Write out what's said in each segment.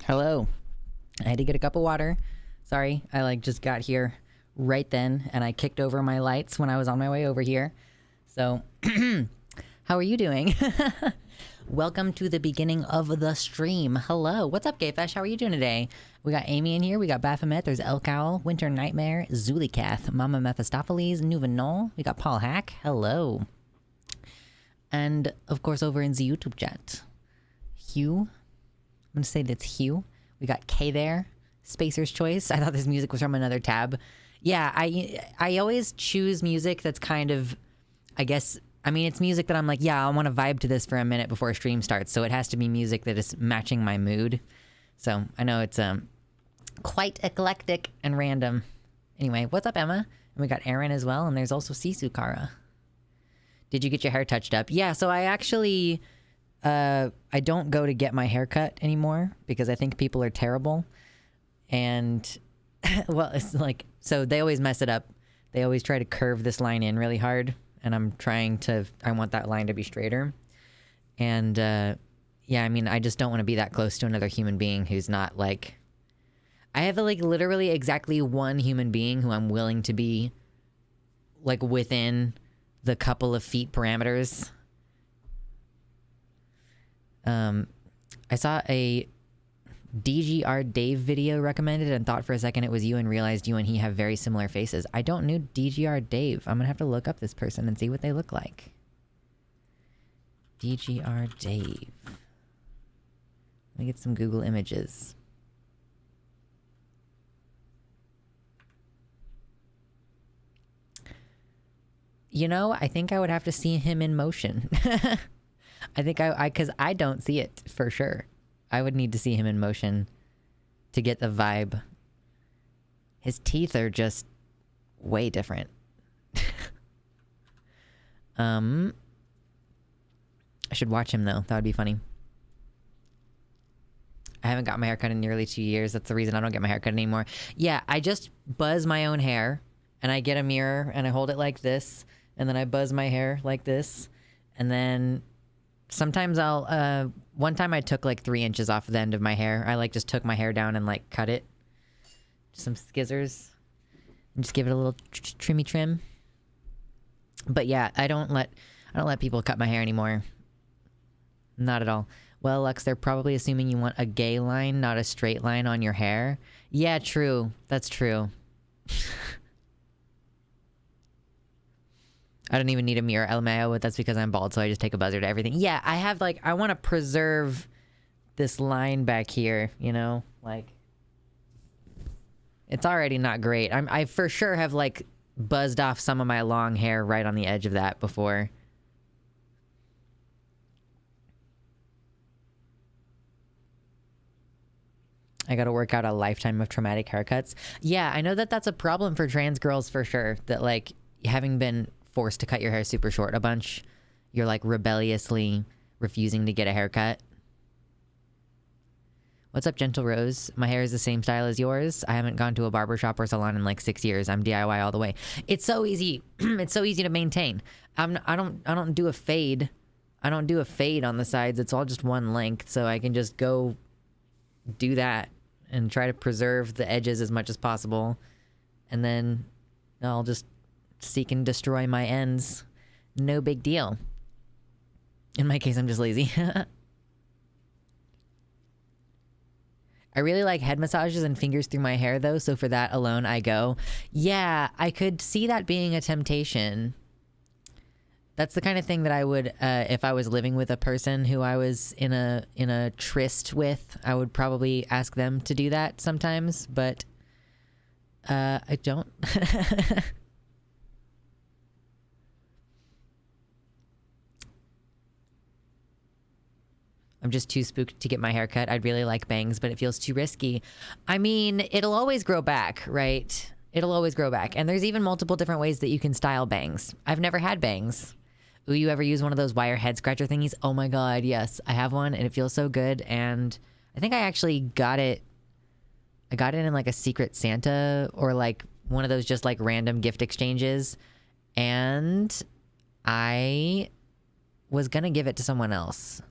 Hello. I had to get a cup of water. Sorry, I just got here right then and I kicked over my lights when I was on my way over here. So, how are you doing? Welcome to the beginning of the stream. Hello. What's up, Gayfesh? How are you doing today? We got Amy in here. We got Baphomet. There's El Cowl, Winter Nightmare, Zulikath, Mama Mephistopheles, Nuvenol. We got Paul Hack. Hello. And, of course, over in the YouTube chat, Hugh. I'm going to say that's Hugh. We got K there. Spacer's Choice. I thought this music was from another tab. Yeah, I always choose music that's kind of, it's music that I'm like, yeah, I want to vibe to this for a minute before a stream starts. So it has to be music that is matching my mood. So I know it's quite eclectic and random. Anyway, what's up, Emma? And we got Aaron as well. And there's also Sisu Kara. Did you get your hair touched up? Yeah, so I actually, I don't go to get my hair cut anymore because I think people are terrible. And, well, it's like, so they always mess it up. They always try to curve this line in really hard. And I want that line to be straighter. And, yeah, I mean, I just don't want to be that close to another human being who's not like, I have literally exactly one human being who I'm willing to be like within the couple of feet parameters. I saw a DGR Dave video recommended and thought for a second it was you and realized you and he have very similar faces. I don't know DGR Dave. I'm gonna have to look up this person and see what they look like. DGR Dave. Let me get some Google images. You know, I think I would have to see him in motion. I think because I don't see it for sure. I would need to see him in motion to get the vibe. His teeth are just way different. I should watch him though. That would be funny. I haven't got my haircut in nearly 2 years. That's the reason I don't get my haircut anymore. Yeah, I just buzz my own hair and I get a mirror and I hold it like this. And then I buzz my hair like this. And then sometimes I'll, one time I took like 3 inches off the end of my hair. I just took my hair down and cut it. Some skizzers. And just give it a little trimmy trim. But yeah, I don't let people cut my hair anymore. Not at all. Well, Lux, they're probably assuming you want a gay line, not a straight line on your hair. Yeah, true. That's true. I don't even need a mirror, LMAO, but that's because I'm bald, so I just take a buzzer to everything. Yeah, I have, I want to preserve this line back here, you know? It's already not great. I for sure have, buzzed off some of my long hair right on the edge of that before. I gotta work out a lifetime of traumatic haircuts. Yeah, I know that that's a problem for trans girls for sure, that, having been forced to cut your hair super short a bunch, you're rebelliously refusing to get a haircut. What's up, Gentle Rose? My hair is the same style as yours. I haven't gone to a barbershop or salon in 6 years. I'm DIY all the way. It's so easy. It's so easy to maintain. I don't do a fade. I don't do a fade on the sides. It's all just one length, so I can just go do that and try to preserve the edges as much as possible. And then I'll just seek and destroy my ends. No big deal. In my case, I'm just lazy. I really like head massages and fingers through my hair though, so for that alone I go. Yeah, I could see that being a temptation. That's the kind of thing that I would, if I was living with a person who I was in a tryst with, I would probably ask them to do that sometimes, but I don't. I'm just too spooked to get my hair cut. I'd really like bangs, but it feels too risky. I mean, it'll always grow back, right? It'll always grow back. And there's even multiple different ways that you can style bangs. I've never had bangs. Ooh, you ever use one of those wire head scratcher thingies? Oh my God, yes. I have one and it feels so good. And I think I actually got it. I got it in a Secret Santa or one of those just random gift exchanges. And I was gonna give it to someone else.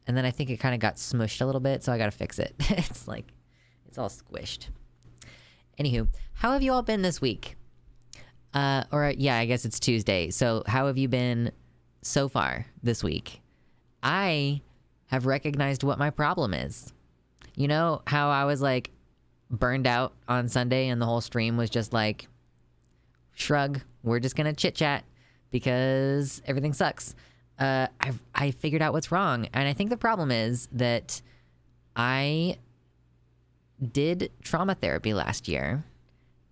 And then I think it kind of got smushed a little bit, so I got to fix it. It's all squished. Anywho, how have you all been this week? I guess it's Tuesday. So how have you been so far this week? I have recognized what my problem is. You know how I was like burned out on Sunday and the whole stream was just like, shrug, we're just going to chit chat because everything sucks. I figured out what's wrong. And I think the problem is that I did trauma therapy last year,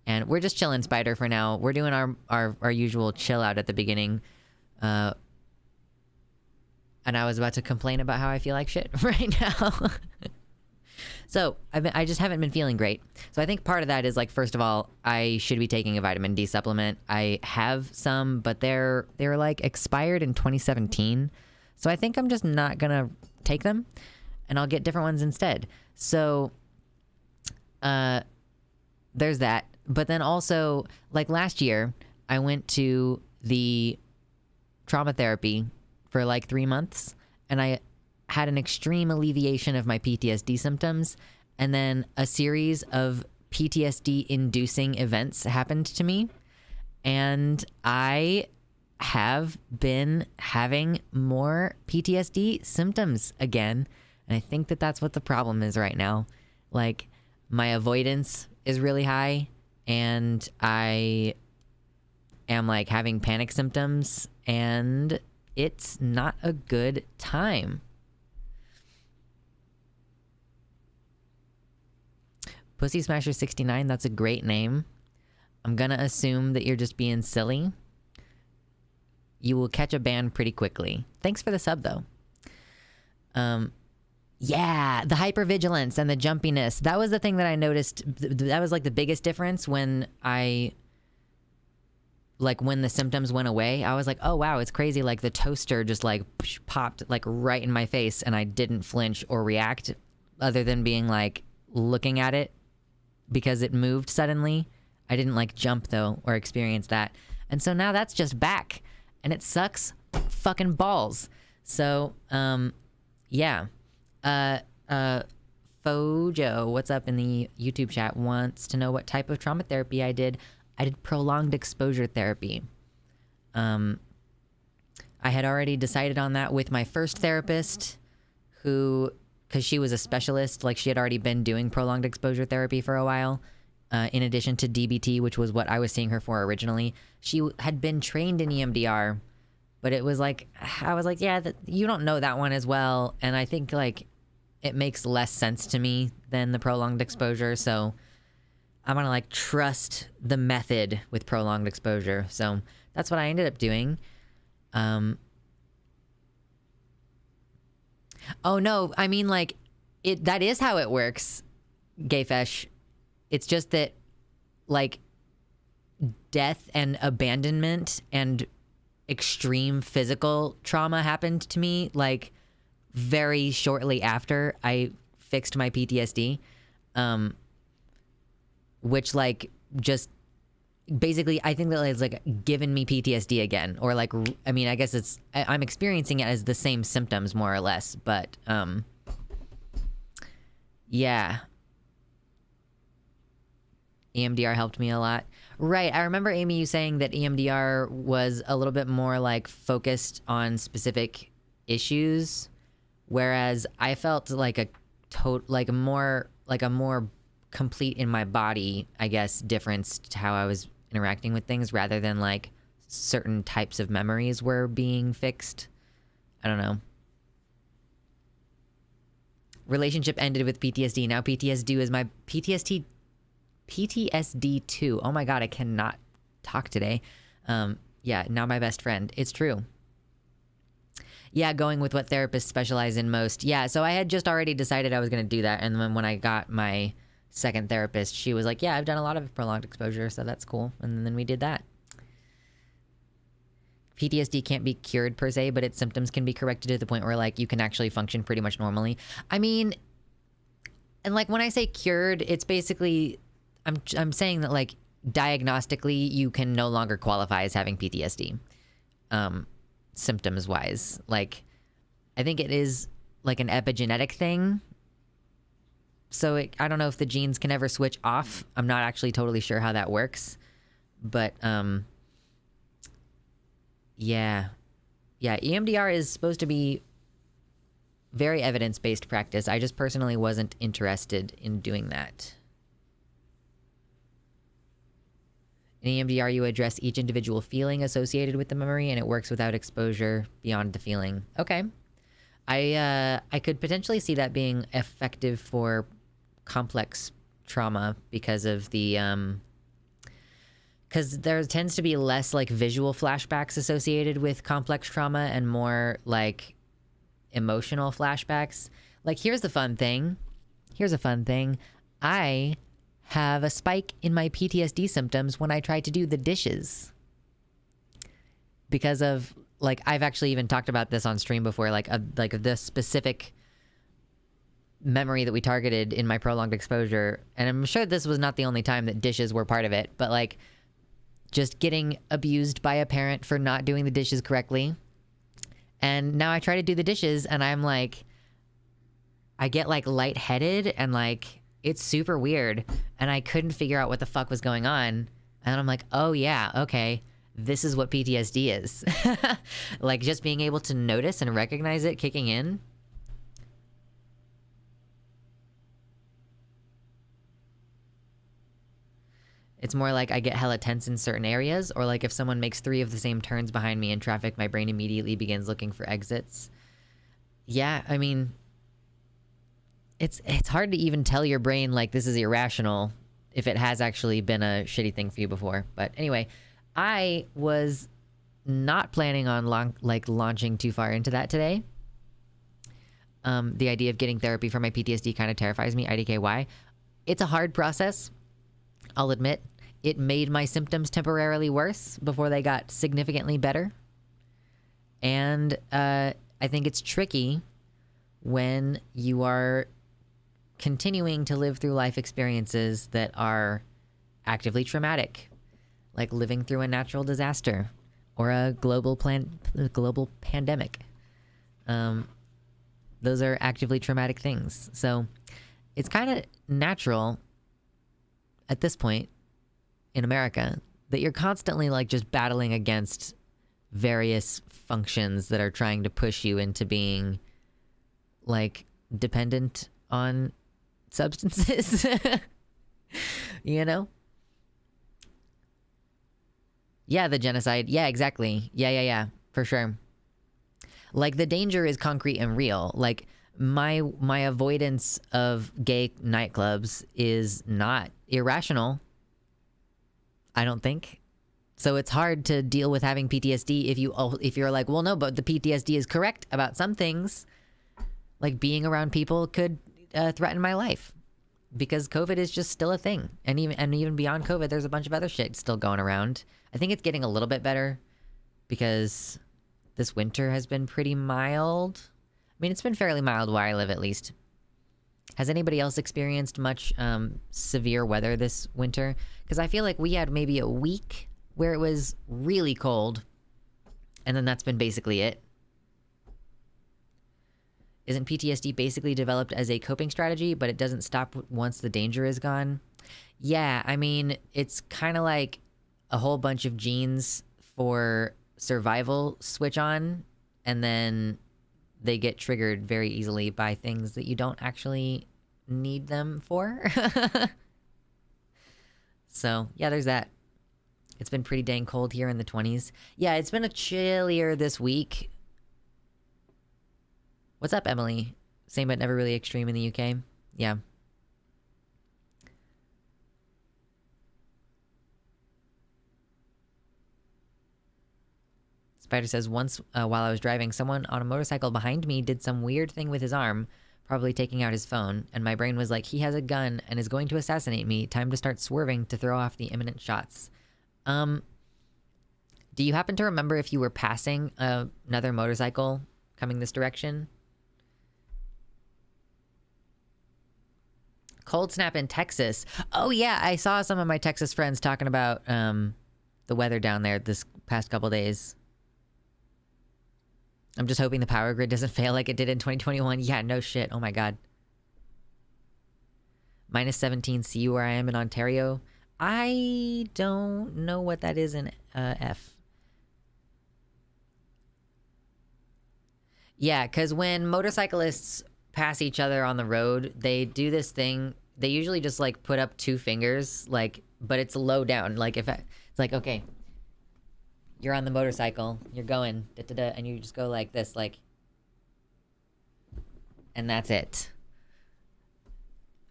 and we're just chilling, Spider, for now. We're doing our usual chill out at the beginning. And I was about to complain about how I feel like shit right now. So I just haven't been feeling great. So I think part of that is like, first of all, I should be taking a vitamin D supplement. I have some, but they're like expired in 2017. So I think I'm just not gonna take them, and I'll get different ones instead. So there's that. But then also, like last year, I went to the trauma therapy for like 3 months, and I had an extreme alleviation of my PTSD symptoms, and then a series of PTSD-inducing events happened to me, and I have been having more PTSD symptoms again, and I think that that's what the problem is right now. Like, my avoidance is really high, and I am like having panic symptoms, and it's not a good time. Pussy Smasher 69, that's a great name. I'm gonna assume that you're just being silly. You will catch a ban pretty quickly. Thanks for the sub, though. Yeah, the hypervigilance and the jumpiness. That was the thing that I noticed. That was like the biggest difference when the symptoms went away. I was like, oh wow, it's crazy. Like the toaster just like popped like right in my face, and I didn't flinch or react other than being like looking at it because it moved suddenly. I didn't like jump though or experience that. And so now that's just back, and it sucks fucking balls. So, yeah. Fojo, what's up in the YouTube chat, wants to know what type of trauma therapy I did. I did prolonged exposure therapy. I had already decided on that with my first therapist, who, because she was a specialist, like she had already been doing prolonged exposure therapy for a while, in addition to DBT, which was what I was seeing her for originally. She had been trained in EMDR, but it was like, I was like, yeah, you don't know that one as well. And I think like it makes less sense to me than the prolonged exposure. So I'm gonna like trust the method with prolonged exposure. So that's what I ended up doing. Oh no, I mean like that is how it works, Gayfesh. It's just that like death and abandonment and extreme physical trauma happened to me like very shortly after I fixed my PTSD, which like just basically I think that it's like given me PTSD again, or like, I mean, I guess I'm experiencing it as the same symptoms more or less, but yeah. EMDR helped me a lot. Right. I remember, Amy, you saying that EMDR was a little bit more like focused on specific issues, whereas I felt like a more complete in my body, I guess, difference to how I was interacting with things, rather than like certain types of memories were being fixed. I don't know. Relationship ended with PTSD. Now PTSD is my PTSD 2. Oh my God, I cannot talk today. Yeah, now my best friend. It's true. Yeah, going with what therapists specialize in most. Yeah, so I had just already decided I was going to do that. And then when I got my second therapist, she was like, yeah, I've done a lot of prolonged exposure, so that's cool. And then we did that. PTSD can't be cured per se, but its symptoms can be corrected to the point where like you can actually function pretty much normally. I mean, and like when I say cured, it's basically, I'm saying that like diagnostically you can no longer qualify as having PTSD, symptoms wise. Like I think it is like an epigenetic thing. So I don't know if the genes can ever switch off. I'm not actually totally sure how that works. But yeah, EMDR is supposed to be very evidence-based practice. I just personally wasn't interested in doing that. In EMDR, you address each individual feeling associated with the memory, and it works without exposure beyond the feeling. Okay. I could potentially see that being effective for complex trauma because of the because there tends to be less like visual flashbacks associated with complex trauma and more like emotional flashbacks. Like, here's a fun thing. I have a spike in my PTSD symptoms when I try to do the dishes. Because of, like, I've actually even talked about this on stream before, like the specific memory that we targeted in my prolonged exposure. And I'm sure this was not the only time that dishes were part of it, but like just getting abused by a parent for not doing the dishes correctly. And now I try to do the dishes and I'm like, I get like lightheaded and like it's super weird. And I couldn't figure out what the fuck was going on. And I'm like, oh yeah, okay. This is what PTSD is. Like just being able to notice and recognize it kicking in. It's more like I get hella tense in certain areas, or like if someone makes 3 of the same turns behind me in traffic, my brain immediately begins looking for exits. Yeah, I mean, it's hard to even tell your brain like this is irrational if it has actually been a shitty thing for you before. But anyway, I was not planning on launching too far into that today. The idea of getting therapy for my PTSD kind of terrifies me. IDKY. It's a hard process. I'll admit. It made my symptoms temporarily worse before they got significantly better. And I think it's tricky when you are continuing to live through life experiences that are actively traumatic, like living through a natural disaster or a global pandemic. Those are actively traumatic things. So it's kind of natural at this point in America that you're constantly like just battling against various functions that are trying to push you into being like dependent on substances. You know? Yeah, the genocide. Yeah, exactly. Yeah, for sure. Like the danger is concrete and real. Like my avoidance of gay nightclubs is not irrational, I don't think. So it's hard to deal with having PTSD if you're like, well, no, but the PTSD is correct about some things. Like being around people could threaten my life because COVID is just still a thing. And even beyond COVID, there's a bunch of other shit still going around. I think it's getting a little bit better because this winter has been pretty mild. I mean, it's been fairly mild where I live, at least. Has anybody else experienced much severe weather this winter? Because I feel like we had maybe a week where it was really cold, and then that's been basically it. Isn't PTSD basically developed as a coping strategy, but it doesn't stop once the danger is gone? Yeah, I mean, it's kind of like a whole bunch of genes for survival switch on, and then they get triggered very easily by things that you don't actually need them for. So, yeah, there's that. It's been pretty dang cold here in the 20s. Yeah, it's been a chillier this week. What's up, Emily? Same but never really extreme in the UK. Yeah. Spider says, once while I was driving, someone on a motorcycle behind me did some weird thing with his arm, probably taking out his phone, and my brain was like, he has a gun and is going to assassinate me. Time to start swerving to throw off the imminent shots. Do you happen to remember if you were passing another motorcycle coming this direction? Cold snap in Texas. Oh yeah, I saw some of my Texas friends talking about the weather down there this past couple days. I'm just hoping the power grid doesn't fail like it did in 2021. Yeah, no shit. Oh my God. -17C where I am in Ontario. I don't know what that is in F. Yeah, because when motorcyclists pass each other on the road, they do this thing. They usually just like put up 2 fingers, like, but it's low down. Like it's like, okay, you're on the motorcycle, you're going, da, da, da, and you just go like this, like, and that's it.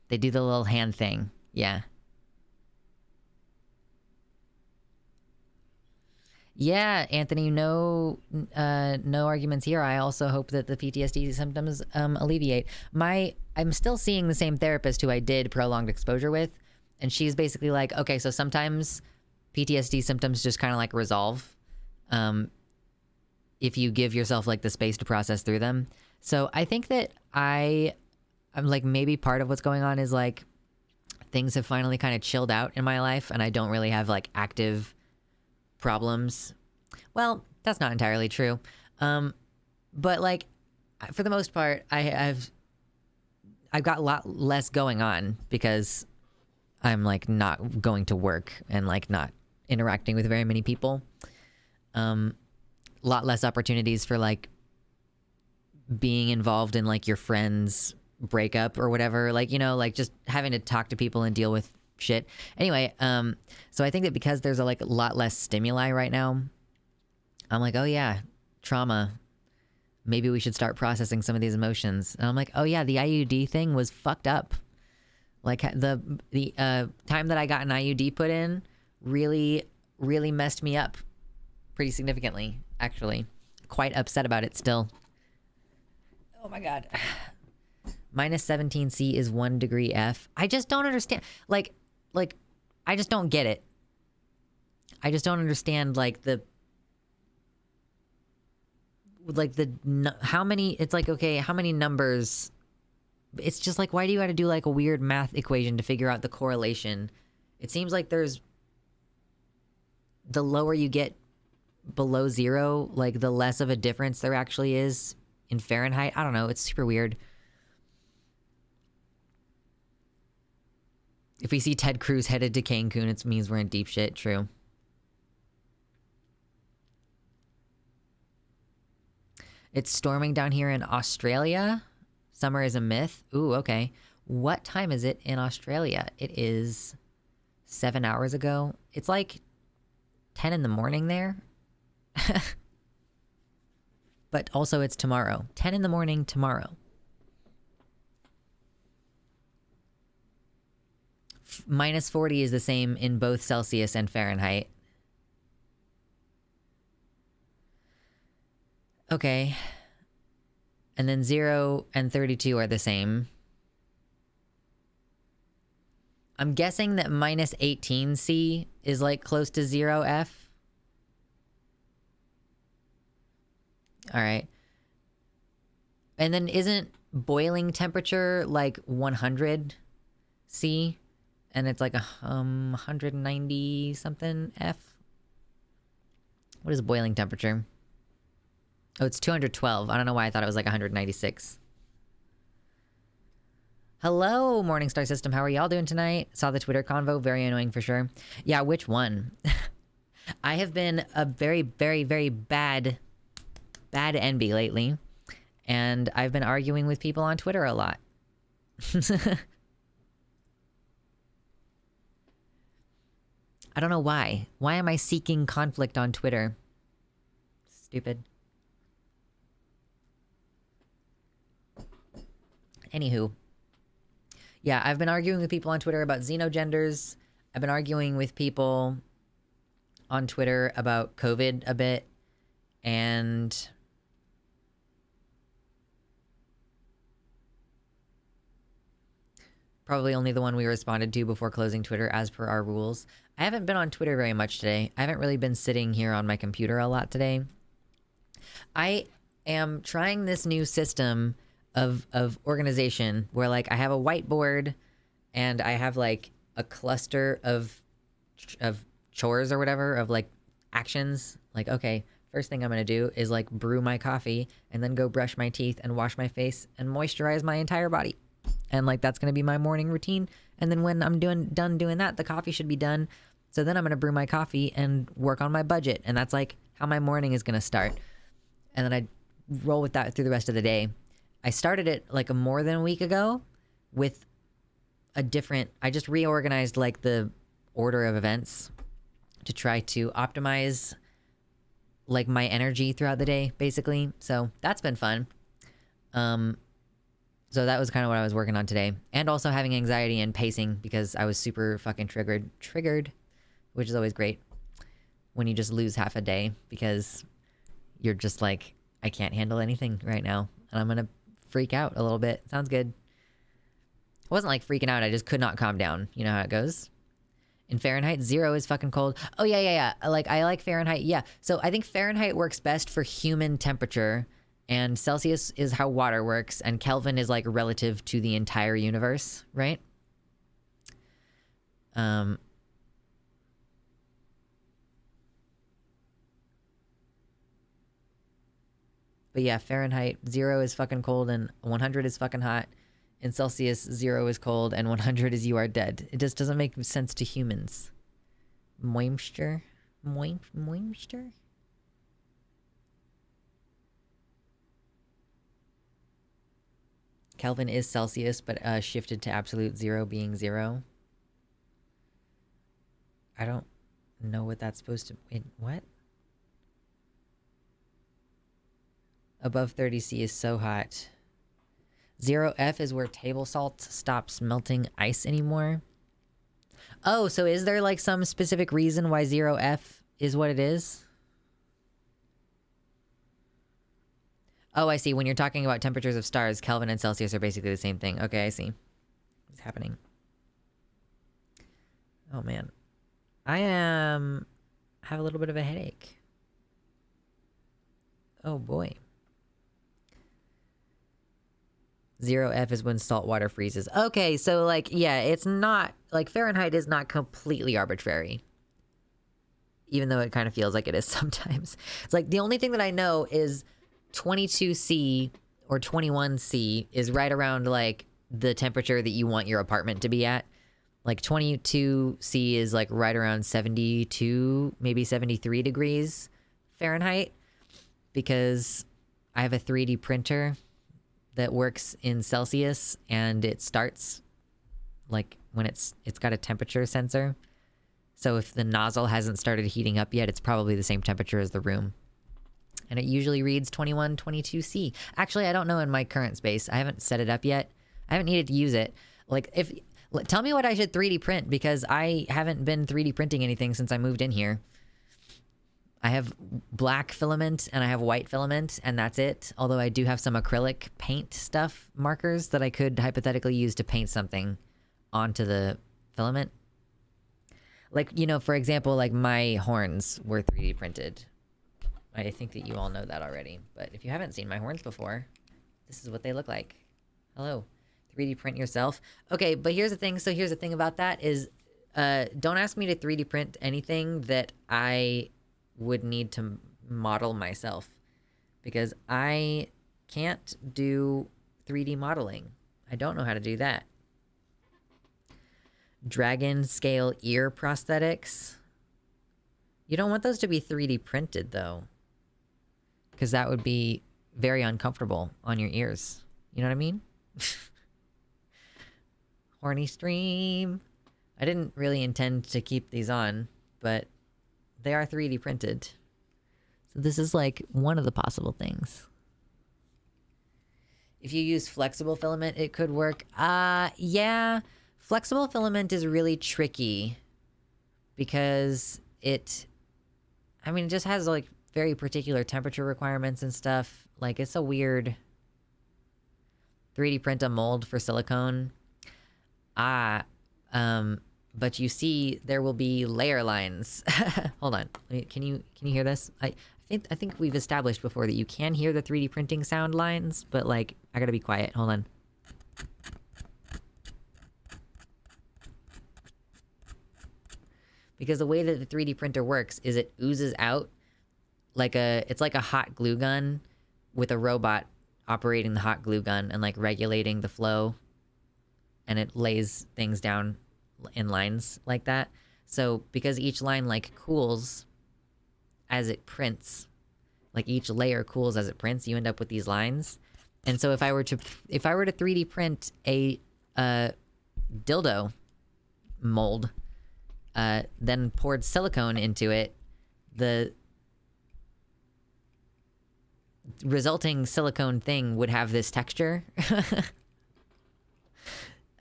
They do the little hand thing. Yeah. Yeah, Anthony, no arguments here. I also hope that the PTSD symptoms alleviate. I'm still seeing the same therapist who I did prolonged exposure with, and she's basically like, okay, so sometimes PTSD symptoms just kind of like resolve if you give yourself like the space to process through them. So I think that I'm like, maybe part of what's going on is like things have finally kind of chilled out in my life, and I don't really have like active problems. Well, that's not entirely true. But like, for the most part, I've got a lot less going on because I'm like not going to work and like not interacting with very many people. A lot less opportunities for like being involved in like your friends' breakup or whatever, like, you know, like just having to talk to people and deal with shit. Anyway, so I think that because there's a lot less stimuli right now, I'm like, oh yeah, trauma. Maybe we should start processing some of these emotions. And I'm like, oh yeah, the IUD thing was fucked up. Like the time that I got an IUD put in really, really messed me up pretty significantly, actually. Quite upset about it still. Oh my God. -17C is 1 degree F. I just don't understand. Like, I just don't get it. I just don't understand, like, how many, it's like, okay, how many numbers? It's just like, why do you got to do like a weird math equation to figure out the correlation? It seems like the lower you get below 0, like the less of a difference there actually is in Fahrenheit. I don't know. It's super weird. If we see Ted Cruz headed to Cancun, it means we're in deep shit. True. It's storming down here in Australia. Summer is a myth. Ooh, okay. What time is it in Australia? It is 7 hours ago. It's like 10 in the morning there. But also it's tomorrow. 10 in the morning tomorrow. -40 is the same in both Celsius and Fahrenheit. Okay. And then 0 and 32 are the same. I'm guessing that -18C is like close to 0F. All right. And then isn't boiling temperature like 100C? And it's like 190 something F. What is boiling temperature? Oh, it's 212. I don't know why I thought it was like 196. Hello, Morningstar System. How are y'all doing tonight? Saw the Twitter convo. Very annoying for sure. Yeah, which one? I have been a very, very, very bad NB lately. And I've been arguing with people on Twitter a lot. I don't know why. Why am I seeking conflict on Twitter? Stupid. Anywho. Yeah, I've been arguing with people on Twitter about xenogenders. I've been arguing with people on Twitter about COVID a bit. And probably only the one we responded to before closing Twitter as per our rules. I haven't been on Twitter very much today. I haven't really been sitting here on my computer a lot today. I am trying this new system of organization where like I have a whiteboard and I have like a cluster of chores or whatever, of like actions. Like, okay, first thing I'm going to do is like brew my coffee and then go brush my teeth and wash my face and moisturize my entire body. And like, that's going to be my morning routine. And then when I'm done doing that, the coffee should be done. So then I'm going to brew my coffee and work on my budget. And that's like how my morning is going to start. And then I roll with that through the rest of the day. I started it like more than a week ago with a different, I just reorganized like the order of events to try to optimize like my energy throughout the day, basically. So that's been fun. So that was kind of what I was working on today. And also having anxiety and pacing because I was super fucking triggered, which is always great when you just lose half a day because you're just like, I can't handle anything right now. And I'm going to freak out a little bit. Sounds good. It wasn't like freaking out. I just could not calm down. You know how it goes. In Fahrenheit, 0 is fucking cold. Oh, yeah. Like, I like Fahrenheit. Yeah. So I think Fahrenheit works best for human temperature. And Celsius is how water works. And Kelvin is like relative to the entire universe, right? But yeah, Fahrenheit, 0 is fucking cold and 100 is fucking hot. In Celsius, 0 is cold and 100 is you are dead. It just doesn't make sense to humans. Moisture? Moisture? Kelvin is Celsius, but shifted to absolute 0 being 0. I don't know what that's supposed to... Wait, what? Above 30 C is so hot. 0F is where table salt stops melting ice anymore. Oh, so is there like some specific reason why 0F is what it is? Oh, I see. When you're talking about temperatures of stars, Kelvin and Celsius are basically the same thing. Okay, I see. What's happening? Oh, man. I have a little bit of a headache. Oh, boy. 0F is when salt water freezes. Okay, so like, yeah, it's not, like Fahrenheit is not completely arbitrary. Even though it kind of feels like it is sometimes. It's like the only thing that I know is 22C or 21C is right around like the temperature that you want your apartment to be at. Like 22C is like right around 72, maybe 73 degrees Fahrenheit. Because I have a 3D printer that works in Celsius and it starts like when it's got a temperature sensor. So if the nozzle hasn't started heating up yet, it's probably the same temperature as the room. And it usually reads 21, 22C. Actually, I don't know in my current space. I haven't set it up yet. I haven't needed to use it. Like tell me what I should 3D print because I haven't been 3D printing anything since I moved in here. I have black filament and I have white filament and that's it. Although I do have some acrylic paint stuff, markers that I could hypothetically use to paint something onto the filament. Like, you know, for example, like my horns were 3D printed. I think that you all know that already. But if you haven't seen my horns before, this is what they look like. Hello. 3D print yourself. Okay, but here's the thing. So here's the thing about that is don't ask me to 3D print anything that I would need to model myself because I can't do 3D modeling. I don't know how to do that. Dragon scale ear prosthetics. You don't want those to be 3D printed though, because that would be very uncomfortable on your ears. You know what I mean? Horny stream. I didn't really intend to keep these on, but they are 3D printed. So this is like one of the possible things. If you use flexible filament, it could work. Yeah. Flexible filament is really tricky because it just has like very particular temperature requirements and stuff. Like it's a weird 3D print a mold for silicone. But you see there will be layer lines. Hold on. Can you hear this? I think we've established before that you can hear the 3D printing sound lines, but like I gotta be quiet. Hold on. Because the way that the 3D printer works is it oozes out it's like a hot glue gun with a robot operating the hot glue gun and like regulating the flow, and it lays things down in lines like that. So because each line like cools as it prints, like each layer cools as it prints, you end up with these lines. And so if I were to 3D print a dildo mold, then poured silicone into it, the resulting silicone thing would have this texture,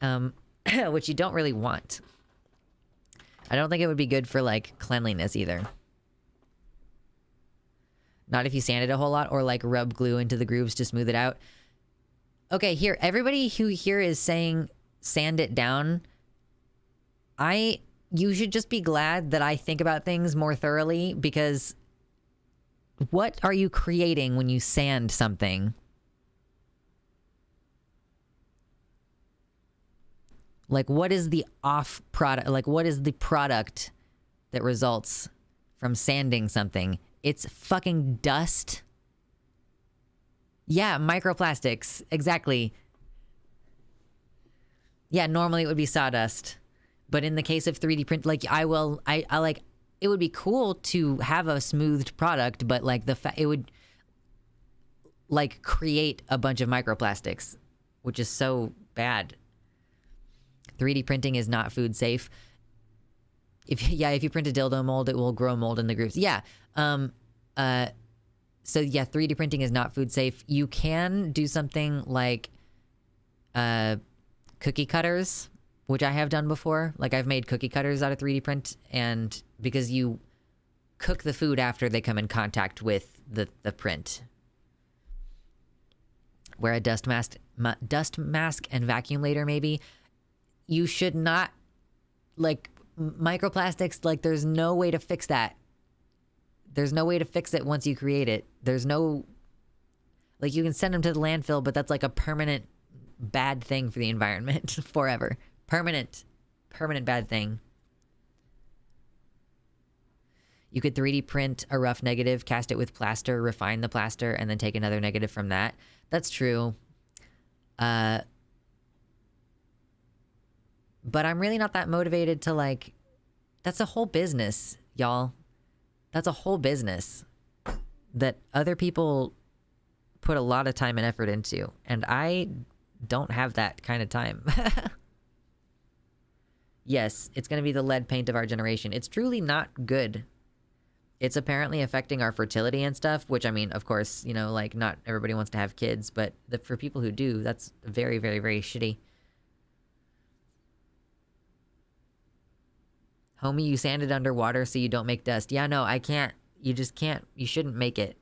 which you don't really want. I don't think it would be good for like cleanliness either. Not if you sand it a whole lot or like rub glue into the grooves to smooth it out. Okay, here, everybody who here is saying sand it down, you should just be glad that I think about things more thoroughly, because what are you creating when you sand something? Like, what is the off product? Like, what is the product that results from sanding something? It's fucking dust. Yeah, microplastics. Exactly. Yeah, normally it would be sawdust. But in the case of 3D print, like, I like, it would be cool to have a smoothed product, but like it would like create a bunch of microplastics, which is so bad. 3D printing is not food safe. If you print a dildo mold, it will grow mold in the grooves. Yeah. So yeah, 3D printing is not food safe. You can do something like cookie cutters, which I have done before. Like, I've made cookie cutters out of 3D print, and because you cook the food after they come in contact with the print. Wear a dust mask and vacuum later, maybe. You should not, like, microplastics, like, there's no way to fix that. There's no way to fix it once you create it. There's no, like, you can send them to the landfill, but that's like a permanent bad thing for the environment forever. Permanent bad thing. You could 3D print a rough negative, cast it with plaster, refine the plaster, and then take another negative from that. That's true. But I'm really not that motivated to, like, that's a whole business, y'all. That's a whole business that other people put a lot of time and effort into, and I don't have that kind of time. Yes, it's going to be the lead paint of our generation. It's truly not good. It's apparently affecting our fertility and stuff, which, I mean, of course, you know, like, not everybody wants to have kids, but for people who do, that's very, very, very shitty. Homie, you sand it underwater so you don't make dust. Yeah, no, I can't. You just can't. You shouldn't make it.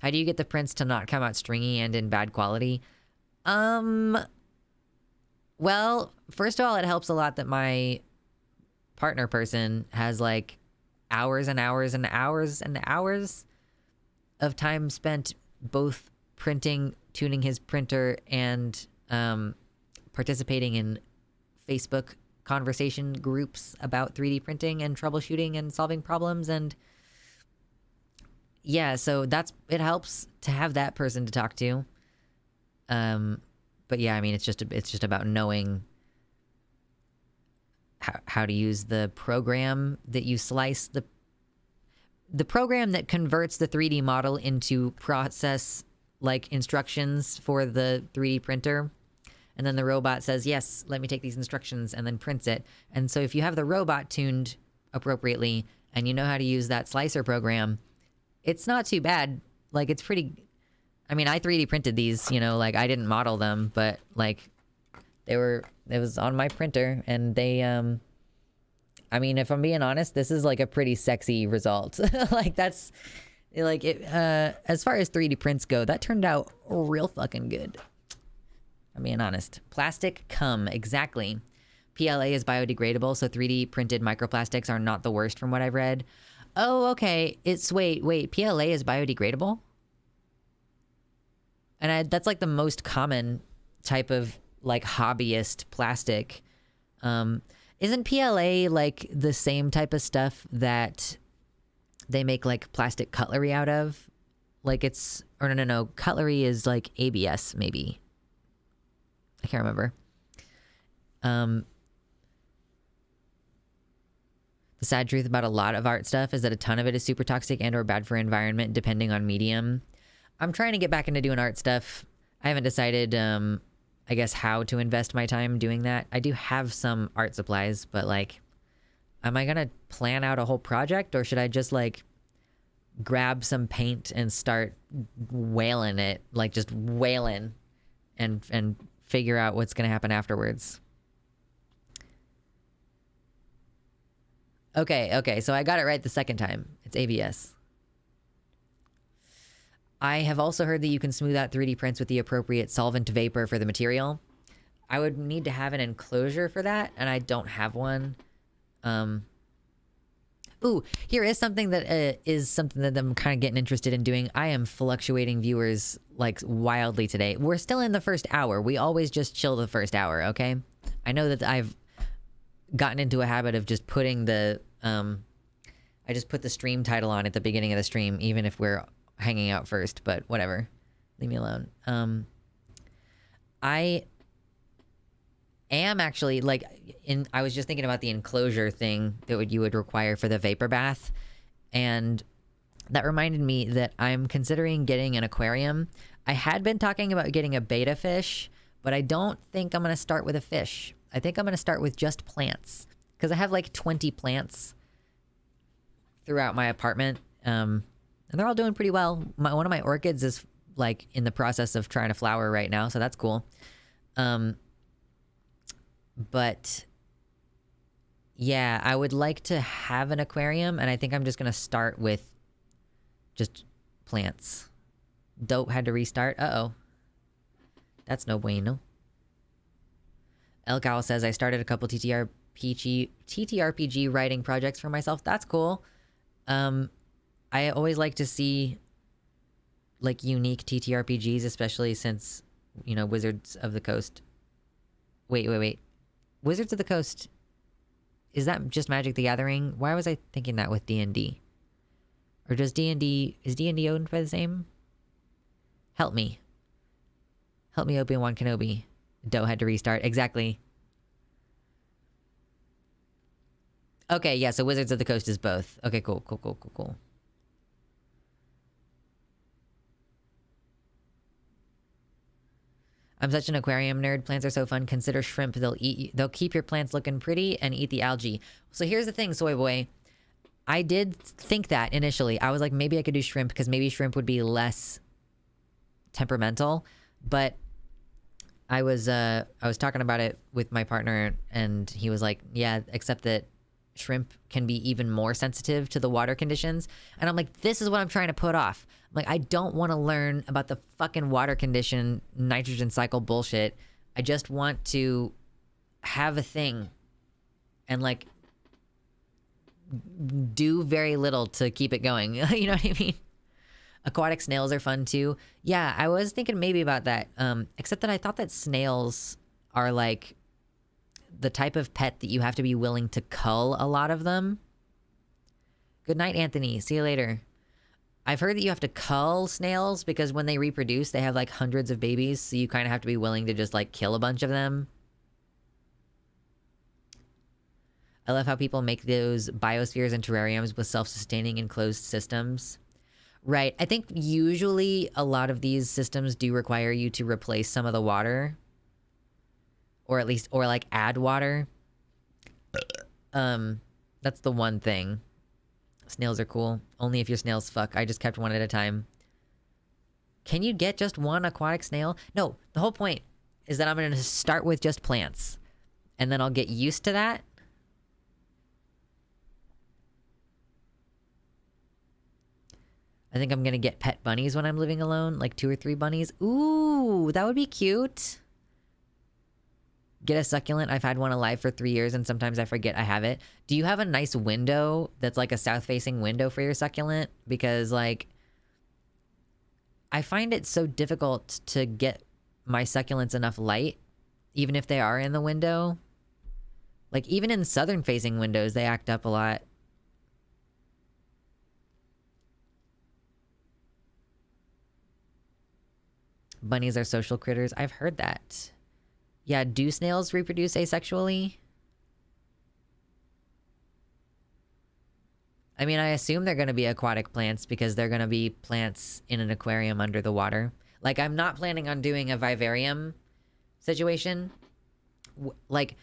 How do you get the prints to not come out stringy and in bad quality? Well, first of all, it helps a lot that my partner person has, like, hours and hours and hours and hours of time spent both printing, tuning his printer, and participating in Facebook conversation groups about 3D printing and troubleshooting and solving problems. And yeah, so it helps to have that person to talk to. But yeah, I mean, it's just about knowing how to use the program that you slice, the program that converts the 3D model into process, like, instructions for the 3D printer. And then the robot says, yes, let me take these instructions, and then prints it. And so if you have the robot tuned appropriately and you know how to use that slicer program, it's not too bad. Like, it's pretty, I mean, I 3D printed these, you know, like, I didn't model them, but, like, it was on my printer, and they, I mean, if I'm being honest, this is, like, a pretty sexy result. Like, that's, like, it, as far as 3D prints go, that turned out real fucking good. I'm being honest. Plastic cum, exactly. PLA is biodegradable, so 3D printed microplastics are not the worst from what I've read. Oh, okay. Wait, PLA is biodegradable? And that's like the most common type of, like, hobbyist plastic. Isn't PLA like the same type of stuff that they make like plastic cutlery out of. Like it's, or no, cutlery is like ABS maybe. I can't remember. The sad truth about a lot of art stuff is that a ton of it is super toxic and or bad for environment depending on medium. I'm trying to get back into doing art stuff. I haven't decided, I guess, how to invest my time doing that. I do have some art supplies, but like, am I gonna plan out a whole project, or should I just like grab some paint and start wailing it, like just wailing, and figure out what's gonna happen afterwards? Okay, so I got it right the second time. It's ABS. I have also heard that you can smooth out 3D prints with the appropriate solvent vapor for the material. I would need to have an enclosure for that, and I don't have one. Ooh, here is something that I'm kind of getting interested in doing. I am fluctuating viewers like wildly today. We're still in the first hour. We always just chill the first hour, okay? I know that I've gotten into a habit of just putting the I just put the stream title on at the beginning of the stream, even if we're hanging out first, but whatever. Leave me alone. I am actually like I was just thinking about the enclosure thing that you would require for the vapor bath, and that reminded me that I'm considering getting an aquarium. I had been talking about getting a betta fish, but I don't think I'm going to start with a fish. I think I'm going to start with just plants, because I have like 20 plants throughout my apartment, and they're all doing pretty well. One of my orchids is like in the process of trying to flower right now, so that's cool. But yeah, I would like to have an aquarium, and I think I'm just going to start with just plants. Dope had to restart. Uh-oh. That's no bueno. El Cal says, I started a couple TTRPG writing projects for myself. That's cool. I always like to see like unique TTRPGs, especially since, you know, Wizards of the Coast. Wait. Wizards of the Coast, is that just Magic the Gathering? Why was I thinking that with D&D? Or does D&D, is D&D owned by the same? Help me. Help me, Obi-Wan Kenobi. Doe had to restart. Exactly. Okay, yeah, so Wizards of the Coast is both. Okay, cool. I'm such an aquarium nerd. Plants are so fun. Consider shrimp. They'll keep your plants looking pretty and eat the algae. So here's the thing, Soy Boy. I did think that initially. I was like, maybe I could do shrimp, because maybe shrimp would be less temperamental. But I was talking about it with my partner, and he was like, yeah, except that shrimp can be even more sensitive to the water conditions. And I'm like, this is what I'm trying to put off. I'm like, I don't want to learn about the fucking water condition nitrogen cycle bullshit. I just want to have a thing and like do very little to keep it going. You know what I mean? Aquatic snails are fun too. Yeah, I was thinking maybe about that. Except that I thought that snails are like the type of pet that you have to be willing to cull a lot of them. Good night, Anthony. See you later. I've heard that you have to cull snails because when they reproduce, they have like hundreds of babies. So you kind of have to be willing to just like kill a bunch of them. I love how people make those biospheres and terrariums with self-sustaining enclosed systems. Right. I think usually a lot of these systems do require you to replace some of the water. Or at least, or like add water. That's the one thing. Snails are cool. Only if your snails fuck. I just kept one at a time. Can you get just one aquatic snail? No, the whole point is that I'm going to start with just plants. And then I'll get used to that. I think I'm going to get pet bunnies when I'm living alone. Like 2 or 3 bunnies. Ooh, that would be cute. Get a succulent. I've had one alive for 3 years and sometimes I forget I have it. Do you have a nice window that's like a south-facing window for your succulent? Because like, I find it so difficult to get my succulents enough light, even if they are in the window. Like even in southern-facing windows, they act up a lot. Bunnies are social critters. I've heard that. Yeah, do snails reproduce asexually? I mean, I assume they're going to be aquatic plants because they're going to be plants in an aquarium under the water. Like, I'm not planning on doing a vivarium situation. Like,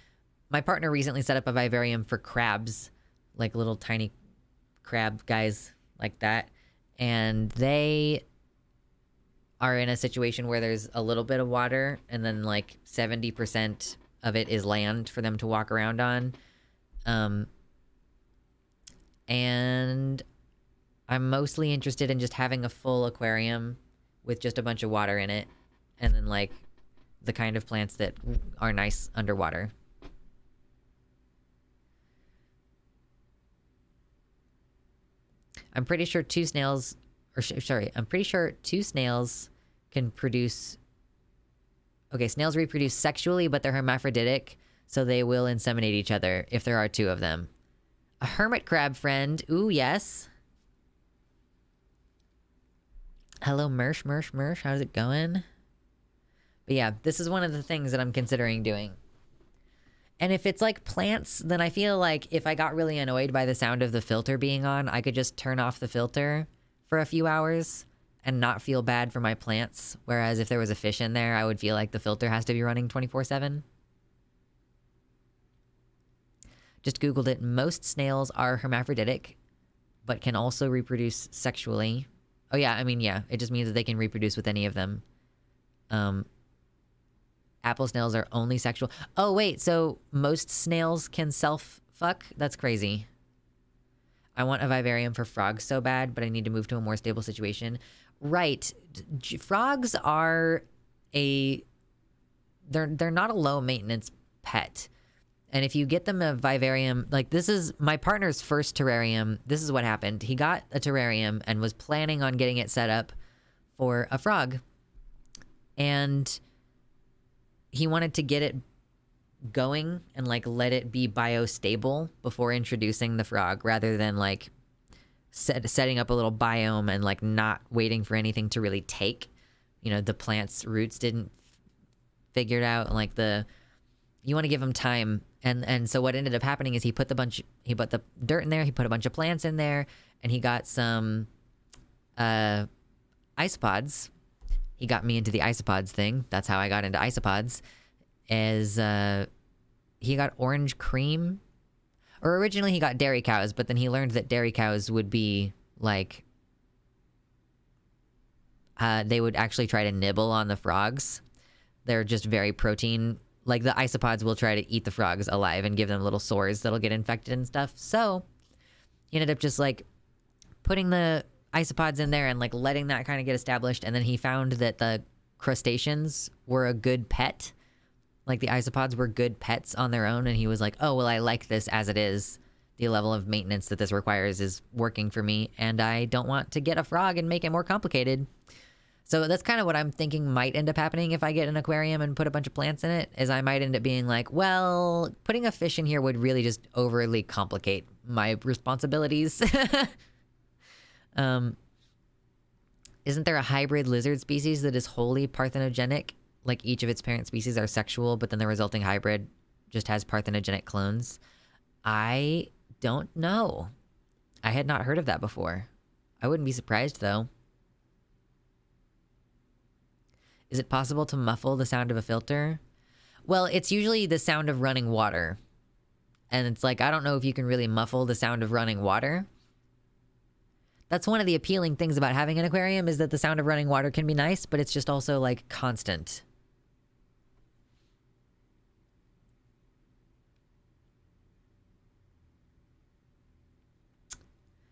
my partner recently set up a vivarium for crabs, like little tiny crab guys like that. And they are in a situation where there's a little bit of water and then like 70% of it is land for them to walk around on. And I'm mostly interested in just having a full aquarium with just a bunch of water in it. And then like the kind of plants that are nice underwater. I'm pretty sure two snails can produce... Okay, snails reproduce sexually, but they're hermaphroditic, so they will inseminate each other if there are two of them. A hermit crab friend. Ooh, yes. Hello, Mersh. How's it going? But yeah, this is one of the things that I'm considering doing. And if it's like plants, then I feel like if I got really annoyed by the sound of the filter being on, I could just turn off the filter for a few hours and not feel bad for my plants. Whereas if there was a fish in there, I would feel like the filter has to be running 24/7. Just Googled it. Most snails are hermaphroditic, but can also reproduce sexually. Oh yeah, I mean, yeah. It just means that they can reproduce with any of them. Apple snails are only sexual. Oh, wait. So most snails can self-fuck? That's crazy. I want a vivarium for frogs so bad, but I need to move to a more stable situation. Right. Frogs are they're not a low-maintenance pet. And if you get them a vivarium, like this is my partner's first terrarium. This is what happened. He got a terrarium and was planning on getting it set up for a frog. And he wanted to get it going and like let it be biostable before introducing the frog, rather than like setting up a little biome and like not waiting for anything to really take. You know, the plant's roots didn't figure it out, and like you want to give him time. And so what ended up happening is he put the dirt in there, he put a bunch of plants in there, and he got some isopods. He got me into the isopods thing. That's how I got into isopods. He got orange cream. Or originally he got dairy cows, but then he learned that dairy cows would be like... they would actually try to nibble on the frogs. They're just very protein... Like, the isopods will try to eat the frogs alive and give them little sores that'll get infected and stuff. So, he ended up just, like, putting the isopods in there and, like, letting that kind of get established. And then he found that the crustaceans were a good pet. Like, the isopods were good pets on their own. And he was like, oh, well, I like this as it is. The level of maintenance that this requires is working for me. And I don't want to get a frog and make it more complicated. So that's kind of what I'm thinking might end up happening if I get an aquarium and put a bunch of plants in it, is I might end up being like, well, putting a fish in here would really just overly complicate my responsibilities. Isn't there a hybrid lizard species that is wholly parthenogenic? Like each of its parent species are sexual, but then the resulting hybrid just has parthenogenic clones? I don't know. I had not heard of that before. I wouldn't be surprised, though. Is it possible to muffle the sound of a filter? Well, it's usually the sound of running water. And it's like, I don't know if you can really muffle the sound of running water. That's one of the appealing things about having an aquarium, is that the sound of running water can be nice, but it's just also like constant.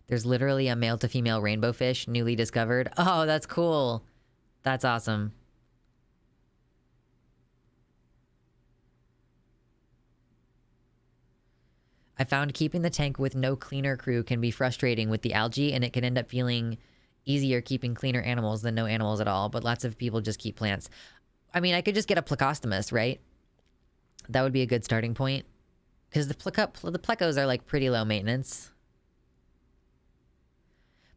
There's literally a male to female rainbow fish newly discovered. Oh, that's cool. That's awesome. I found keeping the tank with no cleaner crew can be frustrating with the algae, and it can end up feeling easier keeping cleaner animals than no animals at all, but lots of people just keep plants. I mean, I could just get a plecostomus, right? That would be a good starting point. Because the plecos are, like, pretty low maintenance.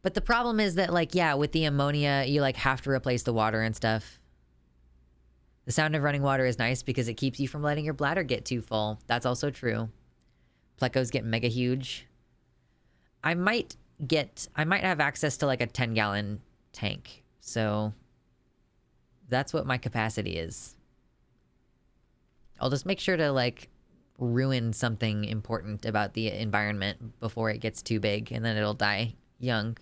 But the problem is that, like, yeah, with the ammonia, you, like, have to replace the water and stuff. The sound of running water is nice because it keeps you from letting your bladder get too full. That's also true. Plecos get mega huge. I might have access to like a 10-gallon tank. So that's what my capacity is. I'll just make sure to like ruin something important about the environment before it gets too big, and then it'll die young.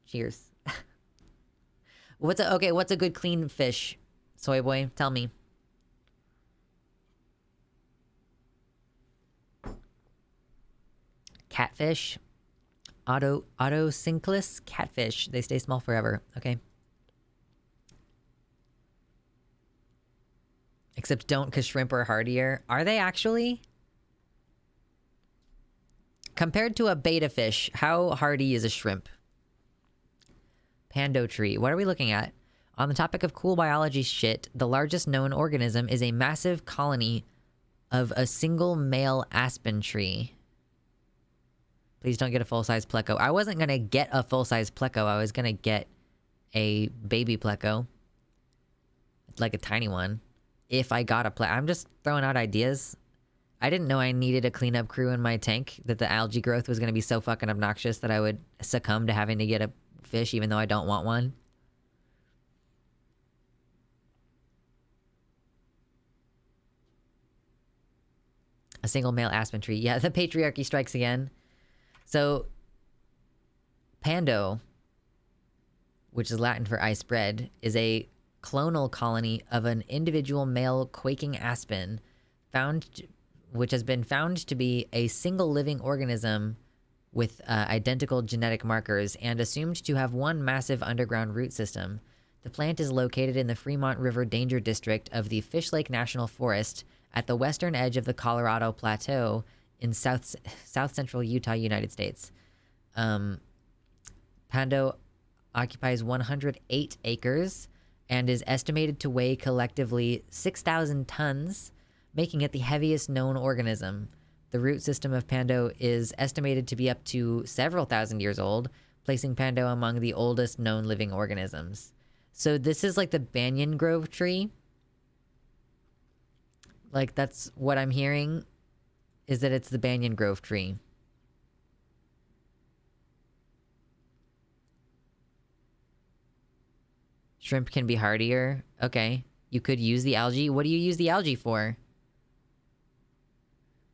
Cheers. What's a good clean fish? Soy boy, tell me. Catfish. Autosynclus catfish. They stay small forever. Okay. Except don't, because shrimp are hardier. Are they actually? Compared to a betta fish, how hardy is a shrimp? Pando tree. What are we looking at? On the topic of cool biology shit, the largest known organism is a massive colony of a single male aspen tree. Please don't get a full-size pleco. I wasn't going to get a full-size pleco. I was going to get a baby pleco. It's like a tiny one. If I got a pleco. I'm just throwing out ideas. I didn't know I needed a cleanup crew in my tank, that the algae growth was going to be so fucking obnoxious that I would succumb to having to get a fish even though I don't want one. A single male aspen tree. Yeah, the patriarchy strikes again. So, Pando, which is Latin for ice bread, is a clonal colony of an individual male quaking aspen, which has been found to be a single living organism with identical genetic markers and assumed to have one massive underground root system. The plant is located in the Fremont River Danger District of the Fish Lake National Forest at the western edge of the Colorado Plateau in south central Utah, United States. Pando occupies 108 acres and is estimated to weigh collectively 6,000 tons, making it the heaviest known organism. The root system of Pando is estimated to be up to several thousand years old, placing Pando among the oldest known living organisms. So this is like the banyan grove tree. Like, that's what I'm hearing, is that it's the banyan grove tree. Shrimp can be hardier. Okay. You could use the algae. What do you use the algae for?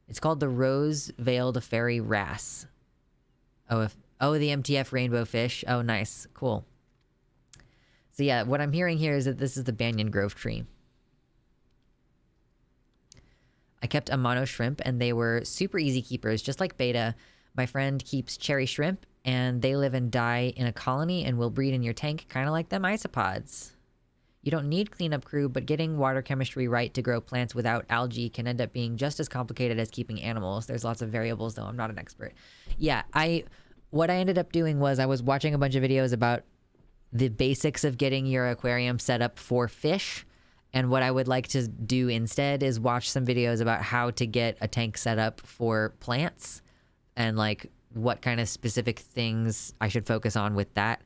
It's called the rose-veiled fairy wrasse. The MTF rainbow fish. Oh, nice. Cool. So yeah, what I'm hearing here is that this is the banyan grove tree. I kept a mono shrimp, and they were super easy keepers, just like betta. My friend keeps cherry shrimp, and they live and die in a colony and will breed in your tank, kind of like them isopods. You don't need cleanup crew, but getting water chemistry right to grow plants without algae can end up being just as complicated as keeping animals. There's lots of variables, though. I'm not an expert. Yeah, what I ended up doing was I was watching a bunch of videos about the basics of getting your aquarium set up for fish. And what I would like to do instead is watch some videos about how to get a tank set up for plants and like what kind of specific things I should focus on with that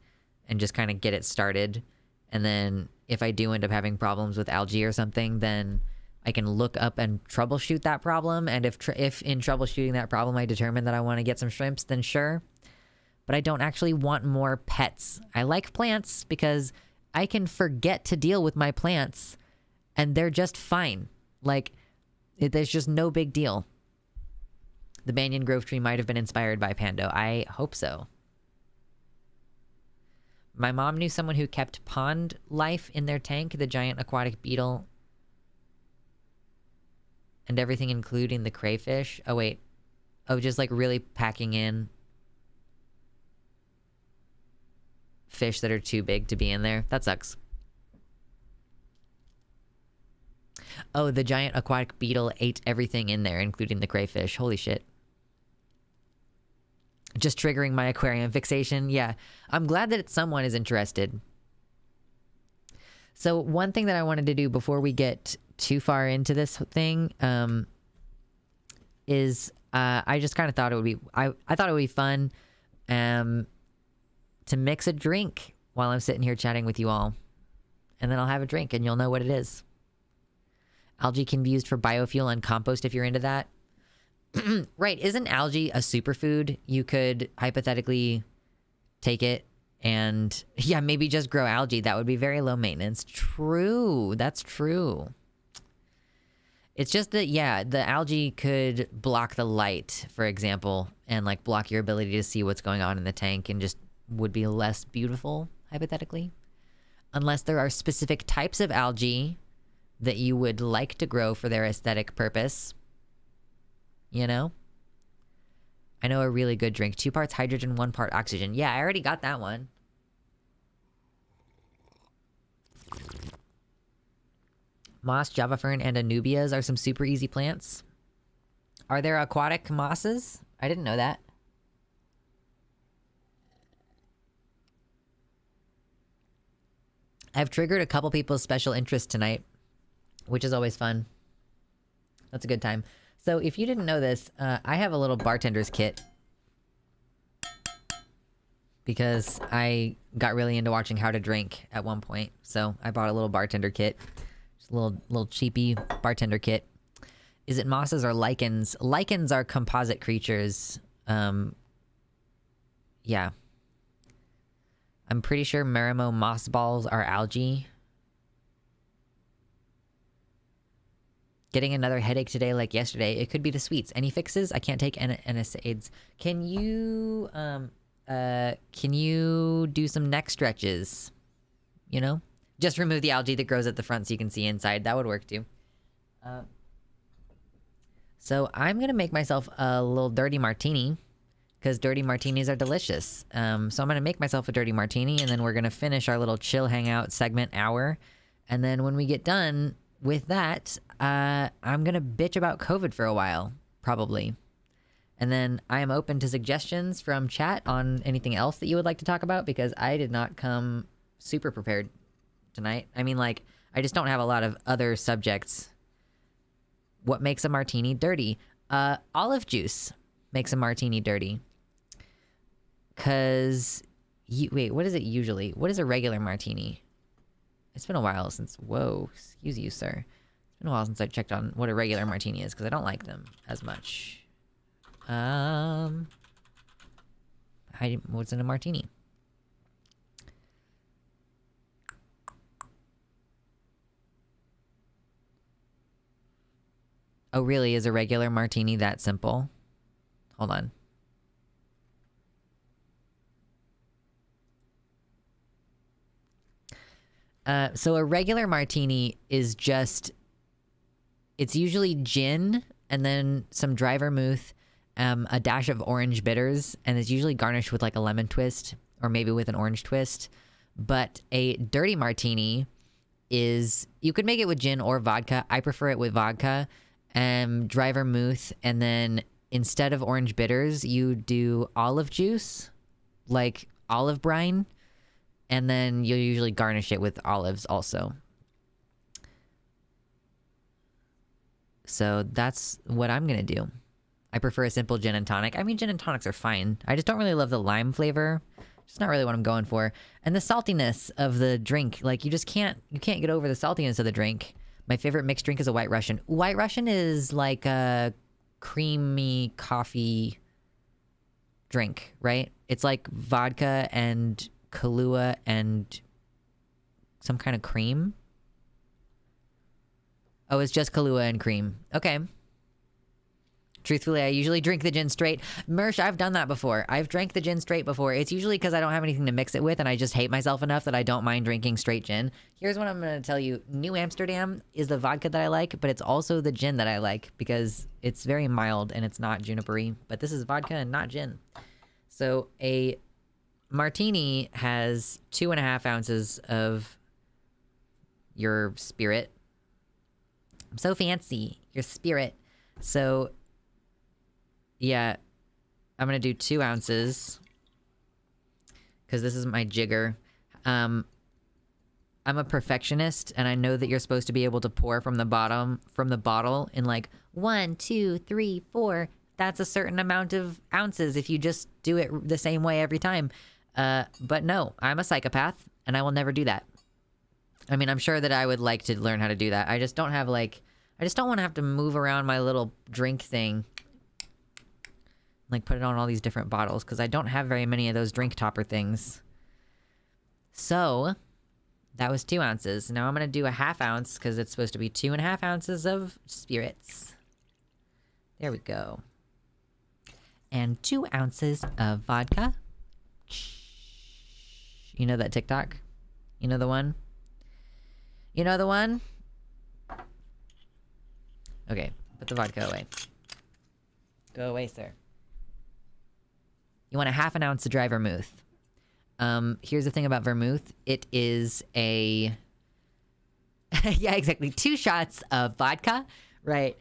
and just kind of get it started. And then if I do end up having problems with algae or something, then I can look up and troubleshoot that problem. And if in troubleshooting that problem I determine that I want to get some shrimps, then sure. But I don't actually want more pets. I like plants because I can forget to deal with my plants and they're just fine. Like, there's just no big deal. The banyan grove tree might have been inspired by Pando. I hope so. My mom knew someone who kept pond life in their tank, the giant aquatic beetle, and everything including the crayfish. Oh, wait. Oh, just like really packing in fish that are too big to be in there. That sucks. Oh, the giant aquatic beetle ate everything in there, including the crayfish. Holy shit. Just triggering my aquarium fixation. Yeah, I'm glad that someone is interested. So one thing that I wanted to do before we get too far into this thing is I just kind of thought it would be... I thought it would be fun to mix a drink while I'm sitting here chatting with you all. and then I'll have a drink and you'll know what it is. Algae can be used for biofuel and compost if you're into that. Right, isn't algae a superfood? You could hypothetically take it and, yeah, maybe just grow algae. That would be very low maintenance. True, that's true. It's just that, yeah, the algae could block the light, for example, and like block your ability to see what's going on in the tank and just would be less beautiful, hypothetically. Unless there are specific types of algae that you would like to grow for their aesthetic purpose. You know? I know a really good drink. 2 parts hydrogen, 1 part oxygen. Yeah, I already got that one. Moss, Java fern, and anubias are some super easy plants. Are there aquatic mosses? I didn't know that. I've triggered a couple people's special interest tonight, which is always fun. That's a good time. So if you didn't know this, I have a little bartender's kit because I got really into watching How to Drink at one point. So I bought a little bartender kit, just a little cheapy bartender kit. Is it mosses or lichens? Lichens are composite creatures. Yeah. I'm pretty sure Marimo moss balls are algae. Getting another headache today like yesterday. It could be the sweets. Any fixes? I can't take NSAIDs. Can you do some neck stretches? You know? Just remove the algae that grows at the front so you can see inside. That would work too. So I'm going to make myself a little dirty martini because dirty martinis are delicious. So I'm going to make myself a dirty martini and then we're going to finish our little chill hangout segment hour. And then when we get done with that, I'm going to bitch about COVID for a while, probably. And then I am open to suggestions from chat on anything else that you would like to talk about because I did not come super prepared tonight. I mean, like, I just don't have a lot of other subjects. What makes a martini dirty? Olive juice makes a martini dirty. Because, wait, what is it usually? What is a regular martini? It's been a while since, whoa, excuse you, sir. It's been a while since I checked on what a regular martini is because I don't like them as much. What's in a martini? Oh, really? Is a regular martini that simple? Hold on. So a regular martini is just, it's usually gin and then some dry vermouth, a dash of orange bitters, and it's usually garnished with like a lemon twist or maybe with an orange twist. But a dirty martini is, you could make it with gin or vodka. I prefer it with vodka, dry vermouth, and then instead of orange bitters, you do olive juice, like olive brine. And then you'll usually garnish it with olives also. So that's what I'm going to do. I prefer a simple gin and tonic. I mean, gin and tonics are fine. I just don't really love the lime flavor. It's not really what I'm going for. And the saltiness of the drink. Like, you can't get over the saltiness of the drink. My favorite mixed drink is a White Russian. White Russian is like a creamy coffee drink, right? It's like vodka and Kahlua and some kind of cream. Oh, it's just Kahlua and cream. Okay. Truthfully, I usually drink the gin straight. Mersh, I've done that before. I've drank the gin straight before. It's usually because I don't have anything to mix it with and I just hate myself enough that I don't mind drinking straight gin. Here's what I'm going to tell you. New Amsterdam is the vodka that I like, but it's also the gin that I like because it's very mild and it's not junipery. But this is vodka and not gin. So a martini has 2.5 ounces of your spirit. I'm so fancy. Your spirit. So, yeah, I'm going to do 2 ounces because this is my jigger. I'm a perfectionist, and I know that you're supposed to be able to pour from the bottle in like 1, 2, 3, 4. That's a certain amount of ounces if you just do it the same way every time. But no, I'm a psychopath, and I will never do that. I mean, I'm sure that I would like to learn how to do that. I just don't have, like... I just don't want to have to move around my little drink thing. Like, put it on all these different bottles, because I don't have very many of those drink topper things. So, that was 2 ounces. Now I'm going to do a 1/2 ounce, because it's supposed to be 2.5 ounces of spirits. There we go. And 2 ounces of vodka. You know that TikTok? You know the one? You know the one? Okay, put the vodka away. Go away, sir. You want a 1/2 ounce of dry vermouth. Here's the thing about vermouth. It is a... yeah, exactly. 2 shots of vodka, right?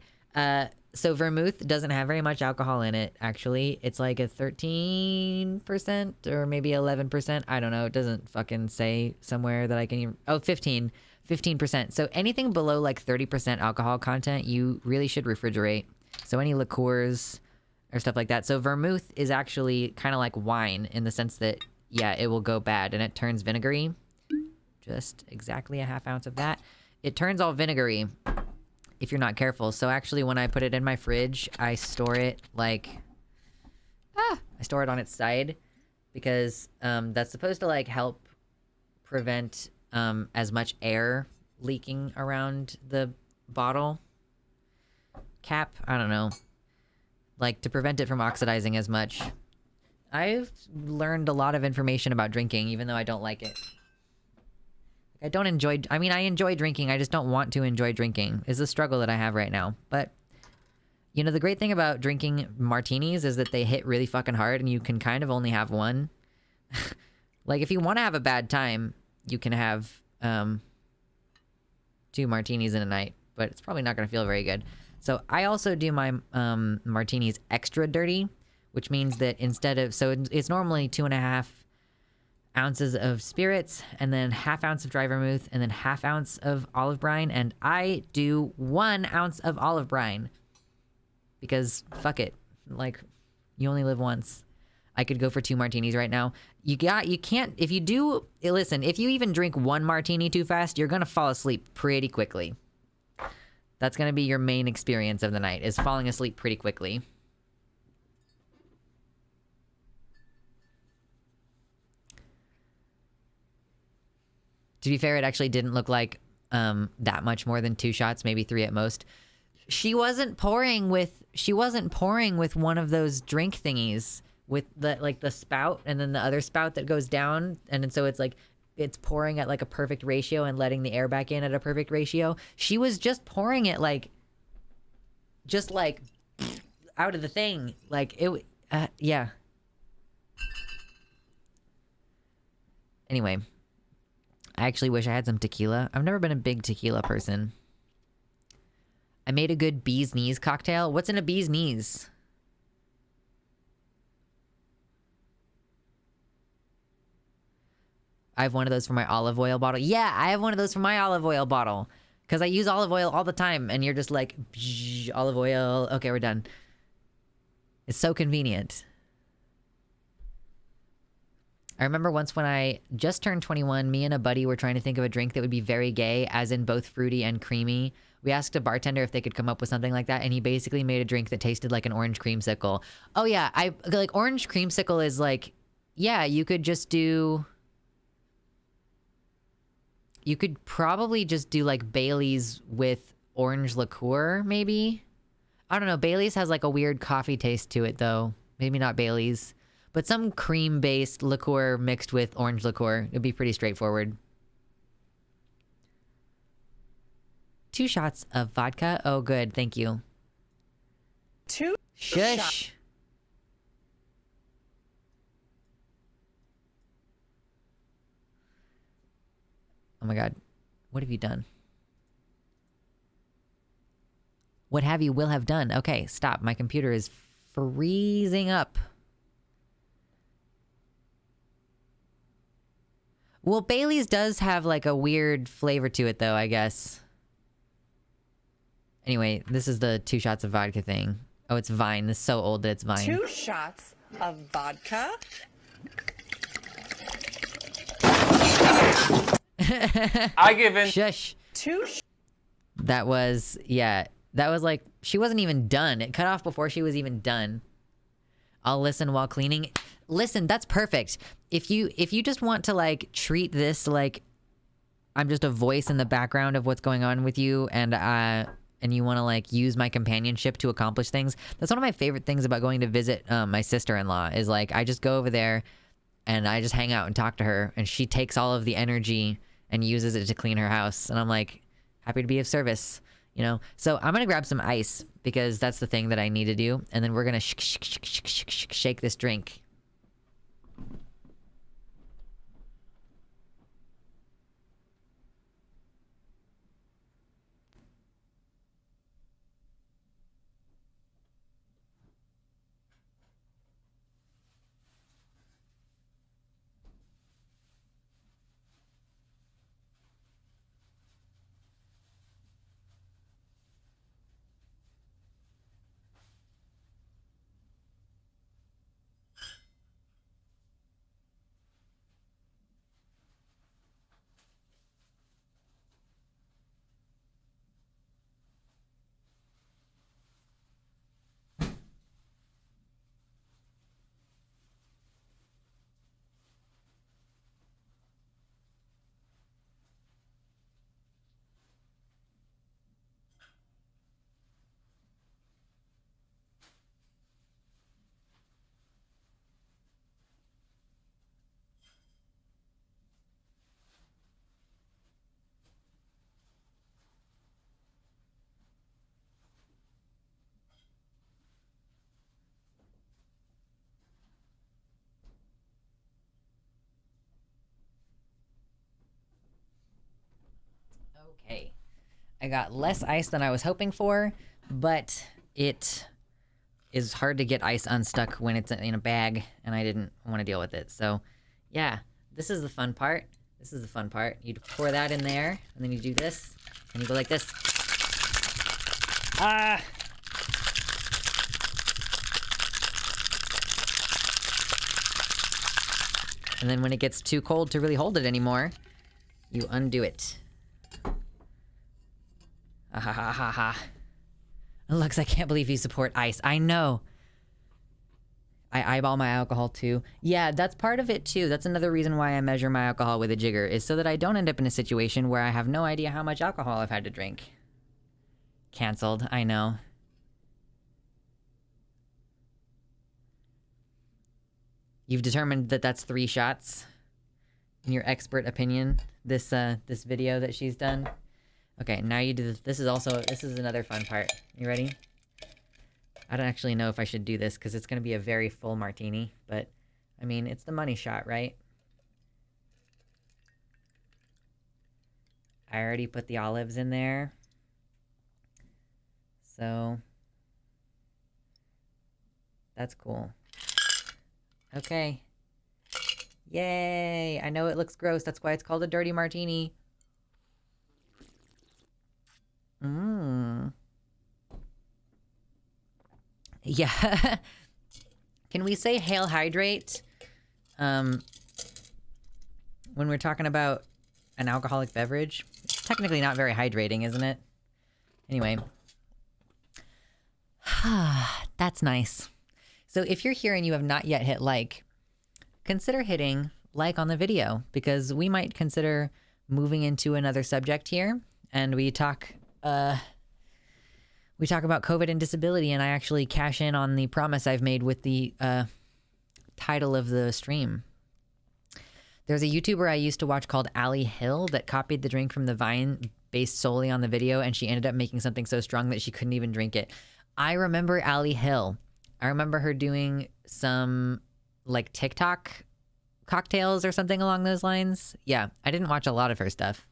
So vermouth doesn't have very much alcohol in it, actually. It's like a 13% or maybe 11%. I don't know. It doesn't fucking say somewhere that I can... Oh, 15%. So anything below like 30% alcohol content, you really should refrigerate. So any liqueurs or stuff like that. So vermouth is actually kind of like wine in the sense that, yeah, it will go bad and it turns vinegary. Just exactly a 1/2 ounce of that. It turns all vinegary if you're not careful. So actually when I put it in my fridge, I store it like... I store it on its side because that's supposed to like help prevent as much air leaking around the bottle cap. I don't know. Like, to prevent it from oxidizing as much. I've learned a lot of information about drinking, even though I don't like it. I don't enjoy... I mean, I enjoy drinking. I just don't want to enjoy drinking. Is the struggle that I have right now. But, you know, the great thing about drinking martinis is that they hit really fucking hard and you can kind of only have one. Like, if you want to have a bad time, you can have 2 martinis in a night. But it's probably not going to feel very good. So I also do my martinis extra dirty, which means that instead of... So it's normally 2.5 ounces of spirits, and then 1/2 ounce of dry vermouth, and then 1/2 ounce of olive brine, and I do 1 ounce of olive brine. Because, fuck it. Like, you only live once. I could go for 2 martinis right now. You can't... If you do... Listen, if you even drink 1 martini too fast, you're gonna fall asleep pretty quickly. That's going to be your main experience of the night, is falling asleep pretty quickly. To be fair, it actually didn't look like that much more than 2 shots, maybe 3 at most. She wasn't pouring with one of those drink thingies with the spout and then the other spout that goes down, and then so it's like it's pouring at like a perfect ratio and letting the air back in at a perfect ratio. She was just pouring it like out of the thing. Like it, yeah. Anyway, I actually wish I had some tequila. I've never been a big tequila person. I made a good bee's knees cocktail. What's in a bee's knees? I have one of those for my olive oil bottle. Yeah, I have one of those for my olive oil bottle. Because I use olive oil all the time. And you're just like, olive oil. Okay, we're done. It's so convenient. I remember once when I just turned 21, me and a buddy were trying to think of a drink that would be very gay, as in both fruity and creamy. We asked a bartender if they could come up with something like that, and he basically made a drink that tasted like an orange creamsicle. Oh yeah, like orange creamsicle is like, yeah, you could just do... You could probably just do like Bailey's with orange liqueur, maybe? I don't know. Bailey's has like a weird coffee taste to it, though. Maybe not Bailey's. But some cream-based liqueur mixed with orange liqueur. It'd be pretty straightforward. 2 shots of vodka. Oh, good. Thank you. 2 Shush. Oh my god. What have you done? What have you will have done? Okay, stop. My computer is freezing up. Well, Bailey's does have like a weird flavor to it though, I guess. Anyway, this is the 2 shots of vodka thing. Oh, it's Vine. This is so old that it's Vine. 2 shots of vodka. I give in. Shush. two That was, yeah. That was like, she wasn't even done. It cut off before she was even done. I'll listen while cleaning. Listen, that's perfect. If you just want to like treat this like I'm just a voice in the background of what's going on with you, and you want to like use my companionship to accomplish things. That's one of my favorite things about going to visit my sister-in-law is like I just go over there and I just hang out and talk to her, and she takes all of the energy and uses it to clean her house, and I'm like happy to be of service, you know. So I'm gonna grab some ice because that's the thing that I need to do, and then we're gonna shake this drink. Okay. I got less ice than I was hoping for, but it is hard to get ice unstuck when it's in a bag, and I didn't want to deal with it. So, yeah, this is the fun part. This is the fun part. You pour that in there, and then you do this, and you go like this. Ah! And then when it gets too cold to really hold it anymore, you undo it. Ah ha ha ha ha. Lux, I can't believe you support ice. I know. I eyeball my alcohol too. Yeah, that's part of it too. That's another reason why I measure my alcohol with a jigger, is so that I don't end up in a situation where I have no idea how much alcohol I've had to drink. Cancelled, I know. You've determined that that's 3 shots, in your expert opinion, this video that she's done. Okay, now you do this. This is another fun part. You ready? I don't actually know if I should do this because it's going to be a very full martini, but I mean, it's the money shot, right? I already put the olives in there. So that's cool. Okay. Yay! I know it looks gross. That's why it's called a dirty martini. Mmm. Yeah. Can we say hail hydrate when we're talking about an alcoholic beverage? It's technically not very hydrating, isn't it? Anyway. That's nice. So if you're here and you have not yet hit like, consider hitting like on the video, because we might consider moving into another subject here, and we talk about COVID and disability, and I actually cash in on the promise I've made with the title of the stream. There's a YouTuber I used to watch called Allie Hill that copied the drink from the Vine based solely on the video, and she ended up making something so strong that she couldn't even drink it. I remember Allie Hill. I remember her doing some like TikTok cocktails or something along those lines. Yeah, I didn't watch a lot of her stuff.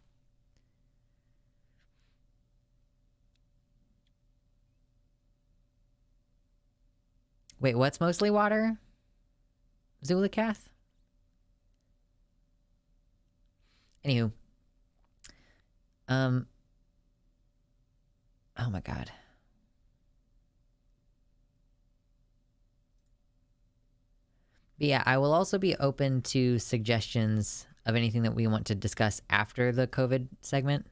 Wait, what's mostly water? Zulikath? Anywho. Oh my god. But yeah, I will also be open to suggestions of anything that we want to discuss after the COVID segment?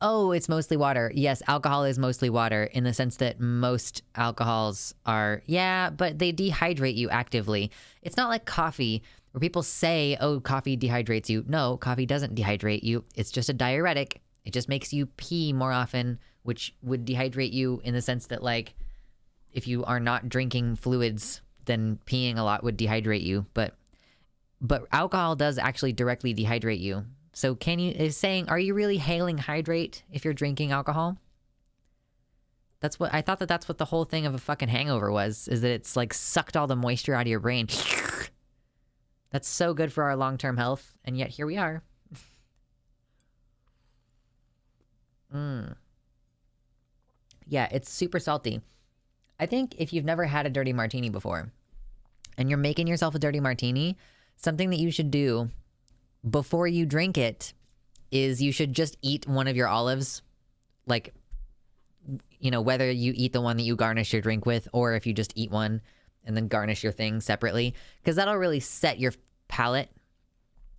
Oh, it's mostly water. Yes, alcohol is mostly water in the sense that most alcohols are, yeah, but they dehydrate you actively. It's not like coffee where people say, oh, coffee dehydrates you. No, coffee doesn't dehydrate you. It's just a diuretic. It just makes you pee more often, which would dehydrate you in the sense that, like, if you are not drinking fluids, then peeing a lot would dehydrate you. But alcohol does actually directly dehydrate you. So is saying, are you really hailing hydrate if you're drinking alcohol? That's what I thought that's what the whole thing of a fucking hangover was, is that it's like sucked all the moisture out of your brain. That's so good for our long-term health, and yet here we are. Yeah, it's super salty. I think if you've never had a dirty martini before and you're making yourself a dirty martini, something that you should do before you drink it is you should just eat one of your olives. Like, you know, whether you eat the one that you garnish your drink with, or if you just eat one and then garnish your thing separately, because that'll really set your palate.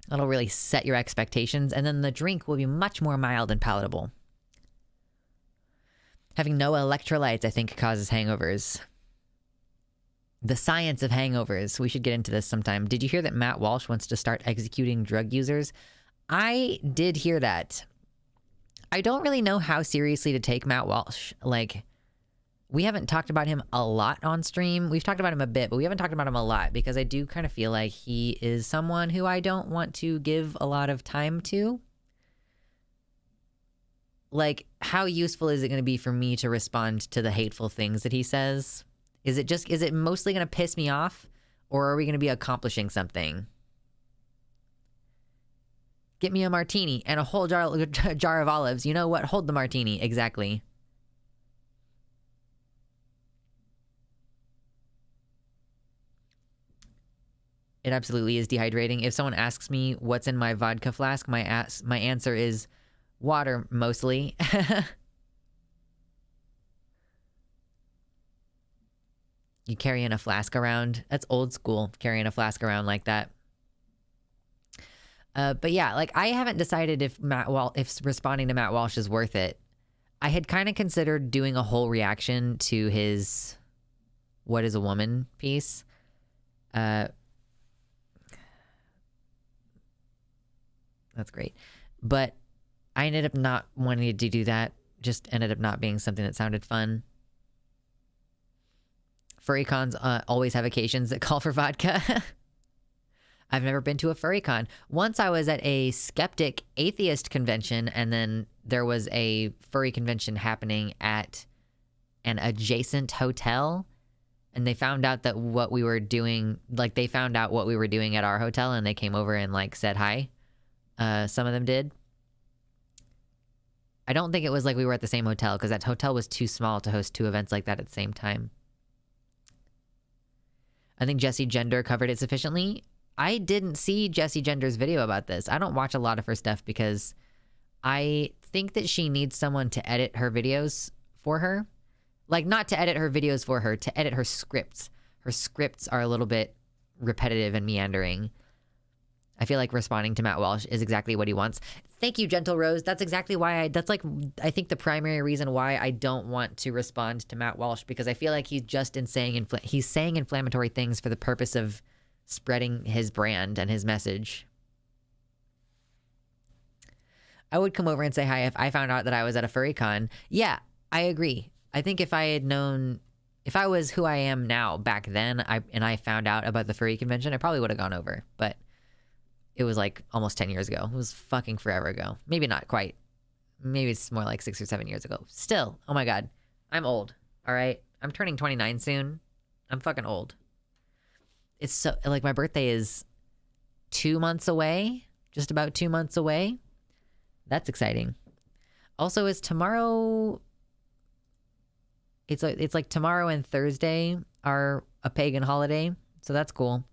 That'll really set your expectations, and then the drink will be much more mild and palatable. Having no electrolytes, I think, causes hangovers. The science of hangovers. We should get into this sometime. Did you hear that Matt Walsh wants to start executing drug users? I did hear that. I don't really know how seriously to take Matt Walsh. Like, we haven't talked about him a lot on stream. We've talked about him a bit, but we haven't talked about him a lot because I do kind of feel like he is someone who I don't want to give a lot of time to. Like, how useful is it going to be for me to respond to the hateful things that he says? Is it mostly going to piss me off, or are we going to be accomplishing something? Get me a martini and a whole jar of olives. You know what? Hold the martini. Exactly. It absolutely is dehydrating. If someone asks me what's in my vodka flask, my answer is water, mostly. You carrying a flask around? That's old school, carrying a flask around like that. But yeah, like, I haven't decided if responding to Matt Walsh is worth it. I had kind of considered doing a whole reaction to his "What is a Woman" piece. That's great. But I ended up not wanting to do that. Just ended up not being something that sounded fun. Furry cons always have occasions that call for vodka. I've never been to a furry con. Once I was at a skeptic atheist convention, and then there was a furry convention happening at an adjacent hotel, and they found out that what we were doing, like, they found out what we were doing at our hotel, and they came over and, like, said hi. Some of them did. I don't think it was like we were at the same hotel, because that hotel was too small to host two events like that at the same time. I think Jessie Gender covered it sufficiently. I didn't see Jessie Gender's video about this. I don't watch a lot of her stuff because I think that she needs someone to edit her videos for her. Like, not to edit her videos for her, to edit her scripts. Her scripts are a little bit repetitive and meandering. I feel like responding to Matt Walsh is exactly what he wants. Thank you, Gentle Rose. That's exactly why I think the primary reason why I don't want to respond to Matt Walsh, because I feel like he's just he's saying inflammatory things for the purpose of spreading his brand and his message. I would come over and say hi if I found out that I was at a furry con. Yeah, I agree. I think if I was who I am now back then, and I found out about the furry convention, I probably would have gone over, but it was like almost 10 years ago. It was fucking forever ago. Maybe not quite. Maybe it's more like 6 or 7 years ago. Still, oh my God. I'm old, all right? I'm turning 29 soon. I'm fucking old. It's so, like, my birthday is 2 months away. Just about 2 months away. That's exciting. Also, is tomorrow... It's like tomorrow and Thursday are a pagan holiday. So that's cool.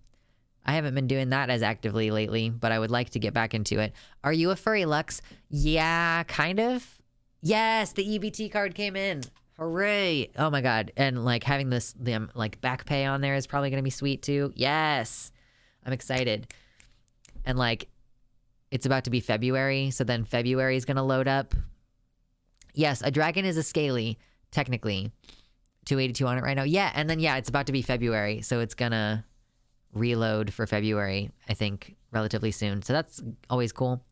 I haven't been doing that as actively lately, but I would like to get back into it. Are you a furry, Lux? Yeah, kind of. Yes, the EBT card came in. Hooray. Oh my God. And like having the like back pay on there is probably going to be sweet too. Yes. I'm excited. And like, it's about to be February. So then February is going to load up. Yes. A dragon is a scaly, technically. 282 on it right now. Yeah. And then, yeah, it's about to be February. So it's going to reload for February, I think, relatively soon. So that's always cool.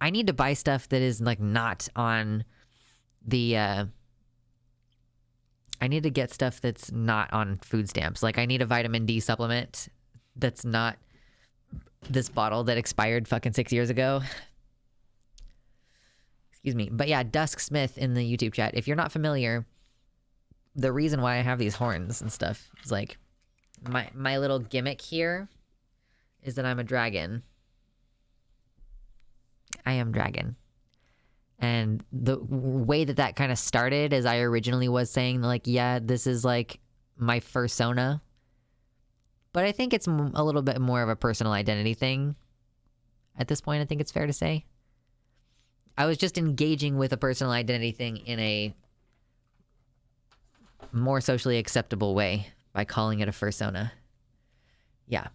I need to buy stuff that is like not on the, I need to get stuff that's not on food stamps. Like I need a vitamin D supplement that's not this bottle that expired fucking 6 years ago. Excuse me. But yeah, Dusk Smith in the YouTube chat. If you're not familiar, the reason why I have these horns and stuff is like my little gimmick here is that I'm a dragon. I am dragon. And the way that kind of started is I originally was saying like, yeah, this is like my fursona. But I think it's a little bit more of a personal identity thing. At this point, I think it's fair to say. I was just engaging with a personal identity thing in a more socially acceptable way by calling it a fursona. Yeah.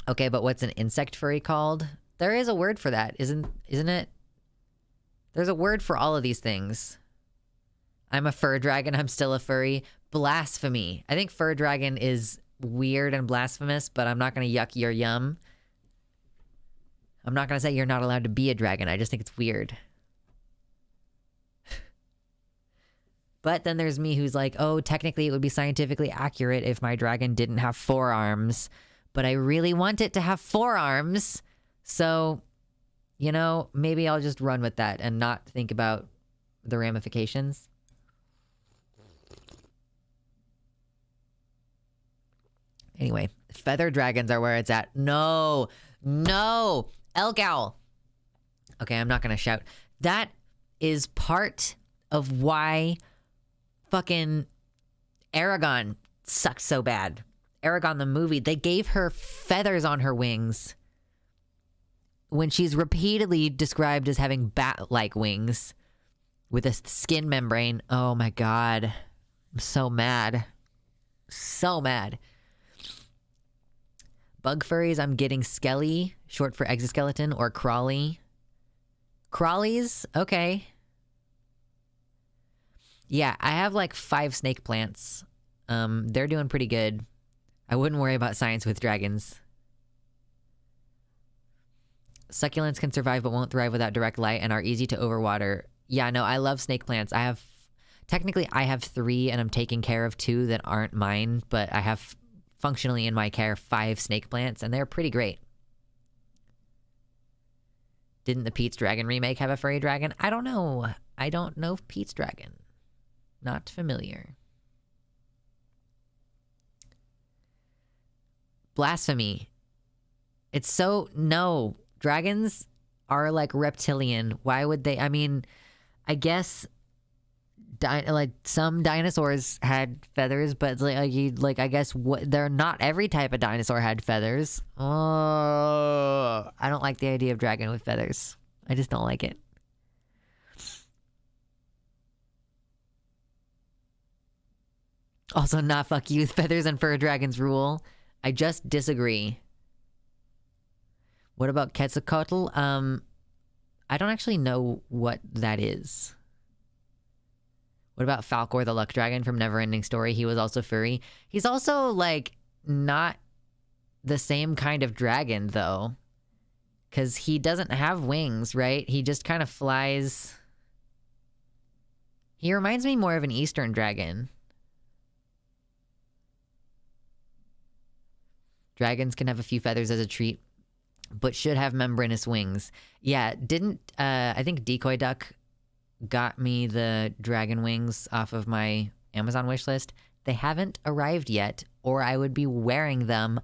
Okay, but what's an insect furry called? There is a word for that, isn't it? There's a word for all of these things. I'm a fur dragon. I'm still a furry. Blasphemy. I think fur dragon is weird and blasphemous, but I'm not going to yuck your yum. I'm not going to say you're not allowed to be a dragon. I just think it's weird. But then there's me who's like, oh, technically it would be scientifically accurate if my dragon didn't have 4 arms, but I really want it to have 4 arms. So, you know, maybe I'll just run with that and not think about the ramifications. Anyway, feather dragons are where it's at. No, elk owl. Okay, I'm not going to shout. That is part of why fucking Aragon sucked so bad. Aragon the movie, they gave her feathers on her wings when she's repeatedly described as having bat-like wings with a skin membrane. Oh my God. I'm so mad. So mad. Bug furries, I'm getting skelly, short for exoskeleton, or crawly. Crawlies? Okay. Yeah, I have like 5 snake plants. They're doing pretty good. I wouldn't worry about science with dragons. Succulents can survive but won't thrive without direct light and are easy to overwater. Yeah, no, I love snake plants. I have 3 and I'm taking care of 2 that aren't mine, but I have functionally in my care 5 snake plants and they're pretty great. Didn't the Pete's Dragon remake have a furry dragon? I don't know. I don't know Pete's Dragon. Not familiar. Blasphemy. It's so... No. Dragons are like reptilian. Why would they... I mean, I guess... like some dinosaurs had feathers, but I guess they're not every type of dinosaur had feathers. Oh, I don't like the idea of dragon with feathers. I just don't like it. Also, not fuck you. Feathers and fur dragons rule. I just disagree. What about Quetzalcoatl? I don't actually know what that is. What about Falcor the Luck Dragon from Neverending Story? He was also furry. He's also, like, not the same kind of dragon, though. Because he doesn't have wings, right? He just kind of flies. He reminds me more of an Eastern dragon. Dragons can have a few feathers as a treat, but should have membranous wings. Yeah, I think Decoy Duck got me the dragon wings off of my Amazon wishlist. They haven't arrived yet, or I would be wearing them.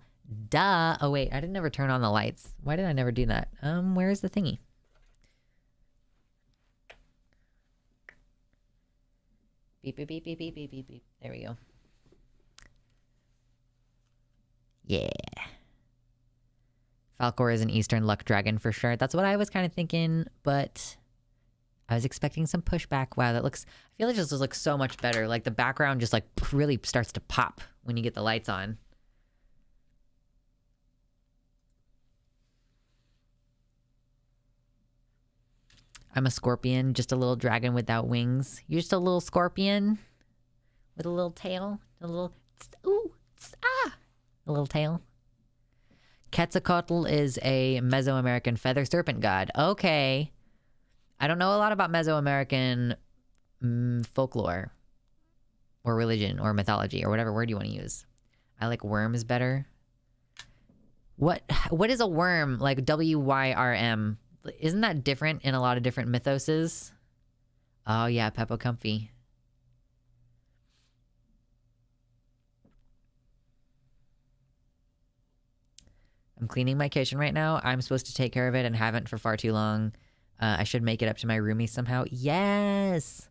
Duh. Oh wait, I didn't ever turn on the lights. Why did I never do that? Where is the thingy? Beep, beep, beep, beep, beep, beep, beep, beep. There we go. Yeah. Falcor is an Eastern luck dragon for sure. That's what I was kind of thinking, but I was expecting some pushback. Wow, that looks, I feel like this looks so much better. Like the background just like really starts to pop when you get the lights on. I'm a scorpion, just a little dragon without wings. You're just a little scorpion with a little tail, a little, a little tail. Quetzalcoatl is a Mesoamerican feather serpent god. Okay. I don't know a lot about Mesoamerican folklore or religion or mythology or whatever word you want to use. I like worms better. What is a worm? Like WYRM. Isn't that different in a lot of different mythoses? Oh yeah, Peppo Comfy. I'm cleaning my kitchen right now. I'm supposed to take care of it and haven't for far too long. I should make it up to my roomie somehow. Yes!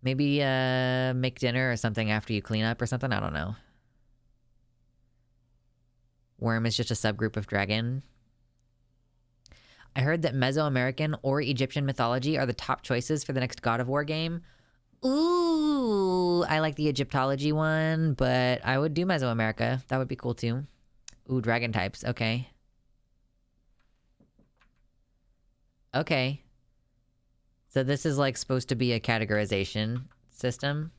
Maybe make dinner or something after you clean up or something. I don't know. Worm is just a subgroup of dragon. I heard that Mesoamerican or Egyptian mythology are the top choices for the next God of War game. Ooh, I like the Egyptology one, but I would do Mesoamerica. That would be cool too. Ooh, dragon types. Okay. Okay. So this is like supposed to be a categorization system.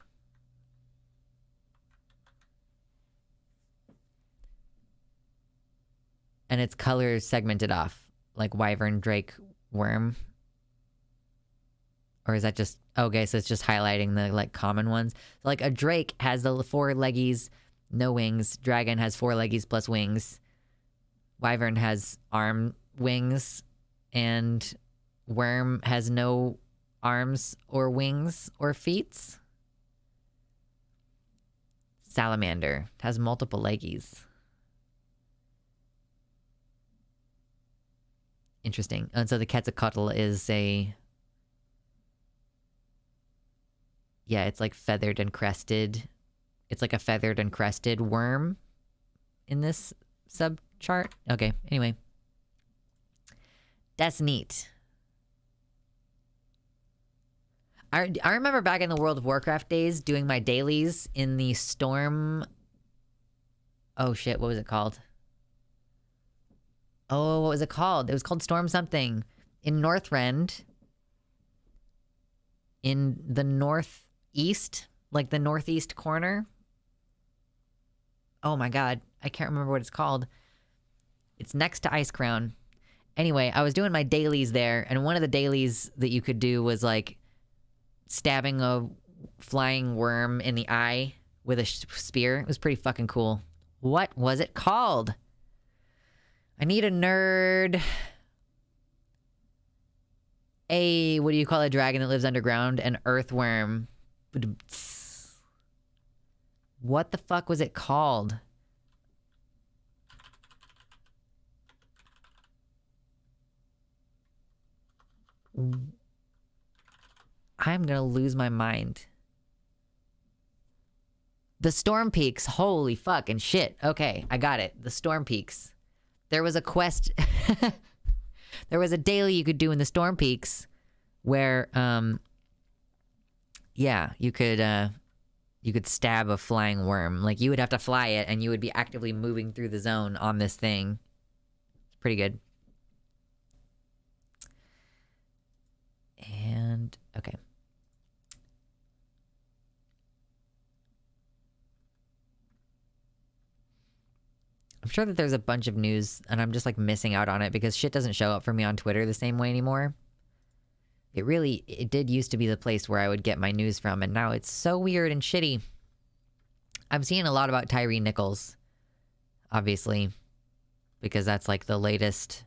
And its colors segmented off. Like wyvern, drake, worm. Or is that just... Okay, so it's just highlighting the like common ones. So, like a drake has the 4 leggies, no wings. Dragon has 4 leggies plus wings. Wyvern has arm wings. And worm has no arms or wings or feet. Salamander has multiple leggies. Interesting. And so the Quetzalcoatl is a... Yeah, it's like feathered and crested. It's like a feathered and crested worm in this sub-chart. Okay, anyway. That's neat. I remember back in the World of Warcraft days doing my dailies in the Storm... Oh shit, what was it called? Oh, what was it called? It was called Storm something. In Northrend. In the northeast. Like the northeast corner. Oh my god. I can't remember what it's called. It's next to Ice Crown. Anyway, I was doing my dailies there. And one of the dailies that you could do was like stabbing a flying worm in the eye with a spear. It was pretty fucking cool. What was it called? I need a nerd. What do you call a dragon that lives underground? An earthworm. What the fuck was it called? I'm gonna lose my mind. The Storm Peaks. Holy fucking shit. Okay, I got it. The Storm Peaks. There was a quest. There was a daily you could do in the Storm Peaks where, yeah, you could stab a flying worm. Like, you would have to fly it, and you would be actively moving through the zone on this thing. It's pretty good. And, okay. I'm sure that there's a bunch of news and I'm just like missing out on it because shit doesn't show up for me on Twitter the same way anymore. It did used to be the place where I would get my news from, and now it's so weird and shitty. I'm seeing a lot about Tyree Nichols, obviously, because that's like the latest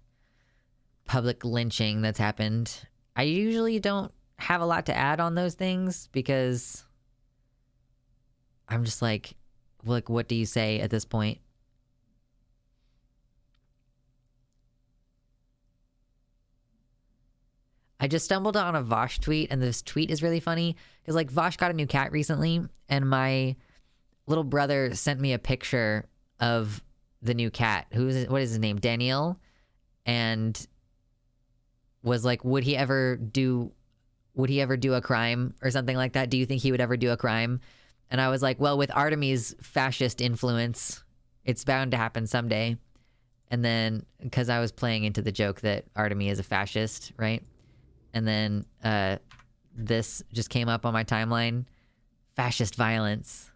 public lynching that's happened. I usually don't have a lot to add on those things because I'm just like, what do you say at this point? I just stumbled on a Vosh tweet, and this tweet is really funny because like Vosh got a new cat recently, and my little brother sent me a picture of the new cat. What is his name? Daniel, and was like, would he ever do would he ever do a crime or something like that? Do you think he would ever do a crime? And I was like, well, with Artemy's fascist influence, it's bound to happen someday. And then, because I was playing into the joke that Artemy is a fascist, right? And then this just came up on my timeline. Fascist violence.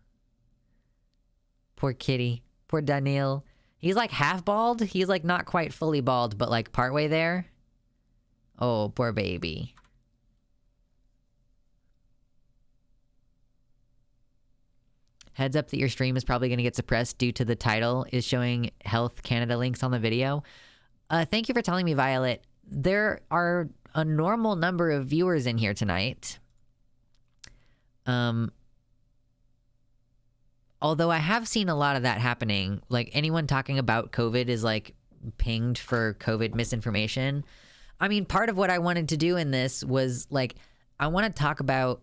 Poor kitty. Poor Daniil. He's like half bald. He's like not quite fully bald, but like partway there. Oh, poor baby. Heads up that your stream is probably going to get suppressed due to the title is showing Health Canada links on the video. Thank you for telling me, Violet. There are a normal number of viewers in here tonight. Although I have seen a lot of that happening. Like anyone talking about COVID is like pinged for COVID misinformation. I mean, part of what I wanted to do in this was like, I want to talk about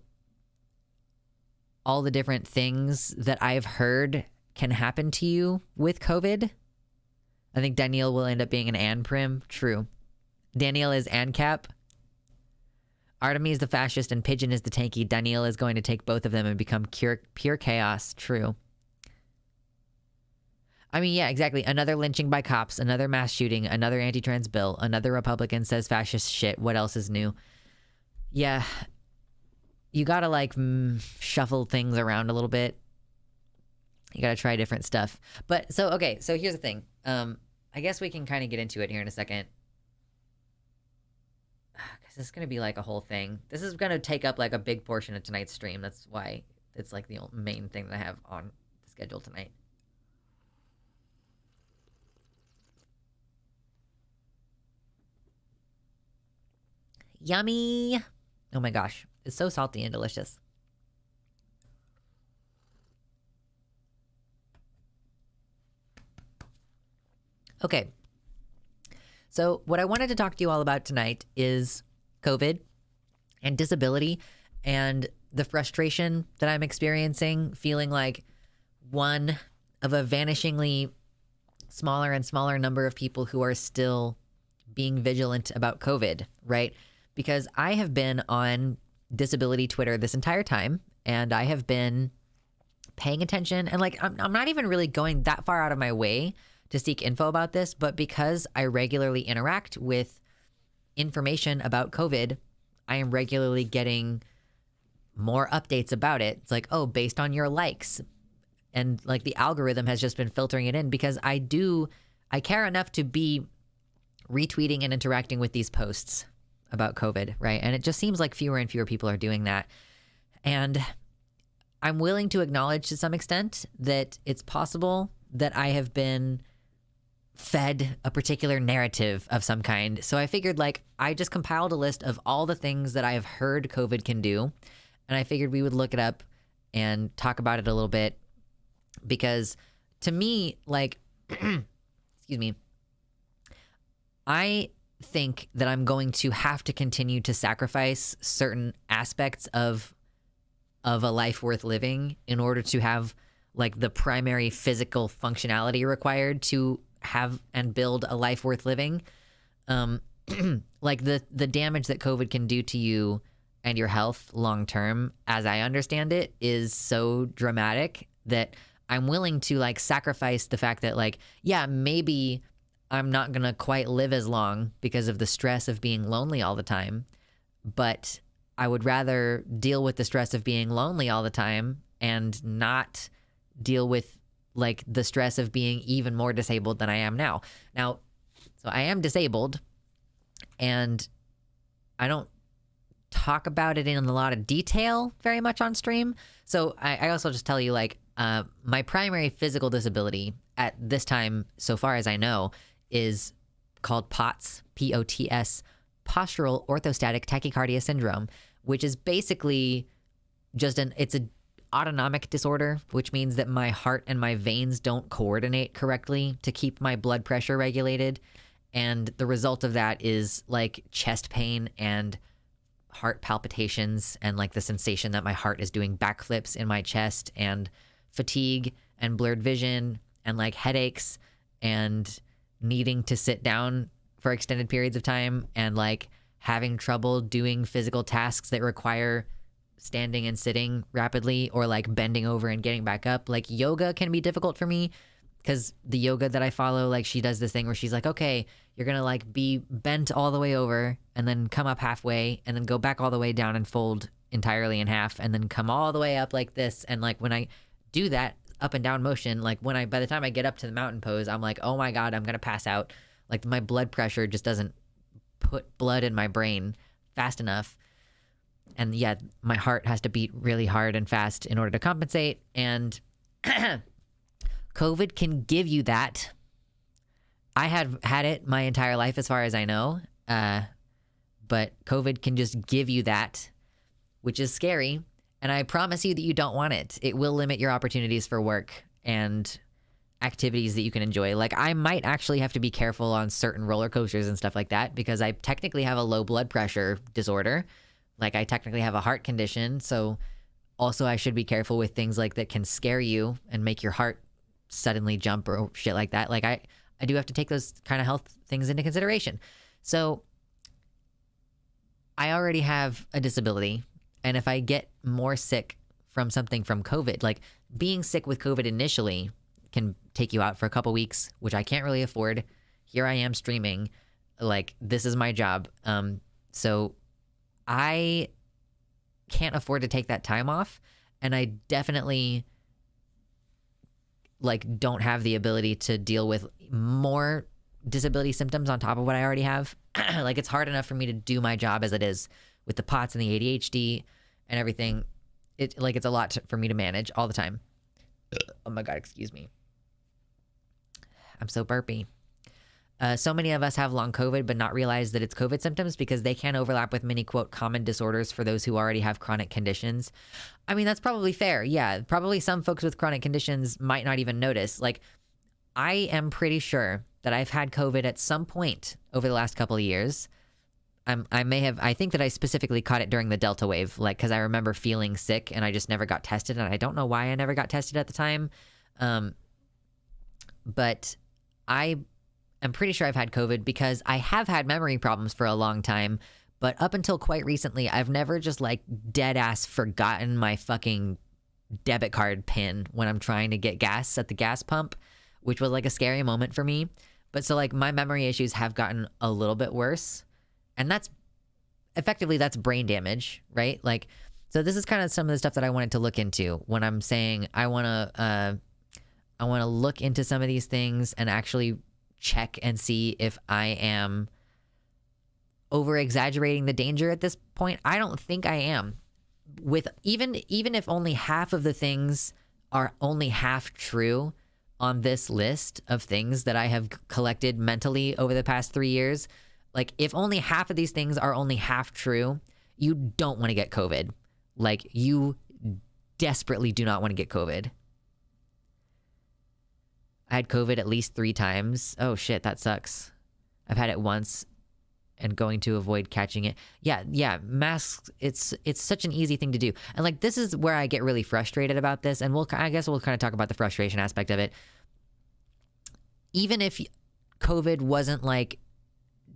all the different things that I've heard can happen to you with COVID. I think Daniil will end up being an Anprim. True. Daniil is ANCAP. Artemy is the fascist and Pigeon is the tanky. Daniil is going to take both of them and become pure chaos. True. I mean, yeah, exactly. Another lynching by cops, another mass shooting, another anti-trans bill, another Republican says fascist shit. What else is new? Yeah. You gotta like shuffle things around a little bit. You gotta try different stuff. But so, okay, so here's the thing. I guess we can kind of get into it here in a second. Because this is gonna be like a whole thing. This is gonna take up like a big portion of tonight's stream. That's why it's like the main thing that I have on the schedule tonight. Yummy. Oh my gosh. It's so salty and delicious. Okay. So what I wanted to talk to you all about tonight is COVID and disability and the frustration that I'm experiencing, feeling like one of a vanishingly smaller and smaller number of people who are still being vigilant about COVID, right? Because I have been on disability Twitter this entire time, and I have been paying attention, and like I'm not even really going that far out of my way to seek info about this, but because I regularly interact with information about COVID, I am regularly getting more updates about it. It's like, oh, based on your likes, and like the algorithm has just been filtering it in because I care enough to be retweeting and interacting with these posts about COVID, right? And it just seems like fewer and fewer people are doing that. And I'm willing to acknowledge to some extent that it's possible that I have been fed a particular narrative of some kind. So I figured like I just compiled a list of all the things that I have heard COVID can do. And I figured we would look it up and talk about it a little bit because to me, like, excuse me, I think that I'm going to have to continue to sacrifice certain aspects of a life worth living in order to have like the primary physical functionality required to have and build a life worth living. Like the damage that COVID can do to you and your health long term, as I understand it, is so dramatic that I'm willing to like sacrifice the fact that like, yeah, maybe I'm not going to quite live as long because of the stress of being lonely all the time. But I would rather deal with the stress of being lonely all the time and not deal with like the stress of being even more disabled than I am now. Now, so I am disabled and I don't talk about it in a lot of detail very much on stream. So I also just tell you like my primary physical disability at this time, so far as I know, is called POTS, P-O-T-S, postural orthostatic tachycardia syndrome, which is basically just it's an autonomic disorder, which means that my heart and my veins don't coordinate correctly to keep my blood pressure regulated. And the result of that is like chest pain and heart palpitations and like the sensation that my heart is doing backflips in my chest and fatigue and blurred vision and like headaches and needing to sit down for extended periods of time and like having trouble doing physical tasks that require standing and sitting rapidly, or like bending over and getting back up. Like yoga can be difficult for me, because the yoga that I follow, like she does this thing where she's like, okay, you're gonna like be bent all the way over and then come up halfway and then go back all the way down and fold entirely in half and then come all the way up like this. And like when I do that up and down motion, like by the time I get up to the mountain pose, I'm like, oh my God, I'm gonna pass out. Like my blood pressure just doesn't put blood in my brain fast enough. And yeah, my heart has to beat really hard and fast in order to compensate. And COVID can give you that. I have had it my entire life as far as I know. But COVID can just give you that, which is scary. And I promise you that you don't want it. It will limit your opportunities for work and activities that you can enjoy. Like I might actually have to be careful on certain roller coasters and stuff like that, because I technically have a low blood pressure disorder. Like I technically have a heart condition. So also I should be careful with things like that can scare you and make your heart suddenly jump or shit like that. Like I do have to take those kind of health things into consideration. So I already have a disability. And if I get more sick from something from COVID, like being sick with COVID initially can take you out for a couple weeks, which I can't really afford. Here I am streaming. Like this is my job. So I can't afford to take that time off. And I definitely like don't have the ability to deal with more disability symptoms on top of what I already have. Like it's hard enough for me to do my job as it is with the POTS and the ADHD and everything. It's a lot for me to manage all the time. Oh my God, excuse me. I'm so burpy. So many of us have long COVID but not realize that it's COVID symptoms because they can overlap with many, quote, common disorders for those who already have chronic conditions. I mean, that's probably fair. Yeah, probably some folks with chronic conditions might not even notice. Like, I am pretty sure that I've had COVID at some point over the last couple of years. I think that I specifically caught it during the Delta wave, like, because I remember feeling sick and I just never got tested. And I don't know why I never got tested at the time. But I'm pretty sure I've had COVID because I have had memory problems for a long time. But up until quite recently, I've never just like dead ass forgotten my fucking debit card PIN when I'm trying to get gas at the gas pump, which was like a scary moment for me. But so like my memory issues have gotten a little bit worse. And that's brain damage, right? Like, so this is kind of some of the stuff that I wanted to look into when I'm saying I want to look into some of these things and actually check and see if I am over exaggerating the danger at this point. I don't think I am. With even if only half of the things are only half true on this list of things that I have collected mentally over the past 3 years, like if only half of these things are only half true, you don't want to get COVID. Like you desperately do not want to get COVID. I had COVID at least 3 times. Oh shit, that sucks. I've had it once and going to avoid catching it. Yeah, masks, it's such an easy thing to do. And like this is where I get really frustrated about this, and I guess we'll kind of talk about the frustration aspect of it. Even if COVID wasn't like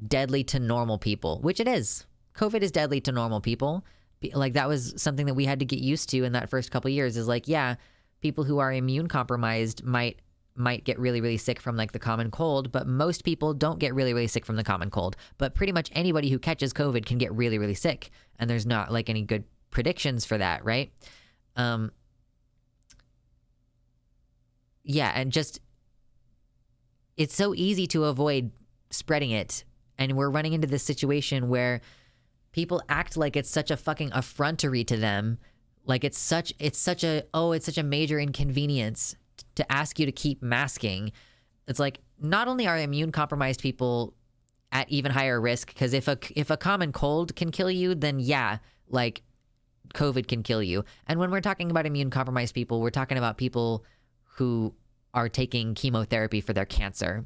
deadly to normal people, which it is. COVID is deadly to normal people. Like that was something that we had to get used to in that first couple of years, is like, yeah, people who are immune compromised might get really, really sick from like the common cold, but most people don't get really, really sick from the common cold. But pretty much anybody who catches COVID can get really, really sick. And there's not like any good predictions for that, right? Yeah, and just, it's so easy to avoid spreading it. And we're running into this situation where people act like it's such a fucking effrontery to them. Like it's such a major inconvenience to ask you to keep masking. It's like, not only are immune compromised people at even higher risk, because if a common cold can kill you, then yeah, like COVID can kill you. And when we're talking about immune compromised people, we're talking about people who are taking chemotherapy for their cancer,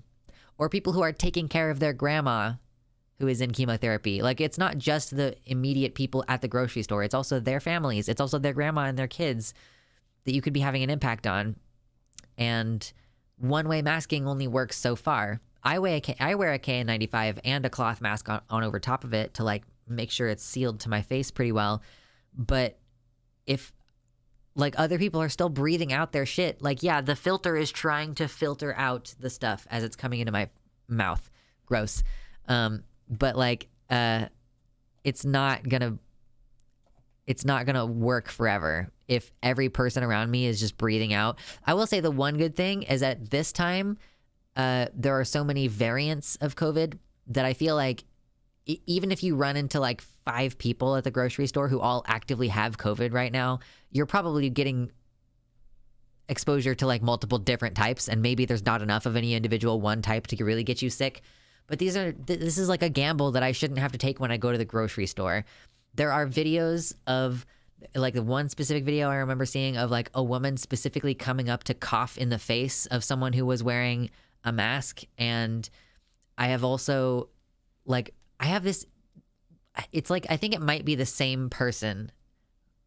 or people who are taking care of their grandma who is in chemotherapy. Like it's not just the immediate people at the grocery store. It's also their families. It's also their grandma and their kids that you could be having an impact on. And one-way masking only works so far. I wear a KN95 and a cloth mask on over top of it to like make sure it's sealed to my face pretty well. But if like other people are still breathing out their shit, like, yeah, the filter is trying to filter out the stuff as it's coming into my mouth. Gross. But like, it's not gonna work forever if every person around me is just breathing out. I will say the one good thing is that this time, there are so many variants of COVID that I feel like even if you run into like 5 people at the grocery store who all actively have COVID right now, you're probably getting exposure to like multiple different types, and maybe there's not enough of any individual one type to really get you sick. But this is like a gamble that I shouldn't have to take when I go to the grocery store. There are videos of like the one specific video I remember seeing of like a woman specifically coming up to cough in the face of someone who was wearing a mask. And I have also like, I have this, it's like, I think it might be the same person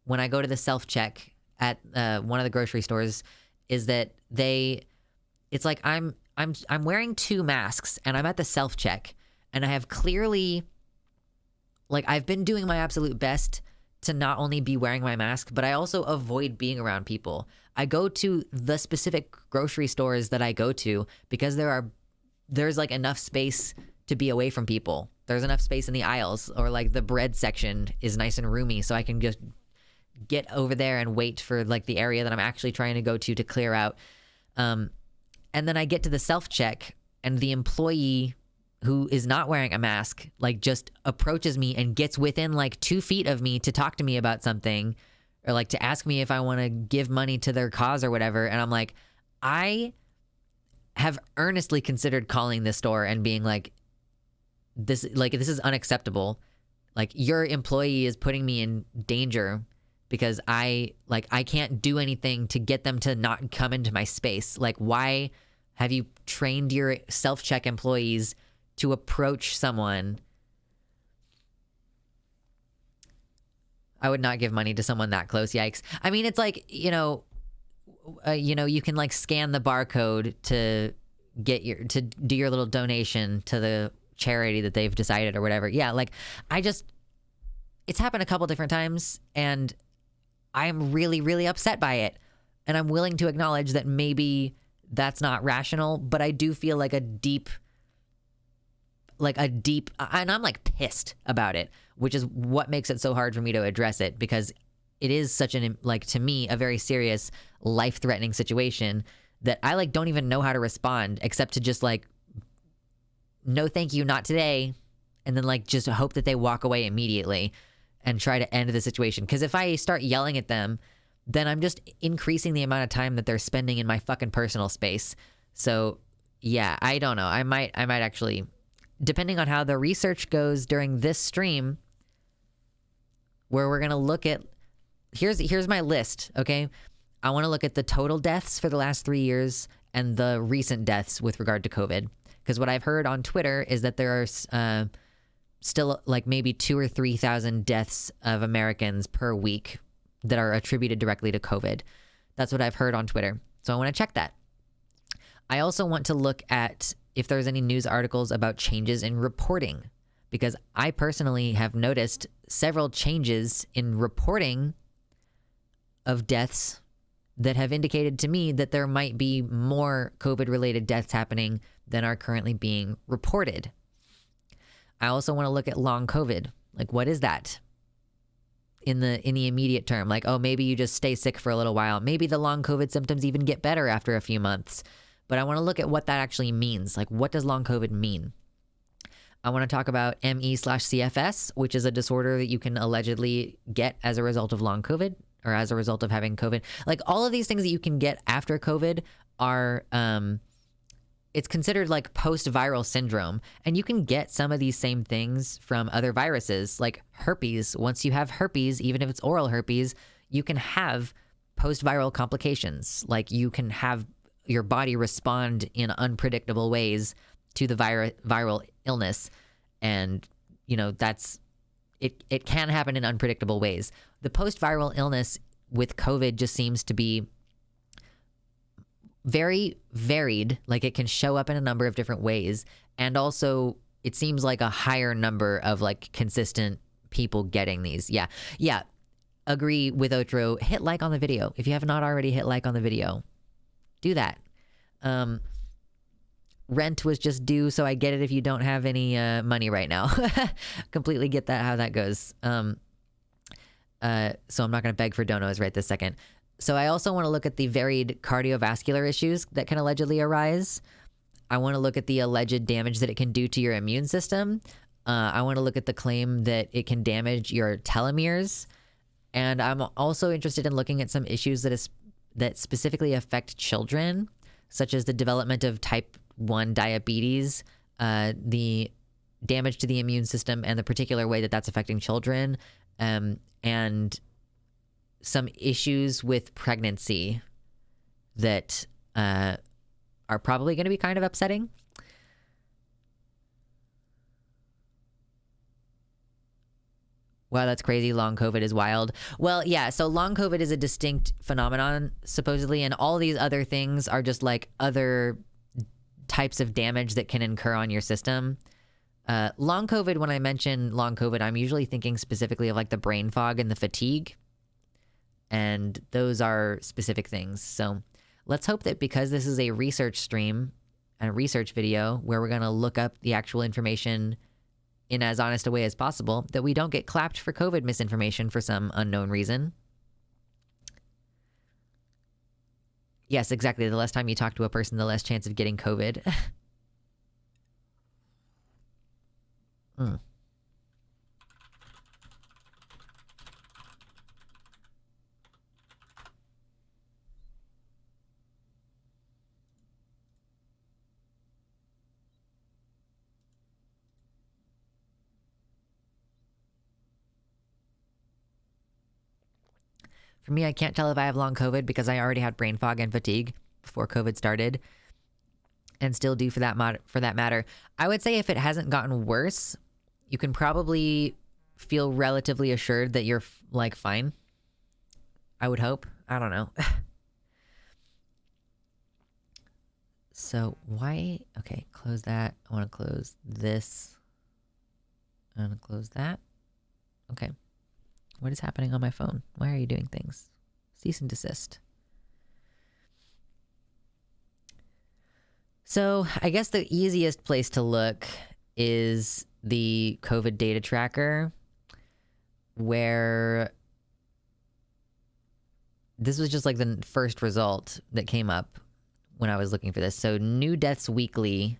when I go to the self-check at one of the grocery stores, is that it's like I'm wearing 2 masks and I'm at the self-check, and I have clearly, like, I've been doing my absolute best to not only be wearing my mask, but I also avoid being around people. I go to the specific grocery stores that I go to because there's like enough space to be away from people. There's enough space in the aisles, or like the bread section is nice and roomy, so I can just get over there and wait for like the area that I'm actually trying to go to clear out. And then I get to the self-check, and the employee who is not wearing a mask like just approaches me and gets within like 2 feet of me to talk to me about something, or like to ask me if I want to give money to their cause or whatever. And I'm like, I have earnestly considered calling this store and being like, this is unacceptable. Like, your employee is putting me in danger because I can't do anything to get them to not come into my space. Like, why have you trained your self-check employees to approach someone? I would not give money to someone that close. Yikes. I mean, it's like, you can like scan the barcode to do your little donation to the charity that they've decided or whatever. Yeah. Like, it's happened a couple different times, and I'm really, really upset by it. And I'm willing to acknowledge that maybe that's not rational, but I do feel like a deep, and I'm like pissed about it, which is what makes it so hard for me to address it, because it is such an, like, to me, a very serious, life-threatening situation that I like don't even know how to respond, except to just like, no, thank you, not today. And then like just hope that they walk away immediately and try to end the situation. Because if I start yelling at them, then I'm just increasing the amount of time that they're spending in my fucking personal space. So yeah, I don't know. I might actually, depending on how the research goes during this stream, where we're going to look at, here's my list. Okay. I want to look at the total deaths for the last 3 years and the recent deaths with regard to COVID. Because what I've heard on Twitter is that there are still like maybe 2,000 or 3,000 deaths of Americans per week that are attributed directly to COVID. That's what I've heard on Twitter. So I want to check that. I also want to look at if there's any news articles about changes in reporting, because I personally have noticed several changes in reporting of deaths that have indicated to me that there might be more COVID-related deaths happening than are currently being reported. I also want to look at long COVID. Like, what is that in the immediate term? Like, oh, maybe you just stay sick for a little while. Maybe the long COVID symptoms even get better after a few months. But I want to look at what that actually means. Like, what does long COVID mean? I want to talk about ME/CFS, which is a disorder that you can allegedly get as a result of long COVID, or as a result of having COVID. Like, all of these things that you can get after COVID are, it's considered like post-viral syndrome. And you can get some of these same things from other viruses, like herpes. Once you have herpes, even if it's oral herpes, you can have post-viral complications. Like, you can have your body respond in unpredictable ways to the viral illness. And, it can happen in unpredictable ways. The post-viral illness with COVID just seems to be very varied. Like, it can show up in a number of different ways. And also, it seems like a higher number of like consistent people getting these. Yeah. Yeah. Agree with Otro. Hit like on the video. If you have not already hit like on the video, do that. Rent was just due, so I get it if you don't have any money right now. Completely get that, how that goes. So I'm not going to beg for donos right this second. So I also want to look at the varied cardiovascular issues that can allegedly arise. I want to look at the alleged damage that it can do to your immune system. I want to look at the claim that it can damage your telomeres. And I'm also interested in looking at some issues that specifically affect children, such as the development of type 1 diabetes, the damage to the immune system, and the particular way that that's affecting children, and some issues with pregnancy that are probably going to be kind of upsetting. Wow, that's crazy. Long COVID is wild. Well, yeah, so long COVID is a distinct phenomenon, supposedly, and all these other things are just like other types of damage that can incur on your system. Long COVID, when I mention long COVID, I'm usually thinking specifically of like the brain fog and the fatigue. And those are specific things. So let's hope that because this is a research stream and a research video where we're going to look up the actual information in as honest a way as possible, that we don't get clapped for COVID misinformation for some unknown reason. Yes, exactly. The less time you talk to a person, the less chance of getting COVID. For me, I can't tell if I have long COVID because I already had brain fog and fatigue before COVID started, and still do for that matter. I would say if it hasn't gotten worse, you can probably feel relatively assured that you're like fine. I would hope. I don't know. So why? Okay, close that. I want to close this. I want to close that. Okay. What is happening on my phone? Why are you doing things? Cease and desist. So I guess the easiest place to look is the COVID data tracker, where this was just like the first result that came up when I was looking for this. So new deaths weekly.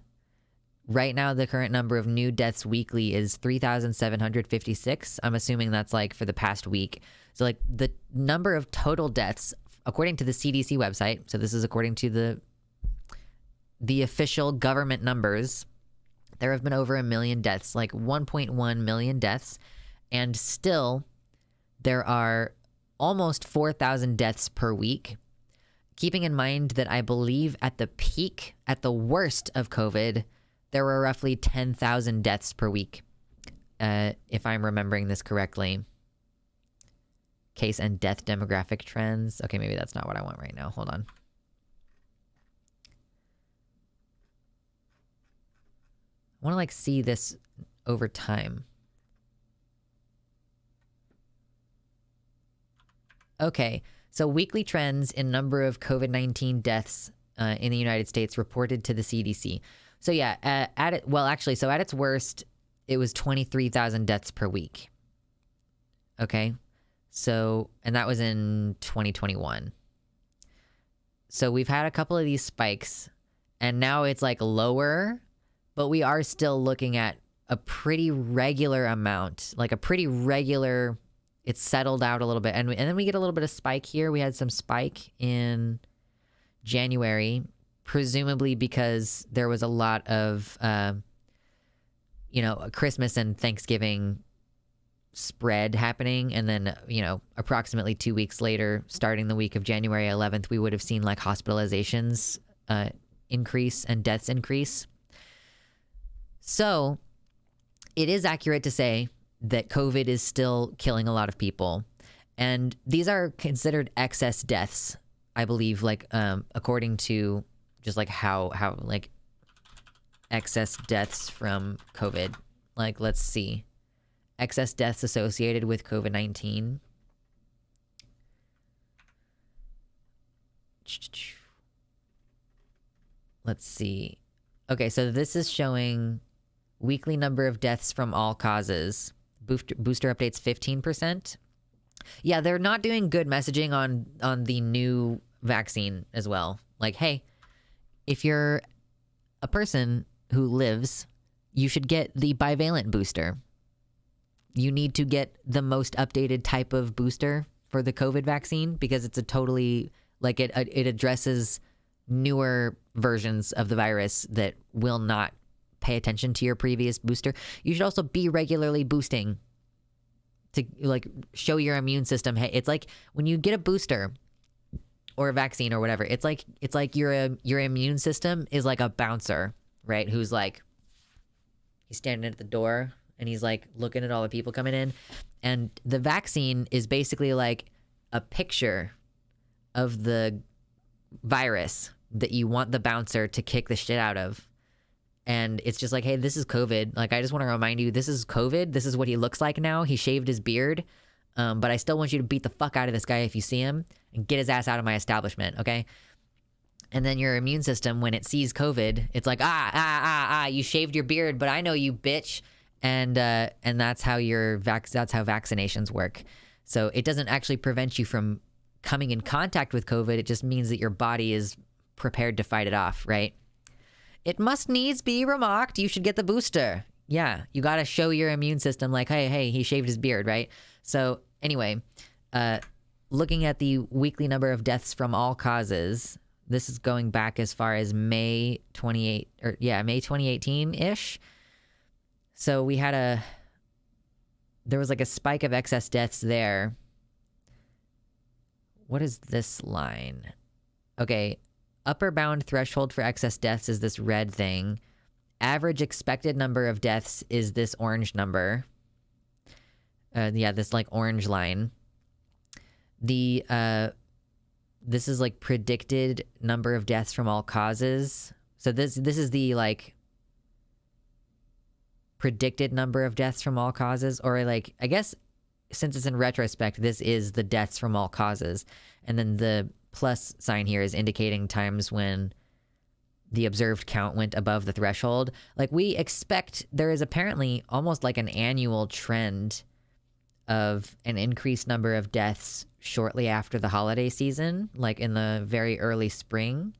Right now, the current number of new deaths weekly is 3,756. I'm assuming that's like for the past week. So like the number of total deaths, according to the CDC website, so this is according to the official government numbers, there have been over 1 million deaths, like 1.1 million deaths. And still, there are almost 4,000 deaths per week. Keeping in mind that I believe at the peak, at the worst of COVID, there were roughly 10,000 deaths per week, if I'm remembering this correctly. Case and death demographic trends. Okay, maybe that's not what I want right now. Hold on. I want to like see this over time. Okay, so weekly trends in number of COVID-19 deaths in the United States reported to the CDC. So yeah, at its worst, it was 23,000 deaths per week. Okay, so, and that was in 2021. So we've had a couple of these spikes, and now it's like lower, but we are still looking at a pretty regular amount, like a pretty regular, it's settled out a little bit. And then we get a little bit of spike here. We had some spike in January, presumably because there was a lot of, Christmas and Thanksgiving spread happening. And then, approximately 2 weeks later, starting the week of January 11th, we would have seen like hospitalizations increase and deaths increase. So it is accurate to say that COVID is still killing a lot of people. And these are considered excess deaths, I believe, like, according to just like how like excess deaths from COVID. Like, let's see. excess deaths associated with COVID-19. Let's see. Okay, so this is showing weekly number of deaths from all causes. Booster updates 15%. Yeah, they're not doing good messaging on the new vaccine as well. Like, hey, if you're a person who lives, you should get the bivalent booster. You need to get the most updated type of booster for the COVID vaccine because it's a totally, like, it addresses newer versions of the virus that will not pay attention to your previous booster. You should also be regularly boosting to, like, show your immune system, hey, it's like when you get a booster or a vaccine or whatever, it's like your immune system is like a bouncer, right? Who's like, he's standing at the door and he's like looking at all the people coming in. And the vaccine is basically like a picture of the virus that you want the bouncer to kick the shit out of. And it's just like, hey, this is COVID. Like, I just want to remind you, this is COVID. This is what he looks like now. He shaved his beard. But I still want you to beat the fuck out of this guy if you see him and get his ass out of my establishment, okay? And then your immune system, when it sees COVID, it's like, you shaved your beard, but I know you, bitch. And that's how that's how vaccinations work. So it doesn't actually prevent you from coming in contact with COVID. It just means that your body is prepared to fight it off, right? It must needs be remarked, you should get the booster. Yeah, you got to show your immune system like, hey, he shaved his beard, right? So anyway, looking at the weekly number of deaths from all causes, this is going back as far as May 2018-ish. So we had there was like a spike of excess deaths there. What is this line? Okay, upper bound threshold for excess deaths is this red thing. Average expected number of deaths is this orange number. This like orange line. This is like predicted number of deaths from all causes. So this is the like predicted number of deaths from all causes, or like, I guess since it's in retrospect, this is the deaths from all causes. And then the plus sign here is indicating times when the observed count went above the threshold. Like, we expect there is apparently almost like an annual trend of an increased number of deaths shortly after the holiday season, like in the very early spring,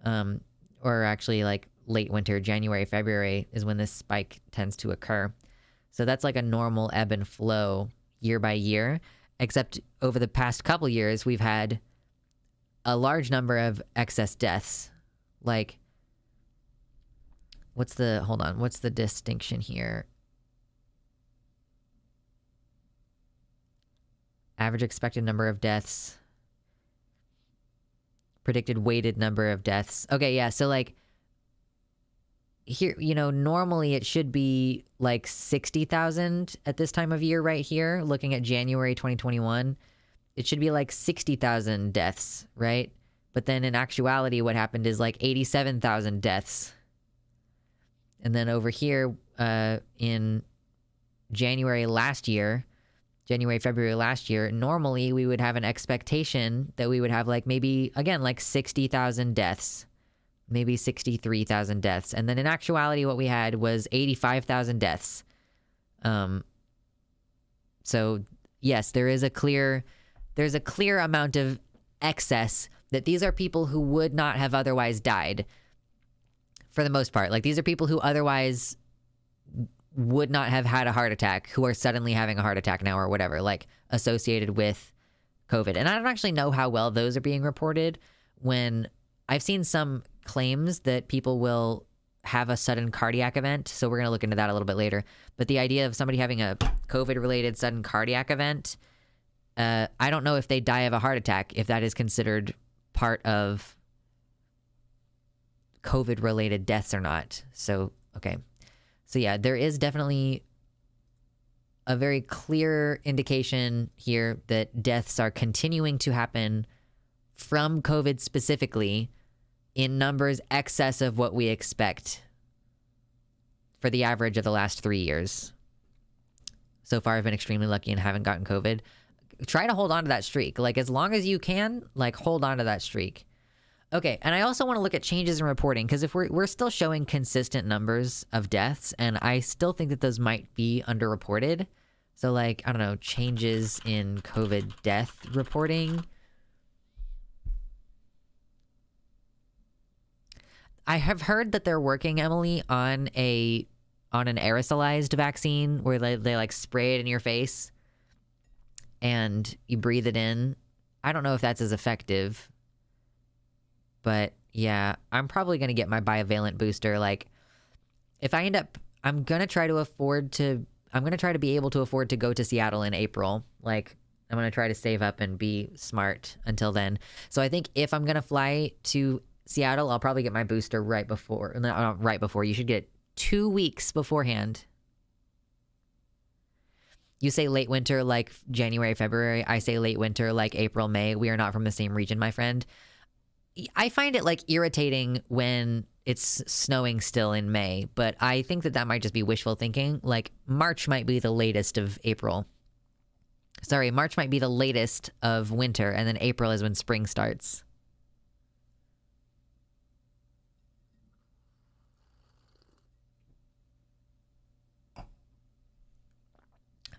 or actually like late winter, January, February is when this spike tends to occur. So that's like a normal ebb and flow year by year, except over the past couple years, we've had a large number of excess deaths. Like, what's the distinction here? Average expected number of deaths. Predicted weighted number of deaths. Okay, yeah, so like, here, normally it should be like 60,000 at this time of year right here, looking at January 2021. It should be like 60,000 deaths, right? But then in actuality, what happened is like 87,000 deaths. And then over here, in February last year, normally we would have an expectation that we would have like maybe, again, like 60,000 deaths, maybe 63,000 deaths. And then in actuality, what we had was 85,000 deaths. So yes, there's a clear amount of excess that these are people who would not have otherwise died for the most part. Like, these are people who otherwise would not have had a heart attack, who are suddenly having a heart attack now or whatever, like associated with COVID. And I don't actually know how well those are being reported. When I've seen some claims that people will have a sudden cardiac event. So we're going to look into that a little bit later. But the idea of somebody having a COVID-related sudden cardiac event, I don't know if they die of a heart attack, if that is considered part of COVID-related deaths or not. So, okay. So yeah, there is definitely a very clear indication here that deaths are continuing to happen from COVID specifically in numbers excess of what we expect for the average of the last 3 years. So far, I've been extremely lucky and haven't gotten COVID. Try to hold on to that streak. Like, as long as you can, like, hold on to that streak. Okay, and I also want to look at changes in reporting, because if we're still showing consistent numbers of deaths, and I still think that those might be underreported. So, like, I don't know, changes in COVID death reporting. I have heard that they're working, Emily, on an aerosolized vaccine where they like spray it in your face and you breathe it in. I don't know if that's as effective, but yeah, I'm probably going to get my bivalent booster. Like, if I end up, I'm going to try to be able to afford to go to Seattle in April. Like, I'm going to try to save up and be smart until then. So I think if I'm going to fly to Seattle, I'll probably get my booster right before. Not right before. You should get it 2 weeks beforehand. You say late winter like January, February. I say late winter like April, May. We are not from the same region, my friend. I find it like irritating when it's snowing still in May, but I think that might just be wishful thinking. Like, March might be the latest of April. Sorry, March might be the latest of winter, and then April is when spring starts.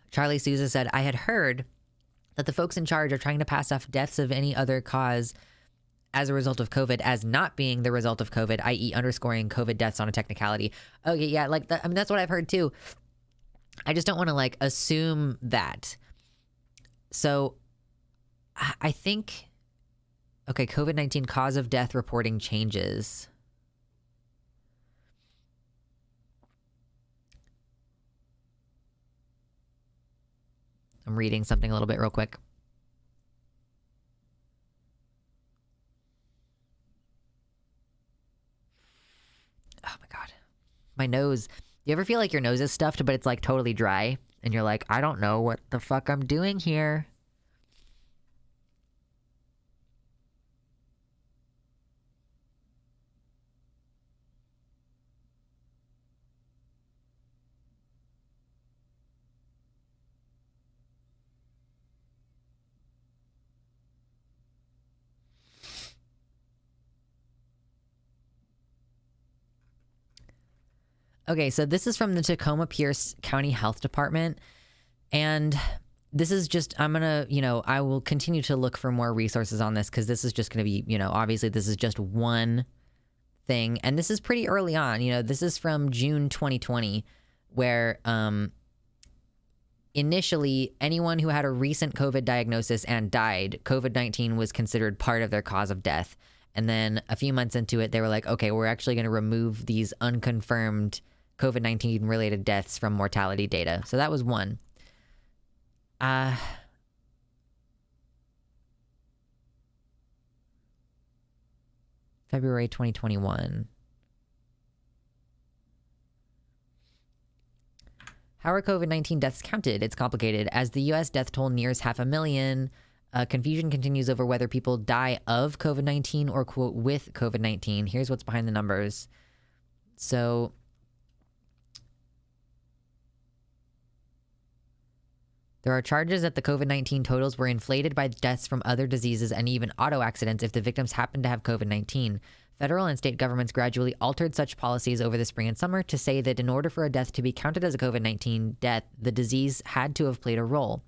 Charlie Souza said, I had heard that the folks in charge are trying to pass off deaths of any other cause as a result of COVID as not being the result of COVID, i.e. underscoring COVID deaths on a technicality. Okay, yeah, like that, I mean, that's what I've heard too. I just don't want to like assume that. So I think, okay, COVID-19 cause of death reporting changes. I'm reading something a little bit real quick. Oh my God. My nose. You ever feel like your nose is stuffed, but it's like totally dry? And you're like, I don't know what the fuck I'm doing here. Okay, so this is from the Tacoma Pierce County Health Department. And this is just, I'm going to, I will continue to look for more resources on this because this is just going to be, obviously this is just one thing. And this is pretty early on. This is from June 2020, where initially anyone who had a recent COVID diagnosis and died, COVID-19 was considered part of their cause of death. And then a few months into it, they were like, okay, we're actually going to remove these unconfirmed COVID-19 related deaths from mortality data. So that was one. February 2021. How are COVID-19 deaths counted? It's complicated. As the U.S. death toll nears 500,000, confusion continues over whether people die of COVID-19 or, quote, with COVID-19. Here's what's behind the numbers. So there are charges that the COVID-19 totals were inflated by deaths from other diseases and even auto accidents if the victims happened to have COVID-19. Federal and state governments gradually altered such policies over the spring and summer to say that in order for a death to be counted as a COVID-19 death, the disease had to have played a role.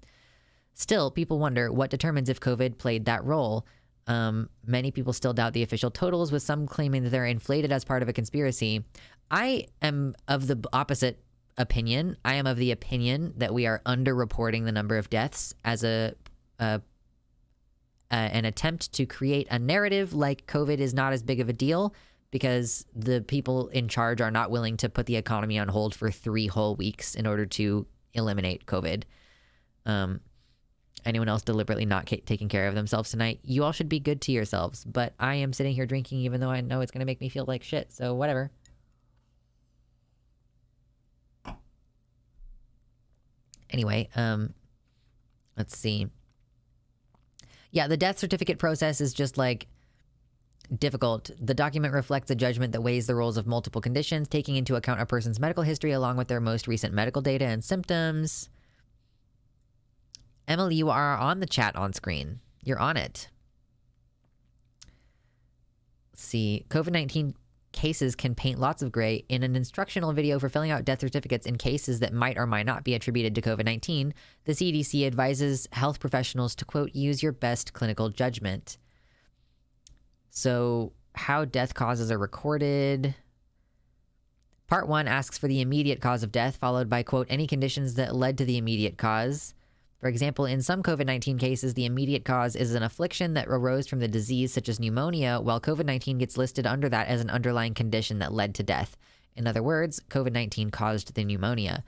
Still, people wonder what determines if COVID played that role. Many people still doubt the official totals, with some claiming that they're inflated as part of a conspiracy. I am of the opposite opinion. I am of the opinion that we are underreporting the number of deaths as an attempt to create a narrative like COVID is not as big of a deal because the people in charge are not willing to put the economy on hold for 3 whole weeks in order to eliminate COVID. Anyone else deliberately not taking care of themselves tonight, you all should be good to yourselves. But I am sitting here drinking even though I know it's going to make me feel like shit. So whatever. Anyway, let's see. Yeah, the death certificate process is just like difficult. The document reflects a judgment that weighs the roles of multiple conditions, taking into account a person's medical history along with their most recent medical data and symptoms. Emily, you are on the chat on screen. You're on it. Let's see. COVID-19 cases can paint lots of gray. In an instructional video for filling out death certificates in cases that might or might not be attributed to COVID-19, the CDC advises health professionals to, quote, use your best clinical judgment. So how death causes are recorded. Part 1 asks for the immediate cause of death, followed by, quote, any conditions that led to the immediate cause. For example, in some COVID-19 cases, the immediate cause is an affliction that arose from the disease, such as pneumonia, while COVID-19 gets listed under that as an underlying condition that led to death. In other words, COVID-19 caused the pneumonia.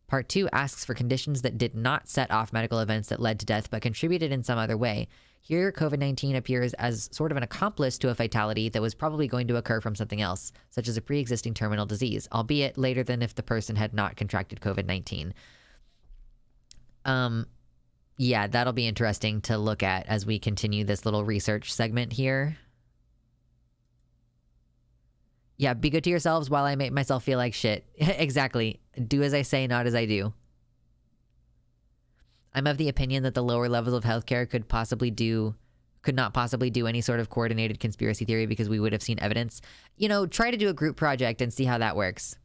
Part 2 asks for conditions that did not set off medical events that led to death, but contributed in some other way. Here, COVID-19 appears as sort of an accomplice to a fatality that was probably going to occur from something else, such as a pre-existing terminal disease, albeit later than if the person had not contracted COVID-19. Yeah, that'll be interesting to look at as we continue this little research segment here. Yeah, be good to yourselves while I make myself feel like shit. Exactly. Do as I say, not as I do. I'm of the opinion that the lower levels of healthcare could not possibly do any sort of coordinated conspiracy theory because we would have seen evidence. You know, try to do a group project and see how that works.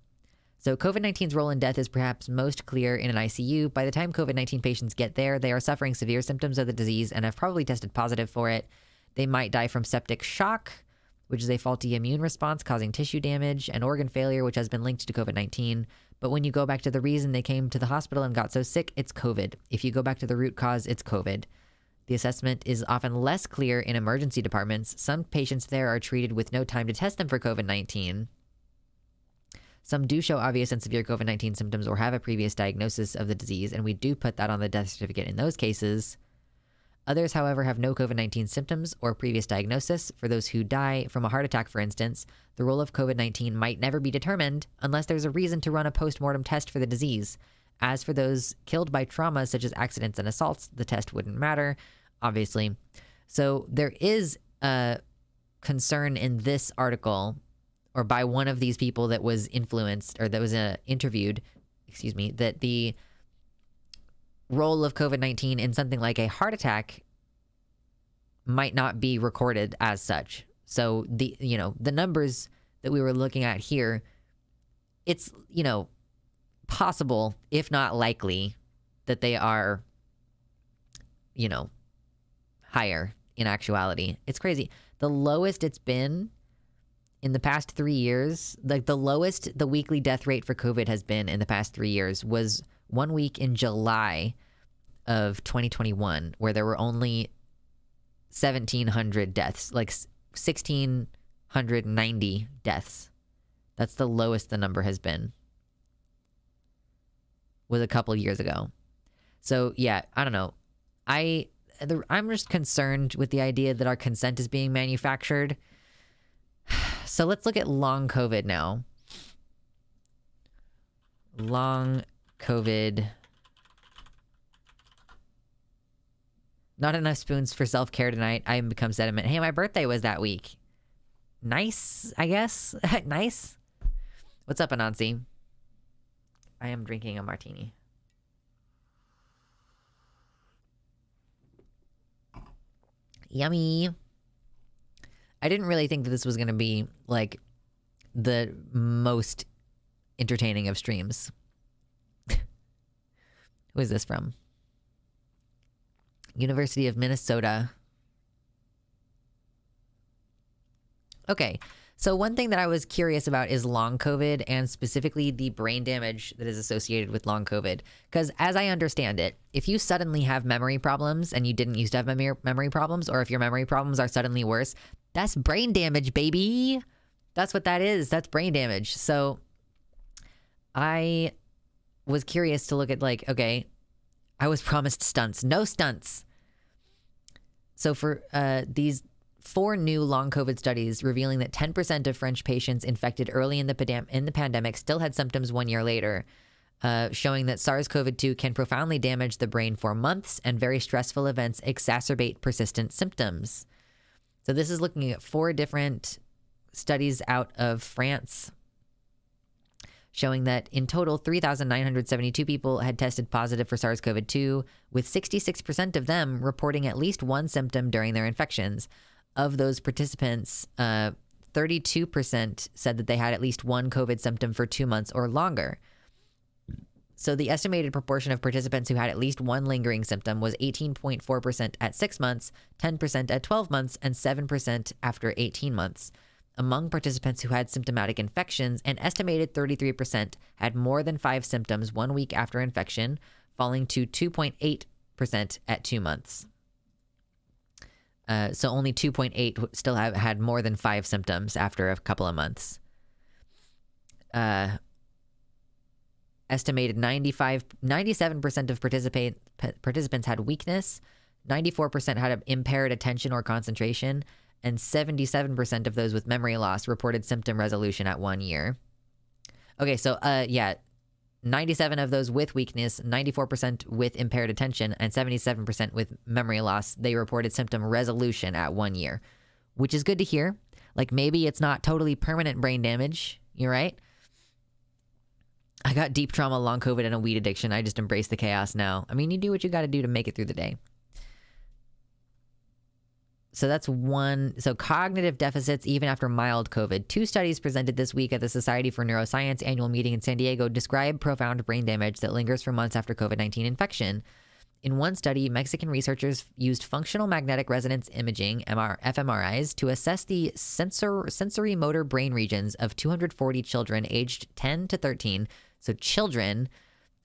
So COVID-19's role in death is perhaps most clear in an ICU. By the time COVID-19 patients get there, they are suffering severe symptoms of the disease and have probably tested positive for it. They might die from septic shock, which is a faulty immune response causing tissue damage, and organ failure, which has been linked to COVID-19. But when you go back to the reason they came to the hospital and got so sick, it's COVID. If you go back to the root cause, it's COVID. The assessment is often less clear in emergency departments. Some patients there are treated with no time to test them for COVID-19. Some do show obvious and severe COVID-19 symptoms or have a previous diagnosis of the disease, and we do put that on the death certificate in those cases. Others, however, have no COVID-19 symptoms or previous diagnosis. For those who die from a heart attack, for instance, the role of COVID-19 might never be determined unless there's a reason to run a post-mortem test for the disease. As for those killed by trauma, such as accidents and assaults, the test wouldn't matter, obviously. So there is a concern in this article, or by one of these people that was influenced, or that was interviewed, that the role of COVID-19 in something like a heart attack might not be recorded as such. So the numbers that we were looking at here, it's, possible, if not likely, that they are, higher in actuality. It's crazy. The lowest it's been in the past 3 years, like the lowest the weekly death rate for COVID has been in the past 3 years was 1 week in July of 2021, where there were only 1,700 deaths, like 1,690 deaths. That's the lowest the number has been. Was a couple years ago. So yeah, I don't know. I'm just concerned with the idea that our consent is being manufactured. So let's look at long COVID now. Long COVID. Not enough spoons for self-care tonight. I become sediment. Hey, my birthday was that week. Nice, I guess. Nice. What's up, Anansi? I am drinking a martini. Yummy. I didn't really think that this was going to be, like, the most entertaining of streams. Who is this from? University of Minnesota. Okay, so one thing that I was curious about is long COVID, and specifically the brain damage that is associated with long COVID. Because as I understand it, if you suddenly have memory problems and you didn't used to have memory problems, or if your memory problems are suddenly worse, that's brain damage, baby. That's what that is. That's brain damage. So I was curious to look at, like, okay, I was promised stunts. No stunts. So for these 4 new long COVID studies revealing that 10% of French patients infected early in the pandemic still had symptoms 1 year later, showing that SARS-CoV-2 can profoundly damage the brain for months, and very stressful events exacerbate persistent symptoms. So this is looking at 4 different studies out of France, showing that in total, 3,972 people had tested positive for SARS-CoV-2, with 66% of them reporting at least one symptom during their infections. Of those participants, 32% said that they had at least one COVID symptom for 2 months or longer. So the estimated proportion of participants who had at least one lingering symptom was 18.4% at 6 months, 10% at 12 months, and 7% after 18 months. Among participants who had symptomatic infections, an estimated 33% had more than 5 symptoms 1 week after infection, falling to 2.8% at 2 months. So only 2.8 still had more than 5 symptoms after a couple of months. Estimated 97% of participants had weakness, 94% had impaired attention or concentration, and 77% of those with memory loss reported symptom resolution at 1 year. Okay, so 97 of those with weakness, 94% with impaired attention, and 77% with memory loss, they reported symptom resolution at 1 year, which is good to hear. Like, maybe it's not totally permanent brain damage, you're right? I got deep trauma, long COVID, and a weed addiction. I just embrace the chaos now. I mean, you do what you got to do to make it through the day. So that's one. So cognitive deficits even after mild COVID. 2 studies presented this week at the Society for Neuroscience annual meeting in San Diego describe profound brain damage that lingers for months after COVID-19 infection. In one study, Mexican researchers used functional magnetic resonance imaging, fMRIs, to assess the sensory motor brain regions of 240 children aged 10 to 13, so children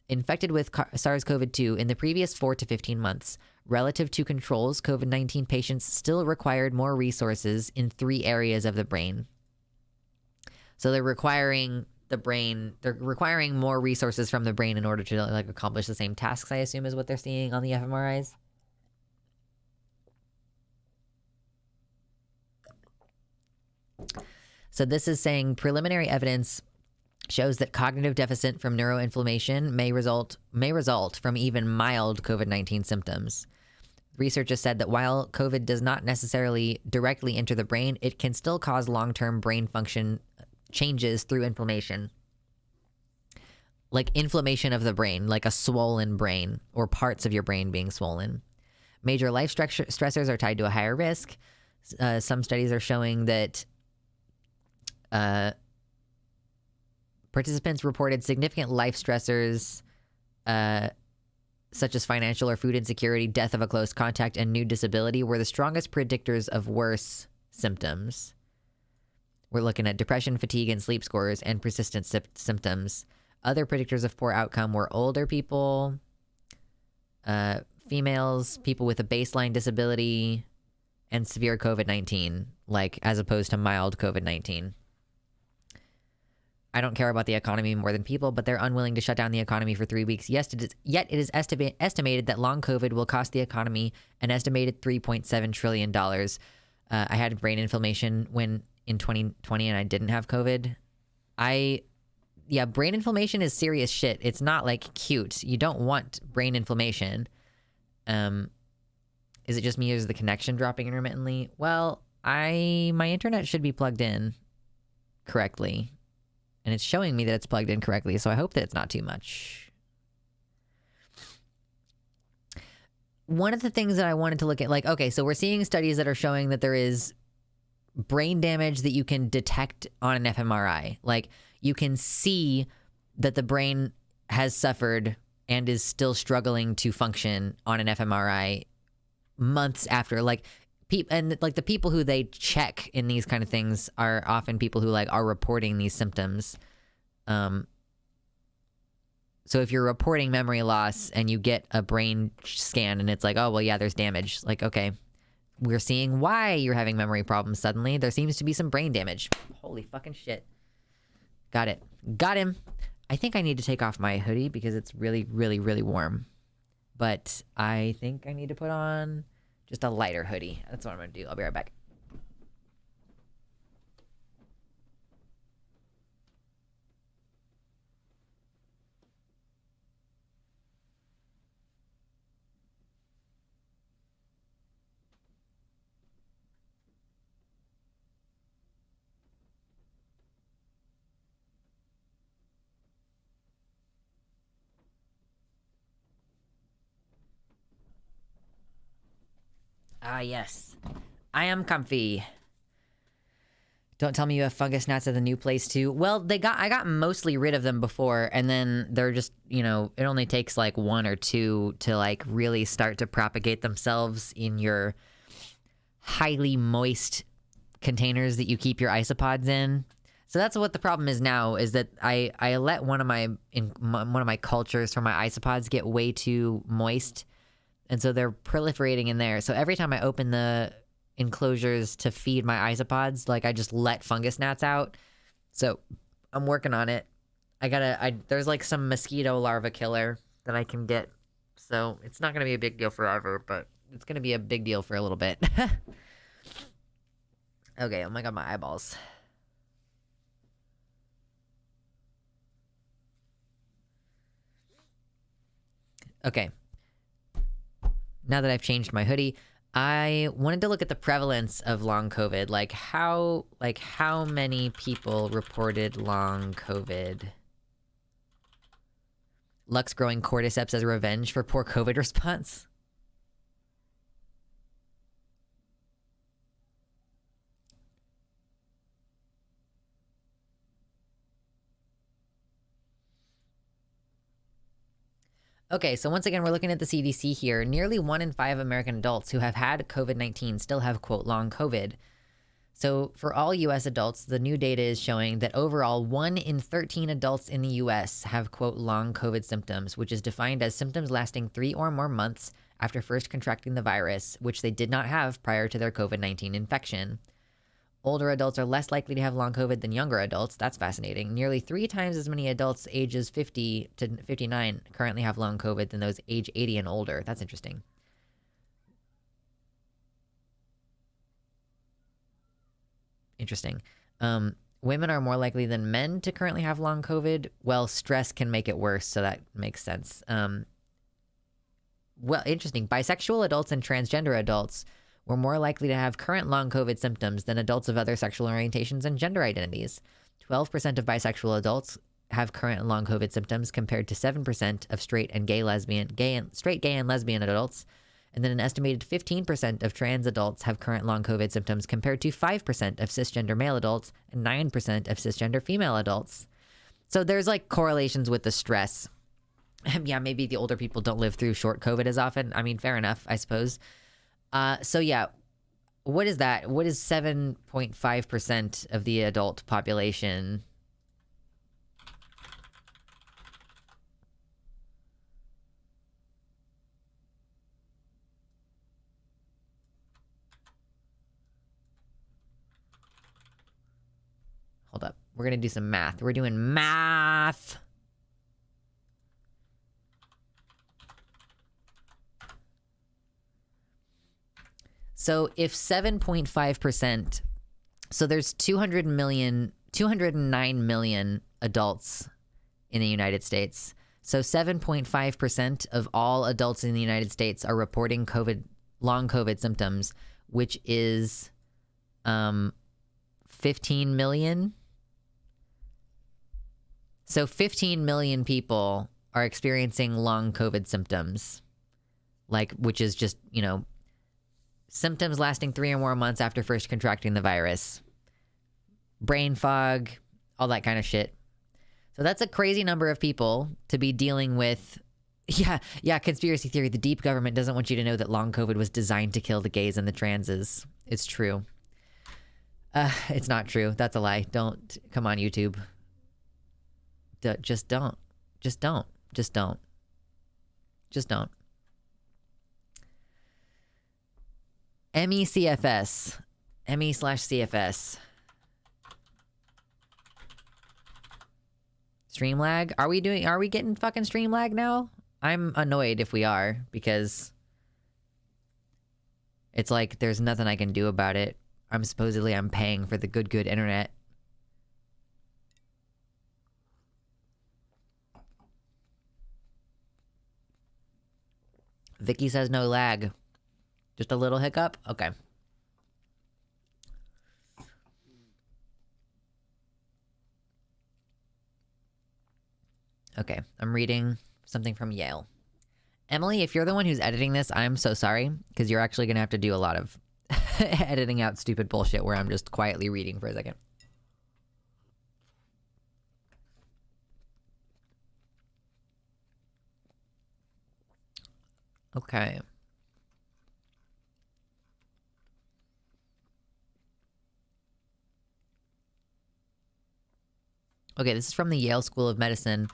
infected with SARS-CoV-2 in the previous 4 to 15 months. Relative to controls, COVID-19 patients still required more resources in 3 areas of the brain. So they're requiring more resources from the brain in order to like accomplish the same tasks, I assume, is what they're seeing on the fMRIs. So this is saying preliminary evidence shows that cognitive deficit from neuroinflammation may result from even mild COVID-19 symptoms. Research has said that while COVID does not necessarily directly enter the brain, it can still cause long-term brain function changes through inflammation. Like inflammation of the brain, like a swollen brain or parts of your brain being swollen. Major life stressors are tied to a higher risk. Some studies are showing that participants reported significant life stressors such as financial or food insecurity, death of a close contact, and new disability were the strongest predictors of worse symptoms. We're looking at depression, fatigue, and sleep scores and persistent symptoms. Other predictors of poor outcome were older people, females, people with a baseline disability, and severe COVID-19, like as opposed to mild COVID-19. I don't care about the economy more than people, but they're unwilling to shut down the economy for 3 weeks. Yet it is estimated that long COVID will cost the economy an estimated $3.7 trillion. I had brain inflammation in 2020 and I didn't have COVID. Brain inflammation is serious shit. It's not like cute. You don't want brain inflammation. Is it just me or is the connection dropping intermittently? Well, my internet should be plugged in correctly. And it's showing me that it's plugged in correctly, so I hope that it's not too much. One of the things that I wanted to look at, like, okay, so we're seeing studies that are showing that there is brain damage that you can detect on an fMRI. Like, you can see that the brain has suffered and is still struggling to function on an fMRI months after. Like, the people who they check in these kind of things are often people who like are reporting these symptoms. So if you're reporting memory loss and you get a brain scan and it's like, oh, well, yeah, there's damage. Like, okay, we're seeing why you're having memory problems suddenly. There seems to be some brain damage. Holy fucking shit. Got it. Got him. I think I need to take off my hoodie because it's really, really, really warm. But I think I need to put on just a lighter hoodie. That's what I'm going to do. I'll be right back. yes. I am comfy. Don't tell me you have fungus gnats at the new place too. Well, I got mostly rid of them before, and then they're just, it only takes like 1 or 2 to like really start to propagate themselves in your highly moist containers that you keep your isopods in. So that's what the problem is now, is that I let one of my cultures from my isopods get way too moist, and so they're proliferating in there. So every time I open the enclosures to feed my isopods, like I just let fungus gnats out. So I'm working on it. There's like some mosquito larva killer that I can get. So it's not gonna be a big deal forever, but it's gonna be a big deal for a little bit. Okay, oh my god, my eyeballs. Okay. Now that I've changed my hoodie, I wanted to look at the prevalence of long COVID. Like how many people reported long COVID? Lux growing cordyceps as revenge for poor COVID response. Okay, so once again, we're looking at the CDC here. Nearly 1 in 5 American adults who have had COVID-19 still have, quote, long COVID. So for all U.S. adults, the new data is showing that overall 1 in 13 adults in the U.S. have, quote, long COVID symptoms, which is defined as symptoms lasting 3 or more months after first contracting the virus, which they did not have prior to their COVID-19 infection. Older adults are less likely to have long COVID than younger adults. That's fascinating. Nearly 3 times as many adults ages 50 to 59 currently have long COVID than those age 80 and older. That's interesting. Interesting. Women are more likely than men to currently have long COVID. Well, stress can make it worse, so that makes sense. Well, interesting. Bisexual adults and transgender adults were more likely to have current long COVID symptoms than adults of other sexual orientations and gender identities. 12% of bisexual adults have current long COVID symptoms compared to 7% of straight, gay, and lesbian adults. And then an estimated 15% of trans adults have current long COVID symptoms compared to 5% of cisgender male adults and 9% of cisgender female adults. So there's like correlations with the stress. Yeah, maybe the older people don't live through short COVID as often. I mean, fair enough, I suppose. So yeah, what is that? What is 7.5% of the adult population? Hold up. We're going to do some math. We're doing math. So if 7.5%, so there's 209 million adults in the United States. So 7.5% of all adults in the United States are reporting long COVID symptoms, which is 15 million. So 15 million people are experiencing long COVID symptoms, which is just, symptoms lasting 3 or more months after first contracting the virus. Brain fog, all that kind of shit. So that's a crazy number of people to be dealing with. Yeah, conspiracy theory. The deep government doesn't want you to know that long COVID was designed to kill the gays and the transes. It's true. It's not true. That's a lie. Don't. Come on, YouTube. Just don't. Just don't. Just don't. Just don't. ME/CFS. ME/CFS. Stream lag? Are we getting fucking stream lag now? I'm annoyed if we are, because it's like there's nothing I can do about it. I'm paying for the good internet. Vicky says no lag. Just a little hiccup? Okay. Okay, I'm reading something from Yale. Emily, if you're the one who's editing this, I'm so sorry, because you're actually going to have to do a lot of editing out stupid bullshit where I'm just quietly reading for a second. Okay. Okay, this is from the Yale School of Medicine.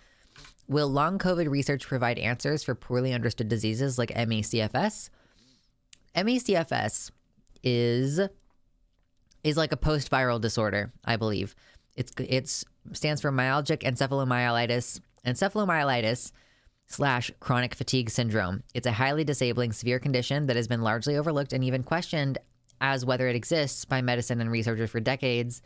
Will long COVID research provide answers for poorly understood diseases like ME/CFS? ME/CFS is like a post-viral disorder, I believe. It stands for myalgic encephalomyelitis / chronic fatigue syndrome. It's a highly disabling, severe condition that has been largely overlooked and even questioned as whether it exists by medicine and researchers for decades.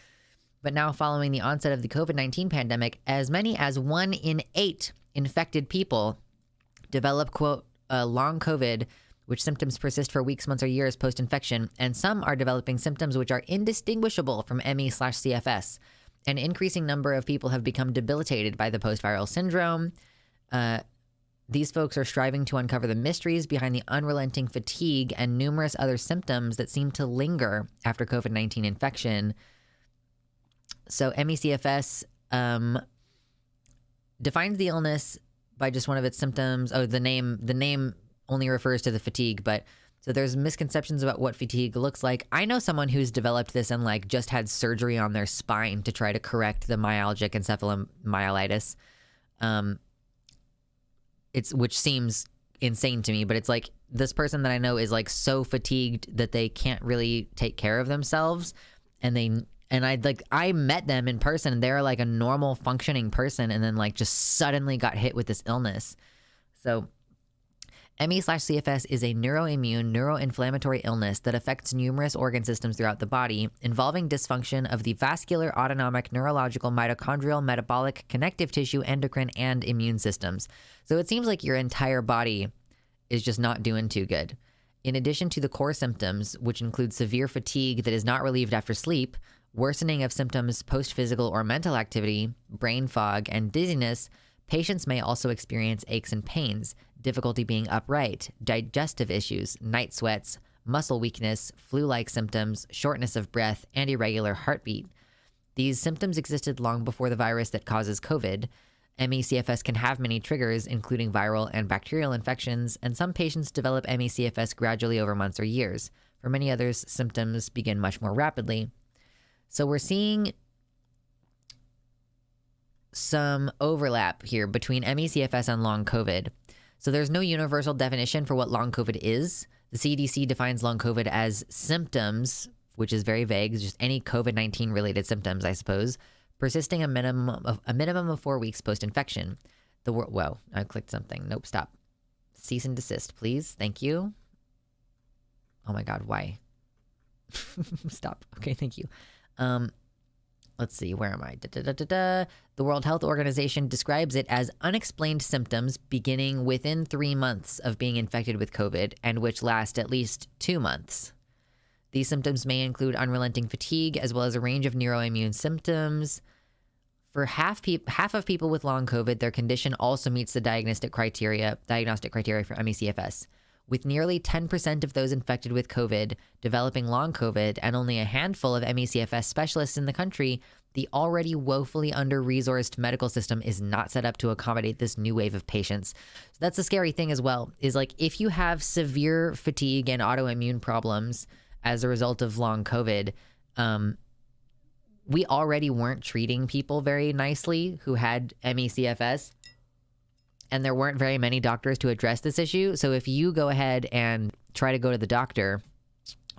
But now, following the onset of the COVID-19 pandemic, as many as 1 in 8 infected people develop, quote, long COVID, which symptoms persist for weeks, months, or years post-infection, and some are developing symptoms which are indistinguishable from ME/CFS. An increasing number of people have become debilitated by the post-viral syndrome. These folks are striving to uncover the mysteries behind the unrelenting fatigue and numerous other symptoms that seem to linger after COVID-19 infection. So ME/CFS defines the illness by just one of its symptoms. Oh, the name only refers to the fatigue, but so there's misconceptions about what fatigue looks like. I know someone who's developed this and like just had surgery on their spine to try to correct the myalgic encephalomyelitis. Which seems insane to me, but it's like this person that I know is like so fatigued that they can't really take care of themselves, and I met them in person and they're like a normal functioning person and then like just suddenly got hit with this illness. So ME/CFS is a neuroimmune, neuroinflammatory illness that affects numerous organ systems throughout the body, involving dysfunction of the vascular, autonomic, neurological, mitochondrial, metabolic, connective tissue, endocrine, and immune systems. So it seems like your entire body is just not doing too good. In addition to the core symptoms, which include severe fatigue that is not relieved after sleep, worsening of symptoms post-physical or mental activity, brain fog, and dizziness, patients may also experience aches and pains, difficulty being upright, digestive issues, night sweats, muscle weakness, flu-like symptoms, shortness of breath, and irregular heartbeat. These symptoms existed long before the virus that causes COVID. ME/CFS can have many triggers, including viral and bacterial infections, and some patients develop ME/CFS gradually over months or years. For many others, symptoms begin much more rapidly. So we're seeing some overlap here between ME/CFS and long COVID. So there's no universal definition for what long COVID is. The CDC defines long COVID as symptoms, which is very vague, just any COVID-19 related symptoms, I suppose, persisting a minimum of 4 weeks post-infection. Whoa, I clicked something. Nope, stop. Cease and desist, please. Thank you. Oh my God, why? Stop. Okay, thank you. Let's see, where am I? The World Health Organization describes it as unexplained symptoms beginning within 3 months of being infected with COVID and which last at least 2 months. These symptoms may include unrelenting fatigue as well as a range of neuroimmune symptoms. For half of people with long COVID, their condition also meets the diagnostic criteria for ME/CFS. With nearly 10% of those infected with COVID developing long COVID and only a handful of ME/CFS specialists in the country, the already woefully under-resourced medical system is not set up to accommodate this new wave of patients. So that's the scary thing as well, is like if you have severe fatigue and autoimmune problems as a result of long COVID, we already weren't treating people very nicely who had ME/CFS. And there weren't very many doctors to address this issue. So if you go ahead and try to go to the doctor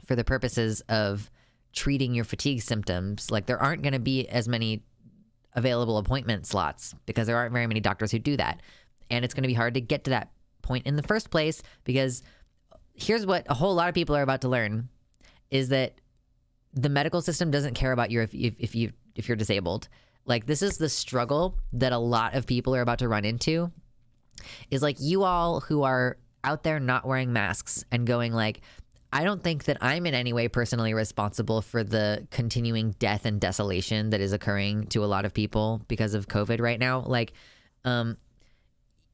for the purposes of treating your fatigue symptoms, like there aren't going to be as many available appointment slots because there aren't very many doctors who do that. And it's going to be hard to get to that point in the first place, because here's what a whole lot of people are about to learn is that the medical system doesn't care about you if you're disabled. Like this is the struggle that a lot of people are about to run into. Is like you all who are out there not wearing masks and going like, I don't think that I'm in any way personally responsible for the continuing death and desolation that is occurring to a lot of people because of COVID right now. Like,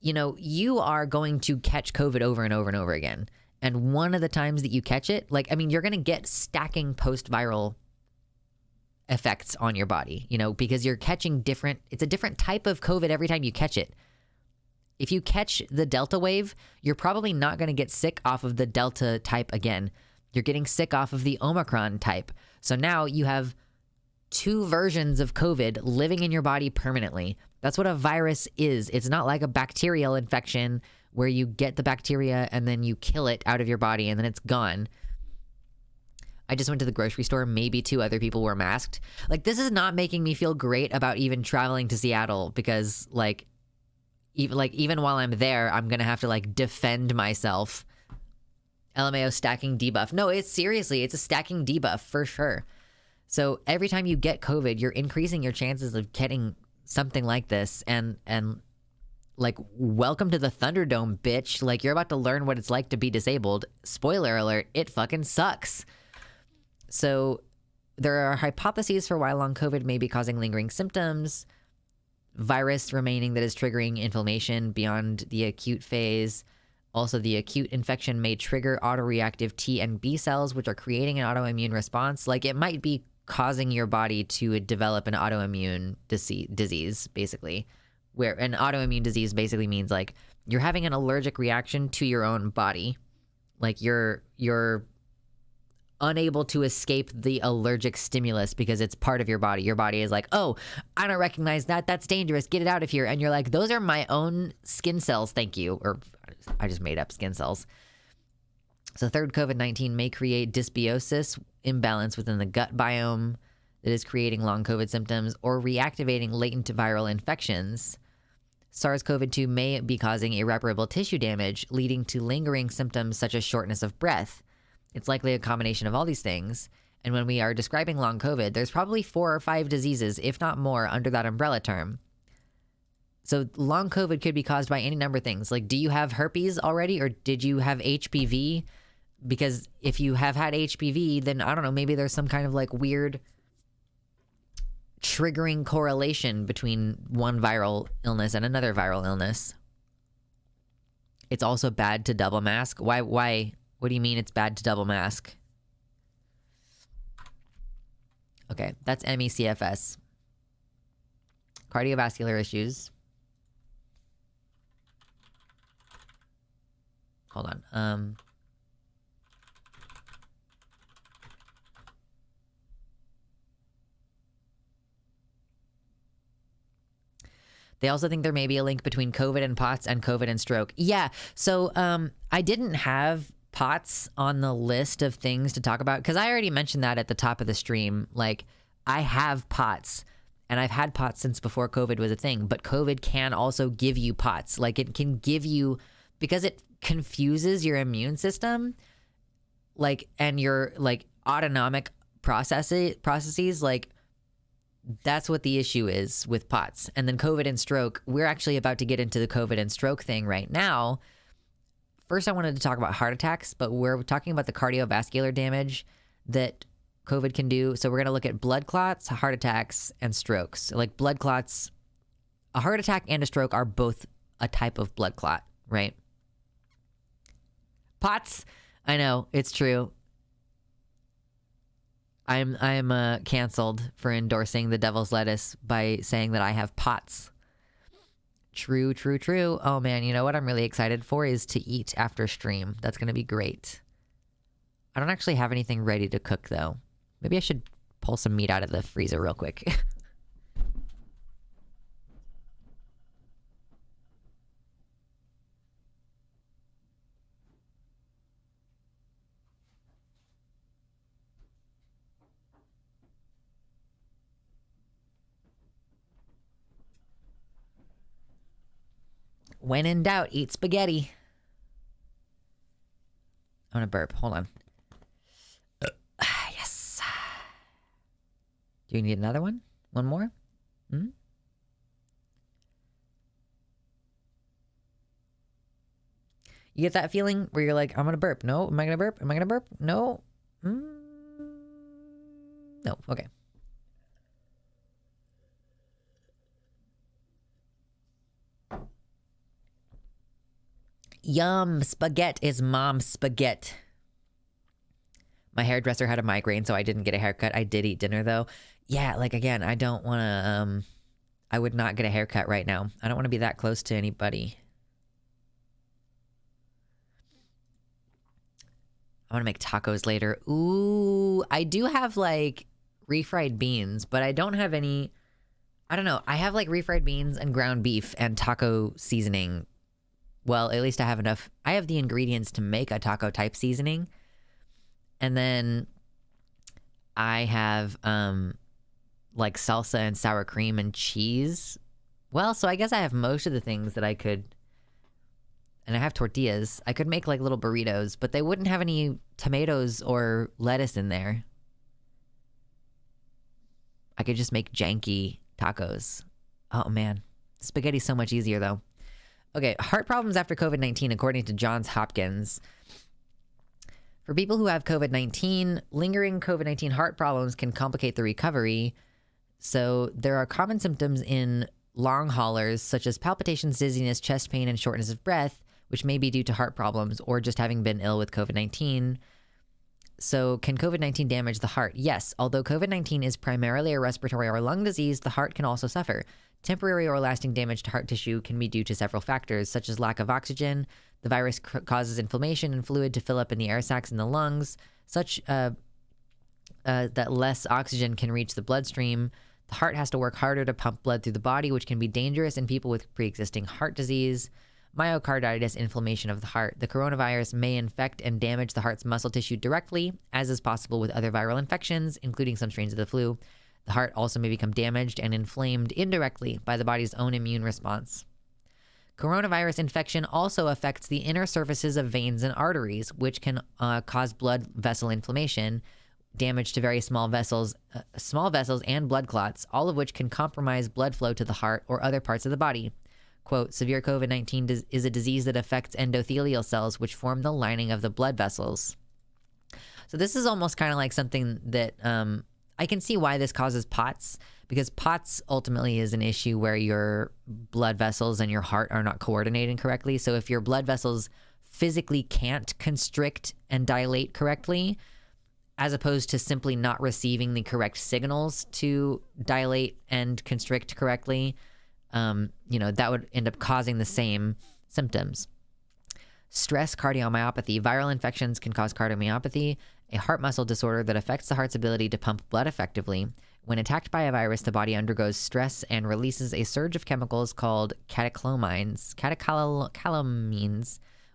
you know, you are going to catch COVID over and over and over again. And one of the times that you catch it, like, I mean, you're going to get stacking post-viral effects on your body, you know, because you're catching it's a different type of COVID every time you catch it. If you catch the Delta wave, you're probably not going to get sick off of the Delta type again. You're getting sick off of the Omicron type. So now you have 2 versions of COVID living in your body permanently. That's what a virus is. It's not like a bacterial infection where you get the bacteria and then you kill it out of your body and then it's gone. I just went to the grocery store. Maybe 2 other people were masked. Like, this is not making me feel great about even traveling to Seattle because, even while I'm there, I'm going to have to, like, defend myself. LMAO stacking debuff. No, it's a stacking debuff for sure. So every time you get COVID, you're increasing your chances of getting something like this. And like, welcome to the Thunderdome, bitch. Like, you're about to learn what it's like to be disabled. Spoiler alert, it fucking sucks. So there are hypotheses for why long COVID may be causing lingering symptoms. Virus remaining that is triggering inflammation beyond the acute phase. Also, the acute infection may trigger autoreactive T and B cells, which are creating an autoimmune response. Like, it might be causing your body to develop an autoimmune disease, basically. Where an autoimmune disease basically means, like, you're having an allergic reaction to your own body. Like, you're unable to escape the allergic stimulus because it's part of your body. Your body is like, oh, I don't recognize that. That's dangerous. Get it out of here. And you're like, those are my own skin cells. Thank you. Or I just made up skin cells. So third COVID-19 may create dysbiosis, imbalance within the gut biome that is creating long COVID symptoms or reactivating latent viral infections. SARS-CoV-2 may be causing irreparable tissue damage, leading to lingering symptoms such as shortness of breath. It's likely a combination of all these things. And when we are describing long COVID, there's probably 4 or 5 diseases, if not more, under that umbrella term. So long COVID could be caused by any number of things. Like, do you have herpes already, or did you have HPV? Because if you have had HPV, then I don't know, maybe there's some kind of like weird triggering correlation between one viral illness and another viral illness. It's also bad to double mask. Why? What do you mean it's bad to double mask? Okay, that's MECFS. Cardiovascular issues. Hold on. They also think there may be a link between COVID and POTS and COVID and stroke. Yeah, so I didn't have POTS on the list of things to talk about because I already mentioned that at the top of the stream. Like, I have POTS and I've had POTS since before COVID was a thing, but COVID can also give you POTS. Like, it can give you, because it confuses your immune system, like, and your like autonomic processes, like, that's what the issue is with POTS. And then COVID and stroke, we're actually about to get into the COVID and stroke thing right now. First, I wanted to talk about heart attacks, but we're talking about the cardiovascular damage that COVID can do. So we're going to look at blood clots, heart attacks, and strokes. Like, blood clots, a heart attack and a stroke are both a type of blood clot, right? POTS, I know, it's true. I'm canceled for endorsing the devil's lettuce by saying that I have POTS. True. Oh man, you know what I'm really excited for is to eat after stream. That's going to be great. I don't actually have anything ready to cook though. Maybe I should pull some meat out of the freezer real quick. When in doubt, eat spaghetti. I'm gonna burp. Hold on. Yes. Do you need another one? One more? You get that feeling where you're like, I'm gonna burp. No. Am I gonna burp? Am I gonna burp? No. No. Okay. Yum, spaghetti is mom's spaghetti. My hairdresser had a migraine, so I didn't get a haircut. I did eat dinner though. Yeah, like again, I don't want to, I would not get a haircut right now. I don't want to be that close to anybody. I want to make tacos later. Ooh, I do have like refried beans, but I don't have any, I don't know. I have like refried beans and ground beef and taco seasoning. Well, at least I have enough. I have the ingredients to make a taco type seasoning. And then I have like salsa and sour cream and cheese. Well, so I guess I have most of the things that I could. And I have tortillas. I could make like little burritos, but they wouldn't have any tomatoes or lettuce in there. I could just make janky tacos. Oh man, spaghetti's so much easier though. Okay, heart problems after COVID-19 according to Johns Hopkins. For people who have COVID-19, lingering COVID-19 heart problems can complicate the recovery. So there are common symptoms in long haulers such as palpitations, dizziness, chest pain, and shortness of breath, which may be due to heart problems or just having been ill with COVID-19. So can COVID-19 damage the heart? Yes, although COVID-19 is primarily a respiratory or lung disease, the heart can also suffer. Temporary or lasting damage to heart tissue can be due to several factors, such as lack of oxygen. The virus causes inflammation and fluid to fill up in the air sacs in the lungs, such that less oxygen can reach the bloodstream. The heart has to work harder to pump blood through the body, which can be dangerous in people with pre-existing heart disease. Myocarditis, inflammation of the heart. The coronavirus may infect and damage the heart's muscle tissue directly, as is possible with other viral infections, including some strains of the flu. The heart also may become damaged and inflamed indirectly by the body's own immune response. Coronavirus infection also affects the inner surfaces of veins and arteries, which can cause blood vessel inflammation, damage to very small vessels and blood clots, all of which can compromise blood flow to the heart or other parts of the body. Quote, severe COVID-19 is a disease that affects endothelial cells, which form the lining of the blood vessels. So this is almost kind of like something that I can see why this causes POTS, because POTS ultimately is an issue where your blood vessels and your heart are not coordinating correctly. So if your blood vessels physically can't constrict and dilate correctly, as opposed to simply not receiving the correct signals to dilate and constrict correctly, that would end up causing the same symptoms. Stress cardiomyopathy. Viral infections can cause cardiomyopathy, a heart muscle disorder that affects the heart's ability to pump blood effectively. When attacked by a virus, the body undergoes stress and releases a surge of chemicals called catecholamines,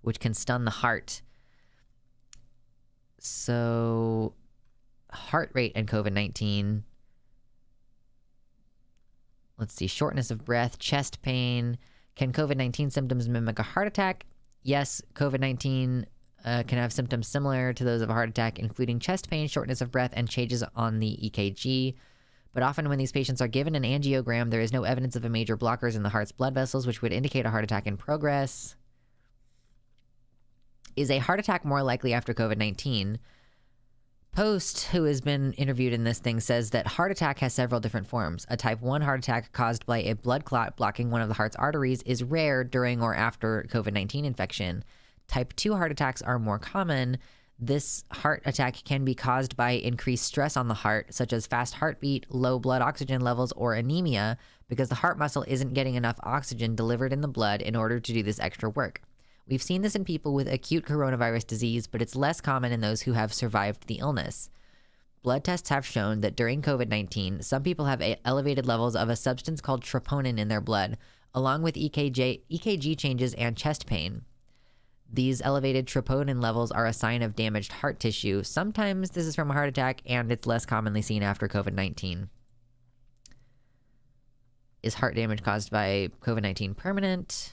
which can stun the heart. So, heart rate and COVID-19. Let's see, shortness of breath, chest pain. Can COVID-19 symptoms mimic a heart attack? Yes, COVID-19 can have symptoms similar to those of a heart attack, including chest pain, shortness of breath, and changes on the EKG. But often when these patients are given an angiogram, there is no evidence of a major blockers in the heart's blood vessels, which would indicate a heart attack in progress. Is a heart attack more likely after COVID-19? Post, who has been interviewed in this thing, says that heart attack has several different forms. A type 1 heart attack caused by a blood clot blocking one of the heart's arteries is rare during or after COVID-19 infection. Type 2 heart attacks are more common. This heart attack can be caused by increased stress on the heart, such as fast heartbeat, low blood oxygen levels, or anemia, because the heart muscle isn't getting enough oxygen delivered in the blood in order to do this extra work. We've seen this in people with acute coronavirus disease, but it's less common in those who have survived the illness. Blood tests have shown that during COVID-19, some people have elevated levels of a substance called troponin in their blood, along with EKG changes and chest pain. These elevated troponin levels are a sign of damaged heart tissue. Sometimes this is from a heart attack, and it's less commonly seen after COVID-19. Is heart damage caused by COVID-19 permanent?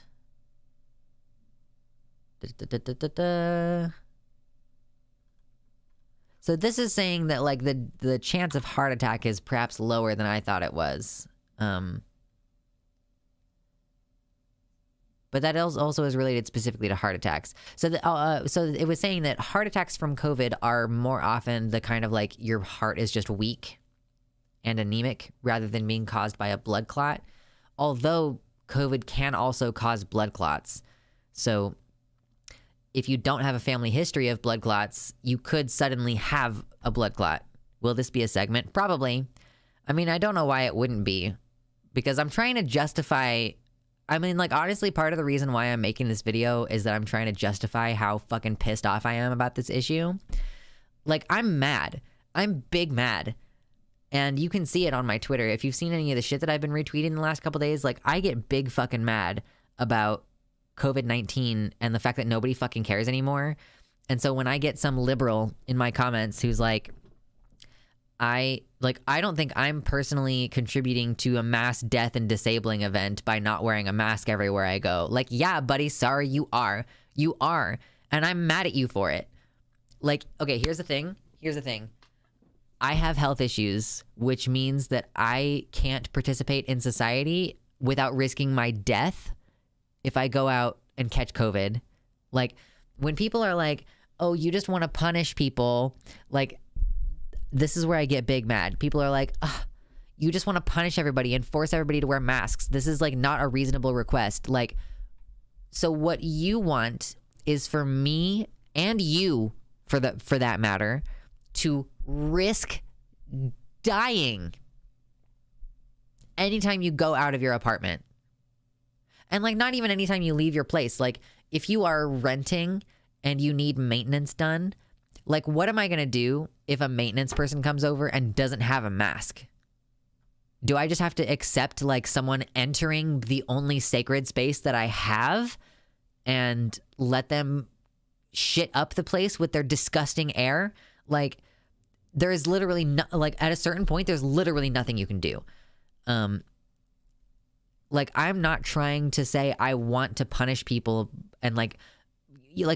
So this is saying that like the chance of heart attack is perhaps lower than I thought it was. But that also is related specifically to heart attacks. So so it was saying that heart attacks from COVID are more often the kind of like your heart is just weak and anemic rather than being caused by a blood clot. Although COVID can also cause blood clots. So if you don't have a family history of blood clots, you could suddenly have a blood clot. Will this be a segment? Probably. I mean, I don't know why it wouldn't be, because I'm trying to justify. I mean, like, honestly, part of the reason why I'm making this video is that I'm trying to justify how fucking pissed off I am about this issue. Like, I'm mad. I'm big mad. And you can see it on my Twitter. If you've seen any of the shit that I've been retweeting in the last couple days, like, I get big fucking mad about COVID-19 and the fact that nobody fucking cares anymore. And so when I get some liberal in my comments who's like, I don't think I'm personally contributing to a mass death and disabling event by not wearing a mask everywhere I go. Like, yeah, buddy, sorry, you are. You are. And I'm mad at you for it. Like, okay, here's the thing. I have health issues, which means that I can't participate in society without risking my death if I go out and catch COVID. Like, when people are like, oh, you just want to punish people, like, this is where I get big mad. People are like, ugh, you just want to punish everybody and force everybody to wear masks. This is like not a reasonable request. Like, so what you want is for me and you, for that matter, to risk dying anytime you go out of your apartment. And like, not even anytime you leave your place. Like, if you are renting and you need maintenance done, like, what am I going to do if a maintenance person comes over and doesn't have a mask? Do I just have to accept like someone entering the only sacred space that I have and let them shit up the place with their disgusting air? Like, there is literally like, at a certain point, there's literally nothing you can do. Like, I'm not trying to say I want to punish people and like,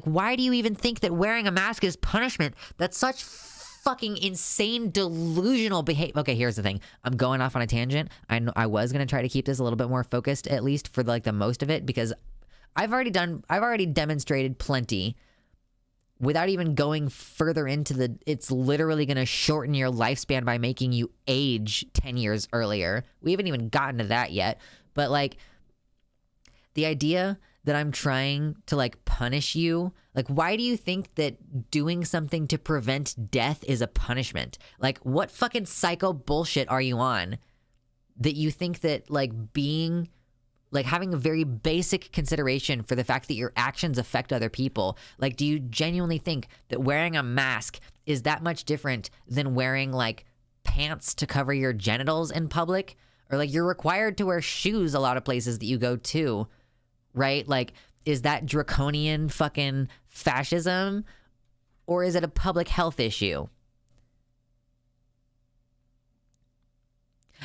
why do you even think that wearing a mask is punishment? That's such fucking insane, delusional behavior. Okay, here's the thing. I'm going off on a tangent. I was going to try to keep this a little bit more focused, at least for like the most of it, because I've already demonstrated plenty without even going further into it's literally going to shorten your lifespan by making you age 10 years earlier. We haven't even gotten to that yet. But like, the idea that I'm trying to like punish you, like, why do you think that doing something to prevent death is a punishment? Like, what fucking psycho bullshit are you on that you think that like being like having a very basic consideration for the fact that your actions affect other people? Like, do you genuinely think that wearing a mask is that much different than wearing like pants to cover your genitals in public? Or like, you're required to wear shoes a lot of places that you go to, right? Like, is that draconian fucking fascism, or is it a public health issue?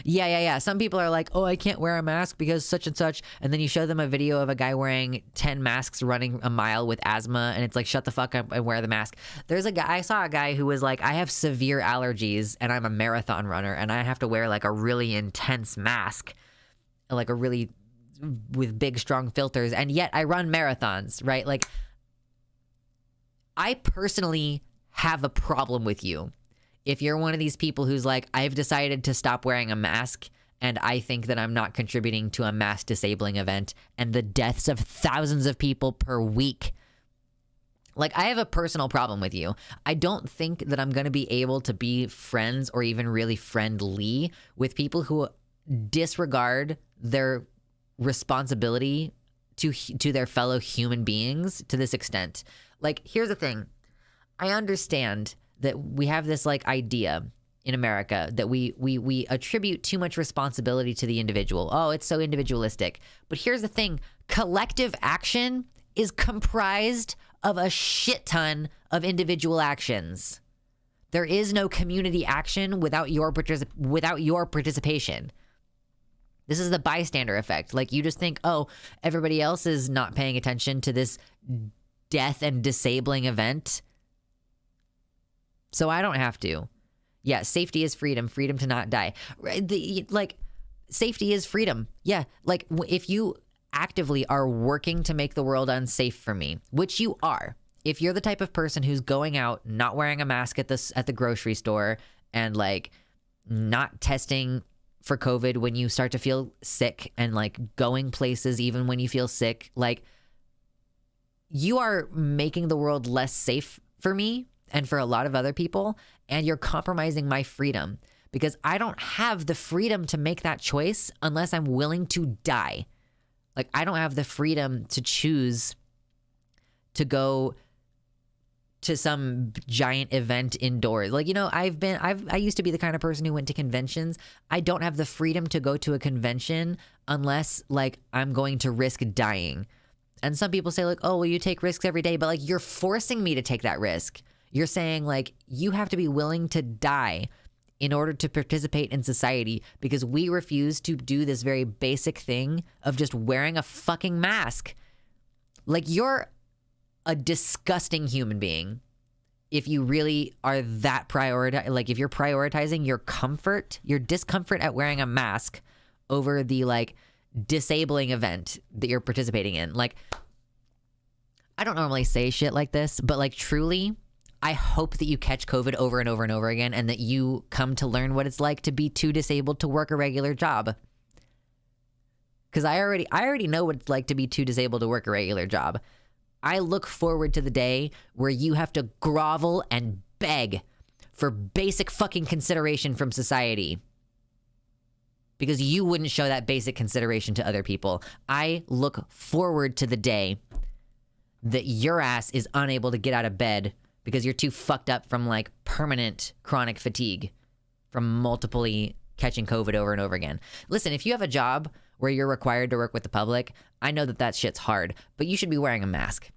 Yeah. Some people are like, oh, I can't wear a mask because such and such. And then you show them a video of a guy wearing 10 masks running a mile with asthma. And it's like, shut the fuck up and wear the mask. I saw a guy who was like, I have severe allergies and I'm a marathon runner and I have to wear like a really intense mask, like a really with big, strong filters. And yet I run marathons, right? Like, I personally have a problem with you. If you're one of these people who's like, I've decided to stop wearing a mask and I think that I'm not contributing to a mass disabling event and the deaths of thousands of people per week, like, I have a personal problem with you. I don't think that I'm going to be able to be friends or even really friendly with people who disregard their responsibility to their fellow human beings to this extent. Like, here's the thing. I understand that we have this like idea in America that we attribute too much responsibility to the individual. Oh, it's so individualistic. But here's the thing. Collective action is comprised of a shit ton of individual actions. There is no community action without your participation. This is the bystander effect. Like, you just think, oh, everybody else is not paying attention to this death and disabling event, so I don't have to. Yeah, safety is freedom to not die. Like, safety is freedom. Yeah, like, if you actively are working to make the world unsafe for me, which you are, if you're the type of person who's going out, not wearing a mask at the grocery store, and like not testing for COVID when you start to feel sick, and like going places even when you feel sick, like, you are making the world less safe for me and for a lot of other people, and you're compromising my freedom because I don't have the freedom to make that choice unless I'm willing to die. Like, I don't have the freedom to choose to go to some giant event indoors. Like, you know, I used to be the kind of person who went to conventions. I don't have the freedom to go to a convention unless like I'm going to risk dying. And some people say like, oh, well, you take risks every day, but like you're forcing me to take that risk. You're saying like you have to be willing to die in order to participate in society because we refuse to do this very basic thing of just wearing a fucking mask. Like, you're a disgusting human being if you really are that like if you're prioritizing your comfort, your discomfort at wearing a mask over the like disabling event that you're participating in. Like, I don't normally say shit like this, but like truly, I hope that you catch COVID over and over and over again and that you come to learn what it's like to be too disabled to work a regular job. Because I already know what it's like to be too disabled to work a regular job. I look forward to the day where you have to grovel and beg for basic fucking consideration from society. Because you wouldn't show that basic consideration to other people. I look forward to the day that your ass is unable to get out of bed because you're too fucked up from like permanent chronic fatigue from multiply catching COVID over and over again. Listen, if you have a job where you're required to work with the public, I know that that shit's hard, but you should be wearing a mask.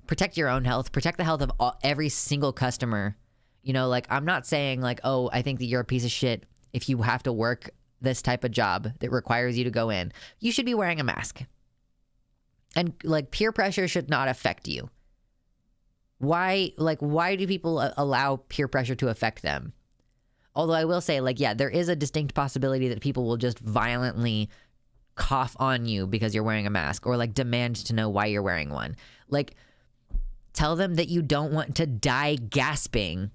Protect your own health. Protect the health of every single customer. You know, like, I'm not saying like, oh, I think that you're a piece of shit if you have to work this type of job that requires you to go in. You should be wearing a mask. And like, peer pressure should not affect you. Why do people allow peer pressure to affect them? Although I will say, like, yeah, there is a distinct possibility that people will just violently cough on you because you're wearing a mask or like demand to know why you're wearing one. Like, tell them that you don't want to die gasping.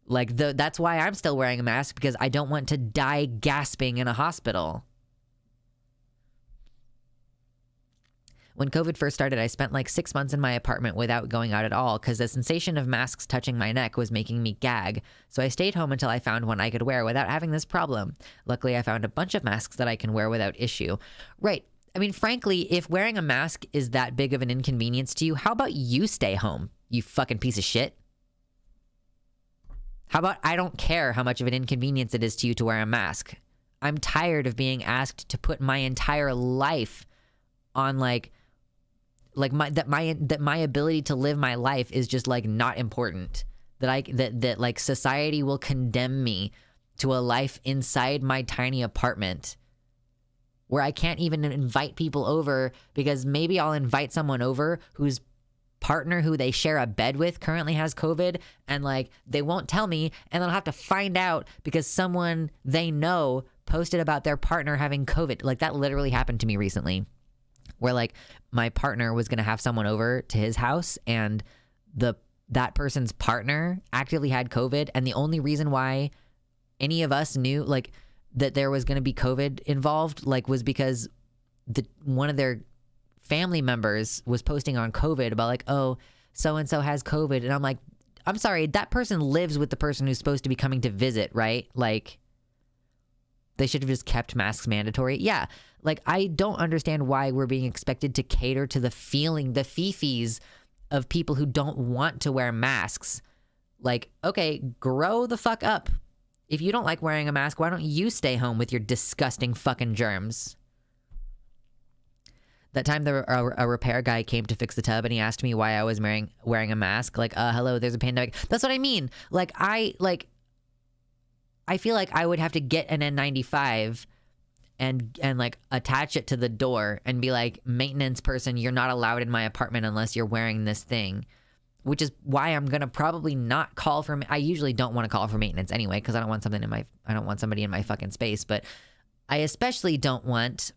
Like, that's why I'm still wearing a mask, because I don't want to die gasping in a hospital. When COVID first started, I spent like 6 months in my apartment without going out at all because the sensation of masks touching my neck was making me gag. So I stayed home until I found one I could wear without having this problem. Luckily, I found a bunch of masks that I can wear without issue. Right. I mean, frankly, if wearing a mask is that big of an inconvenience to you, how about you stay home, you fucking piece of shit? How about I don't care how much of an inconvenience it is to you to wear a mask? I'm tired of being asked to put my entire life on like my ability to live my life is just like not important. That like society will condemn me to a life inside my tiny apartment where I can't even invite people over because maybe I'll invite someone over whose partner who they share a bed with currently has COVID, and like they won't tell me, and I'll have to find out because someone they know posted about their partner having COVID. Like, that literally happened to me recently, where like my partner was going to have someone over to his house and that person's partner actively had COVID. And the only reason why any of us knew like that there was going to be COVID involved, like, was because one of their family members was posting on COVID about like, oh, so-and-so has COVID. And I'm like, I'm sorry, that person lives with the person who's supposed to be coming to visit, right? Like, they should have just kept masks mandatory. Yeah. Like, I don't understand why we're being expected to cater to the fifis of people who don't want to wear masks. Like, okay, grow the fuck up. If you don't like wearing a mask, why don't you stay home with your disgusting fucking germs? That time a repair guy came to fix the tub and he asked me why I was wearing a mask. Like, hello, there's a pandemic. That's what I mean. Like, I feel like I would have to get an N95 and like attach it to the door and be like, maintenance person, you're not allowed in my apartment unless you're wearing this thing. Which is why I'm gonna probably not call for. I usually don't want to call for maintenance anyway because I don't want somebody in my fucking space. But I especially don't want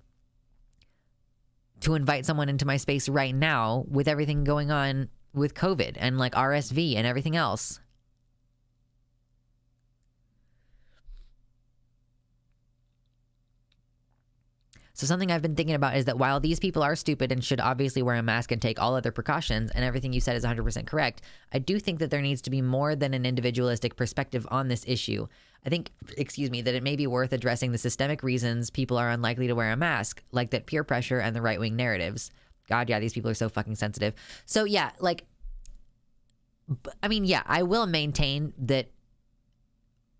to invite someone into my space right now with everything going on with COVID and like RSV and everything else. So something I've been thinking about is that while these people are stupid and should obviously wear a mask and take all other precautions, and everything you said is 100% correct, I do think that there needs to be more than an individualistic perspective on this issue. I think, that it may be worth addressing the systemic reasons people are unlikely to wear a mask, like that peer pressure and the right-wing narratives. God, yeah, these people are so fucking sensitive. So yeah, like, I mean, yeah, I will maintain that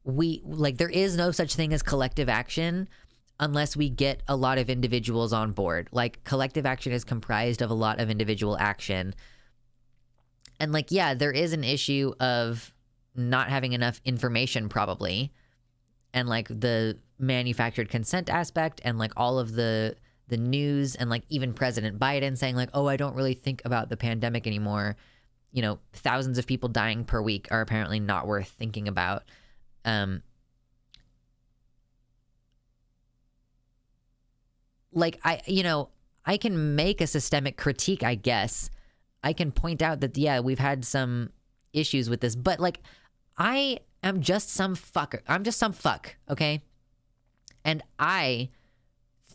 there is no such thing as collective action unless we get a lot of individuals on board. Like, collective action is comprised of a lot of individual action. And like, yeah, there is an issue of not having enough information probably. And like the manufactured consent aspect and like all of the news and like even President Biden saying like, oh, I don't really think about the pandemic anymore. You know, thousands of people dying per week are apparently not worth thinking about. Like I can make a systemic critique, I guess. I can point out that, yeah, we've had some issues with this, but like, I am just some fucker. I'm just some fuck, okay? And I,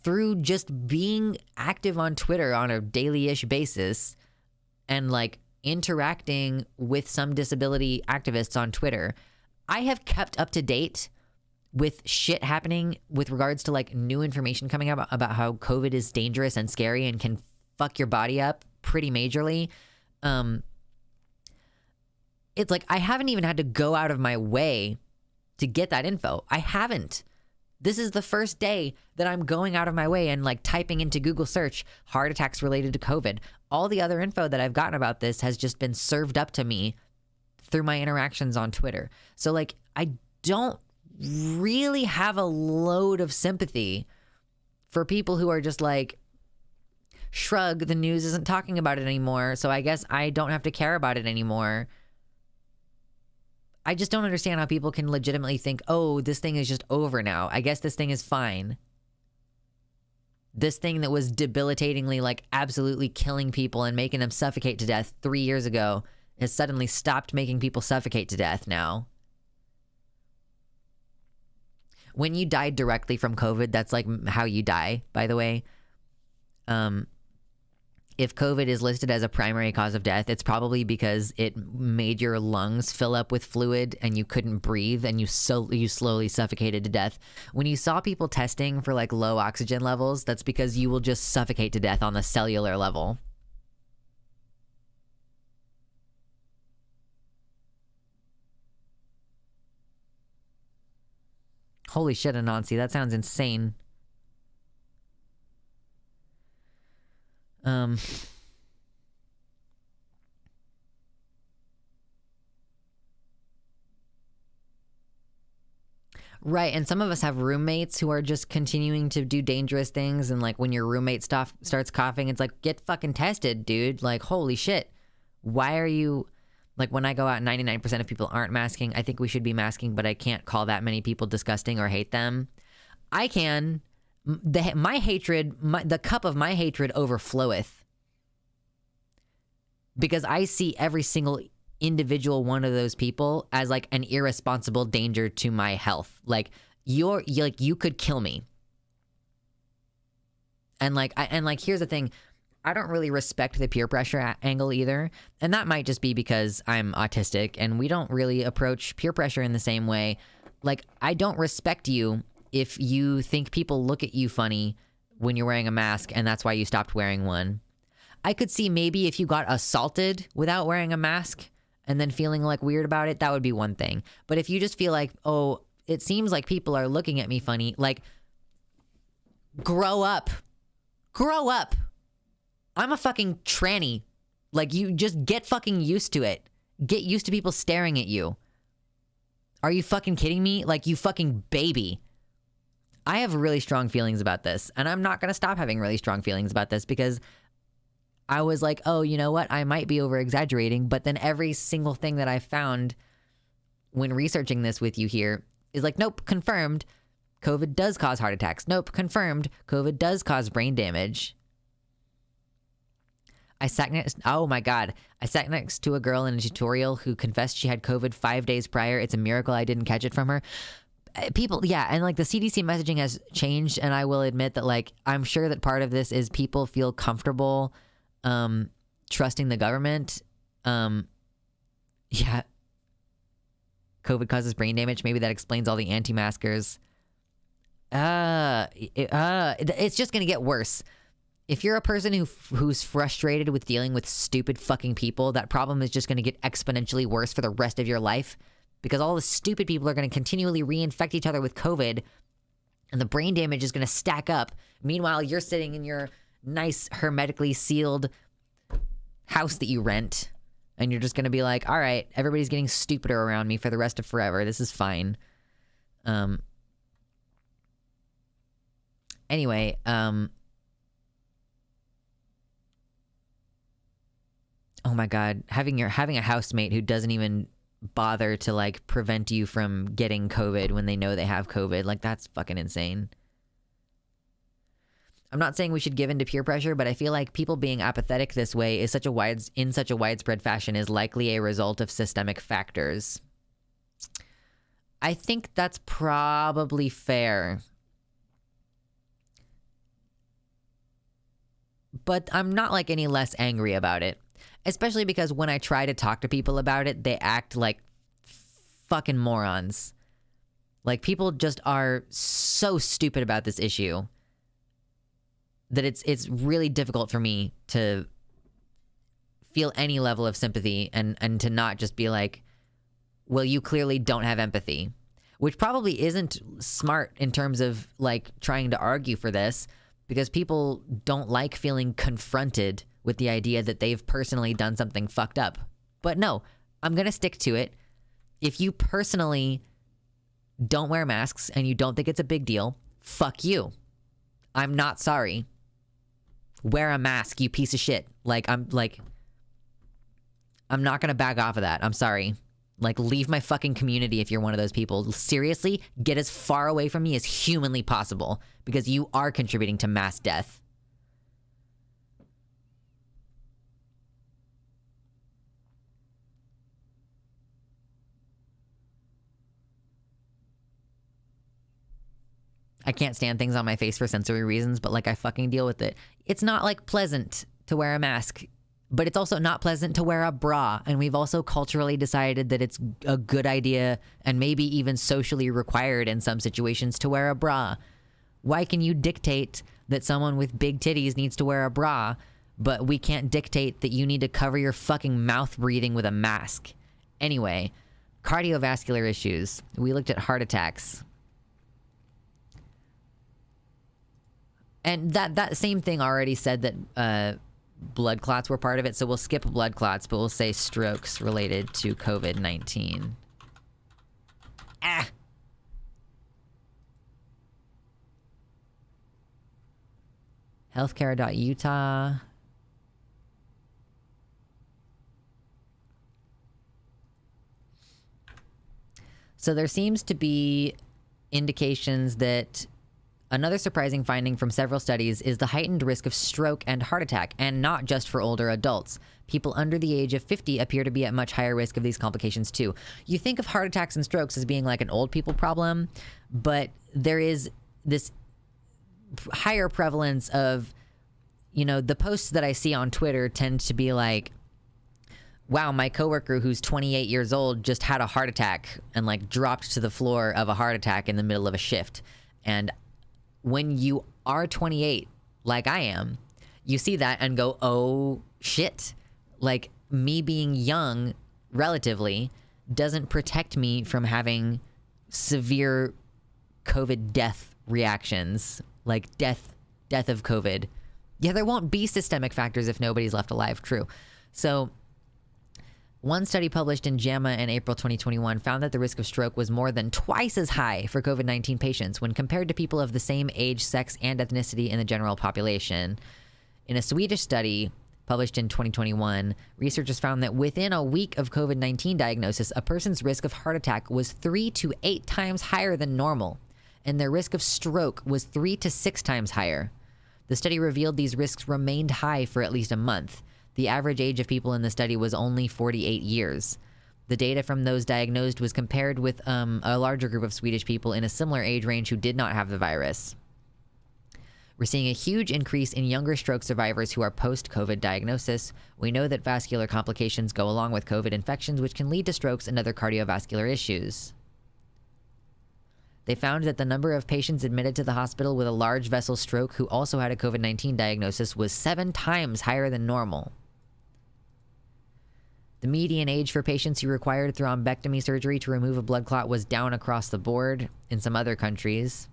through just being active on Twitter on a daily-ish basis and like interacting with some disability activists on Twitter, I have kept up to date with shit happening with regards to like new information coming out about how COVID is dangerous and scary and can fuck your body up pretty majorly. It's like I haven't even had to go out of my way to get that info. I haven't. This is the first day that I'm going out of my way and like typing into Google search heart attacks related to COVID. All the other info that I've gotten about this has just been served up to me through my interactions on Twitter. So like, I don't really have a load of sympathy for people who are just like, shrug, the news isn't talking about it anymore, so I guess I don't have to care about it anymore. I just don't understand how people can legitimately think, oh, this thing is just over now. I guess this thing is fine. This thing that was debilitatingly, like, absolutely killing people and making them suffocate to death 3 years ago has suddenly stopped making people suffocate to death now. When you died directly from COVID, that's like how you die, by the way. If COVID is listed as a primary cause of death, it's probably because it made your lungs fill up with fluid and you couldn't breathe and you slowly suffocated to death. When you saw people testing for like low oxygen levels, that's because you will just suffocate to death on the cellular level. Holy shit, Anansi, that sounds insane. Right, and some of us have roommates who are just continuing to do dangerous things, and like when your roommate starts coughing, it's like, get fucking tested, dude. Like, holy shit. Why are you... Like, when I go out, 99% of people aren't masking. I think we should be masking, but I can't call that many people disgusting or hate them. I can. The cup of my hatred overfloweth. Because I see every single individual one of those people as like an irresponsible danger to my health. Like, you could kill me. And here's the thing. I don't really respect the peer pressure angle either. And that might just be because I'm autistic and we don't really approach peer pressure in the same way. Like, I don't respect you if you think people look at you funny when you're wearing a mask and that's why you stopped wearing one. I could see maybe if you got assaulted without wearing a mask and then feeling like weird about it, that would be one thing. But if you just feel like, oh, it seems like people are looking at me funny, like, grow up. Grow up. I'm a fucking tranny. Like, you just get fucking used to it. Get used to people staring at you. Are you fucking kidding me? Like, you fucking baby. I have really strong feelings about this, and I'm not going to stop having really strong feelings about this because I was like, oh, you know what? I might be over-exaggerating, but then every single thing that I found when researching this with you here is like, nope, confirmed. COVID does cause heart attacks. Nope, confirmed. COVID does cause brain damage. I sat next to a girl in a tutorial who confessed she had COVID 5 days prior. It's a miracle I didn't catch it from her. people, yeah, and like the CDC messaging has changed, and I will admit that like I'm sure that part of this is people feel comfortable trusting the government. Yeah, COVID causes brain damage. Maybe that explains all the anti-maskers. It's just gonna get worse. If you're a person who's frustrated with dealing with stupid fucking people, that problem is just gonna get exponentially worse for the rest of your life, because all the stupid people are gonna continually reinfect each other with COVID, and the brain damage is gonna stack up. Meanwhile, you're sitting in your nice hermetically sealed house that you rent, and you're just gonna be like, all right, everybody's getting stupider around me for the rest of forever. This is fine. Anyway, oh my God, having a housemate who doesn't even bother to like prevent you from getting COVID when they know they have COVID, like that's fucking insane. I'm not saying we should give in to peer pressure, but I feel like people being apathetic this way is in such a widespread fashion is likely a result of systemic factors. I think that's probably fair. But I'm not like any less angry about it. Especially because when I try to talk to people about it, they act like fucking morons. Like, people just are so stupid about this issue that it's really difficult for me to feel any level of sympathy and to not just be like, well, you clearly don't have empathy. Which probably isn't smart in terms of, like, trying to argue for this, because people don't like feeling confronted with the idea that they've personally done something fucked up. But no, I'm going to stick to it. If you personally don't wear masks and you don't think it's a big deal, fuck you. I'm not sorry. Wear a mask, you piece of shit. I'm not going to back off of that. I'm sorry. Like, leave my fucking community if you're one of those people. Seriously, get as far away from me as humanly possible, because you are contributing to mass death. I can't stand things on my face for sensory reasons, but like, I fucking deal with it. It's not like pleasant to wear a mask, but it's also not pleasant to wear a bra. And we've also culturally decided that it's a good idea and maybe even socially required in some situations to wear a bra. Why can you dictate that someone with big titties needs to wear a bra, but we can't dictate that you need to cover your fucking mouth breathing with a mask? Anyway, cardiovascular issues. We looked at heart attacks. And that same thing already said that blood clots were part of it, so we'll skip blood clots, but we'll say strokes related to COVID-19. Healthcare.utah. So there seems to be indications that another surprising finding from several studies is the heightened risk of stroke and heart attack, and not just for older adults. People under the age of 50 appear to be at much higher risk of these complications too. You think of heart attacks and strokes as being like an old people problem, but there is this higher prevalence of, you know, the posts that I see on Twitter tend to be like, wow, my coworker who's 28 years old just had a heart attack and like dropped to the floor of a heart attack in the middle of a shift. And when you are 28, like I am, you see that and go, oh shit. Like, me being young, relatively, doesn't protect me from having severe COVID death reactions. Like death of COVID. Yeah, there won't be systemic factors if nobody's left alive. True. So one study published in JAMA in April 2021 found that the risk of stroke was more than twice as high for COVID-19 patients when compared to people of the same age, sex, and ethnicity in the general population. In a Swedish study published in 2021, researchers found that within a week of COVID-19 diagnosis, a person's risk of heart attack was 3 to 8 times higher than normal, and their risk of stroke was 3 to 6 times higher. The study revealed these risks remained high for at least a month. The average age of people in the study was only 48 years. The data from those diagnosed was compared with a larger group of Swedish people in a similar age range who did not have the virus. We're seeing a huge increase in younger stroke survivors who are post-COVID diagnosis. We know that vascular complications go along with COVID infections, which can lead to strokes and other cardiovascular issues. They found that the number of patients admitted to the hospital with a large vessel stroke who also had a COVID-19 diagnosis was 7 times higher than normal. The median age for patients who required thrombectomy surgery to remove a blood clot was down across the board in some other countries.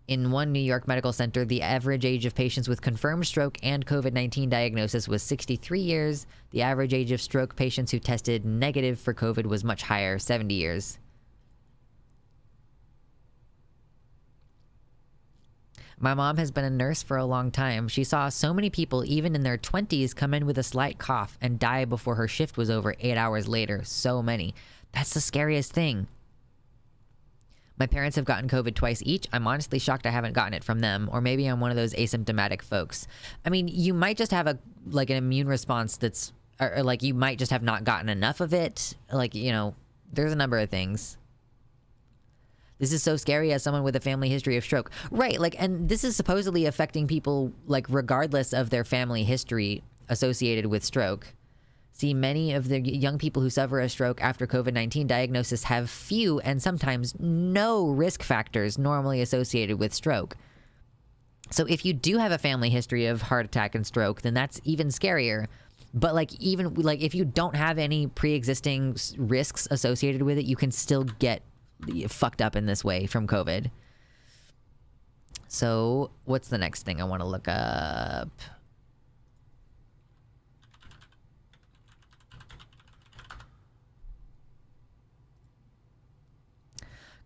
In one New York medical center, the average age of patients with confirmed stroke and COVID-19 diagnosis was 63 years. The average age of stroke patients who tested negative for COVID was much higher, 70 years. My mom has been a nurse for a long time. She saw so many people, even in their 20s, come in with a slight cough and die before her shift was over 8 hours later. So many. That's the scariest thing. My parents have gotten COVID twice each. I'm honestly shocked I haven't gotten it from them. Or maybe I'm one of those asymptomatic folks. I mean, you might just have an immune response that's, or like you might just have not gotten enough of it. Like, you know, there's a number of things. This is so scary as someone with a family history of stroke. Right, like, and this is supposedly affecting people, like, regardless of their family history associated with stroke. See, many of the young people who suffer a stroke after COVID-19 diagnosis have few and sometimes no risk factors normally associated with stroke. So if you do have a family history of heart attack and stroke, then that's even scarier. But like, even like if you don't have any pre-existing risks associated with it, you can still get fucked up in this way from COVID. So what's the next thing I want to look up?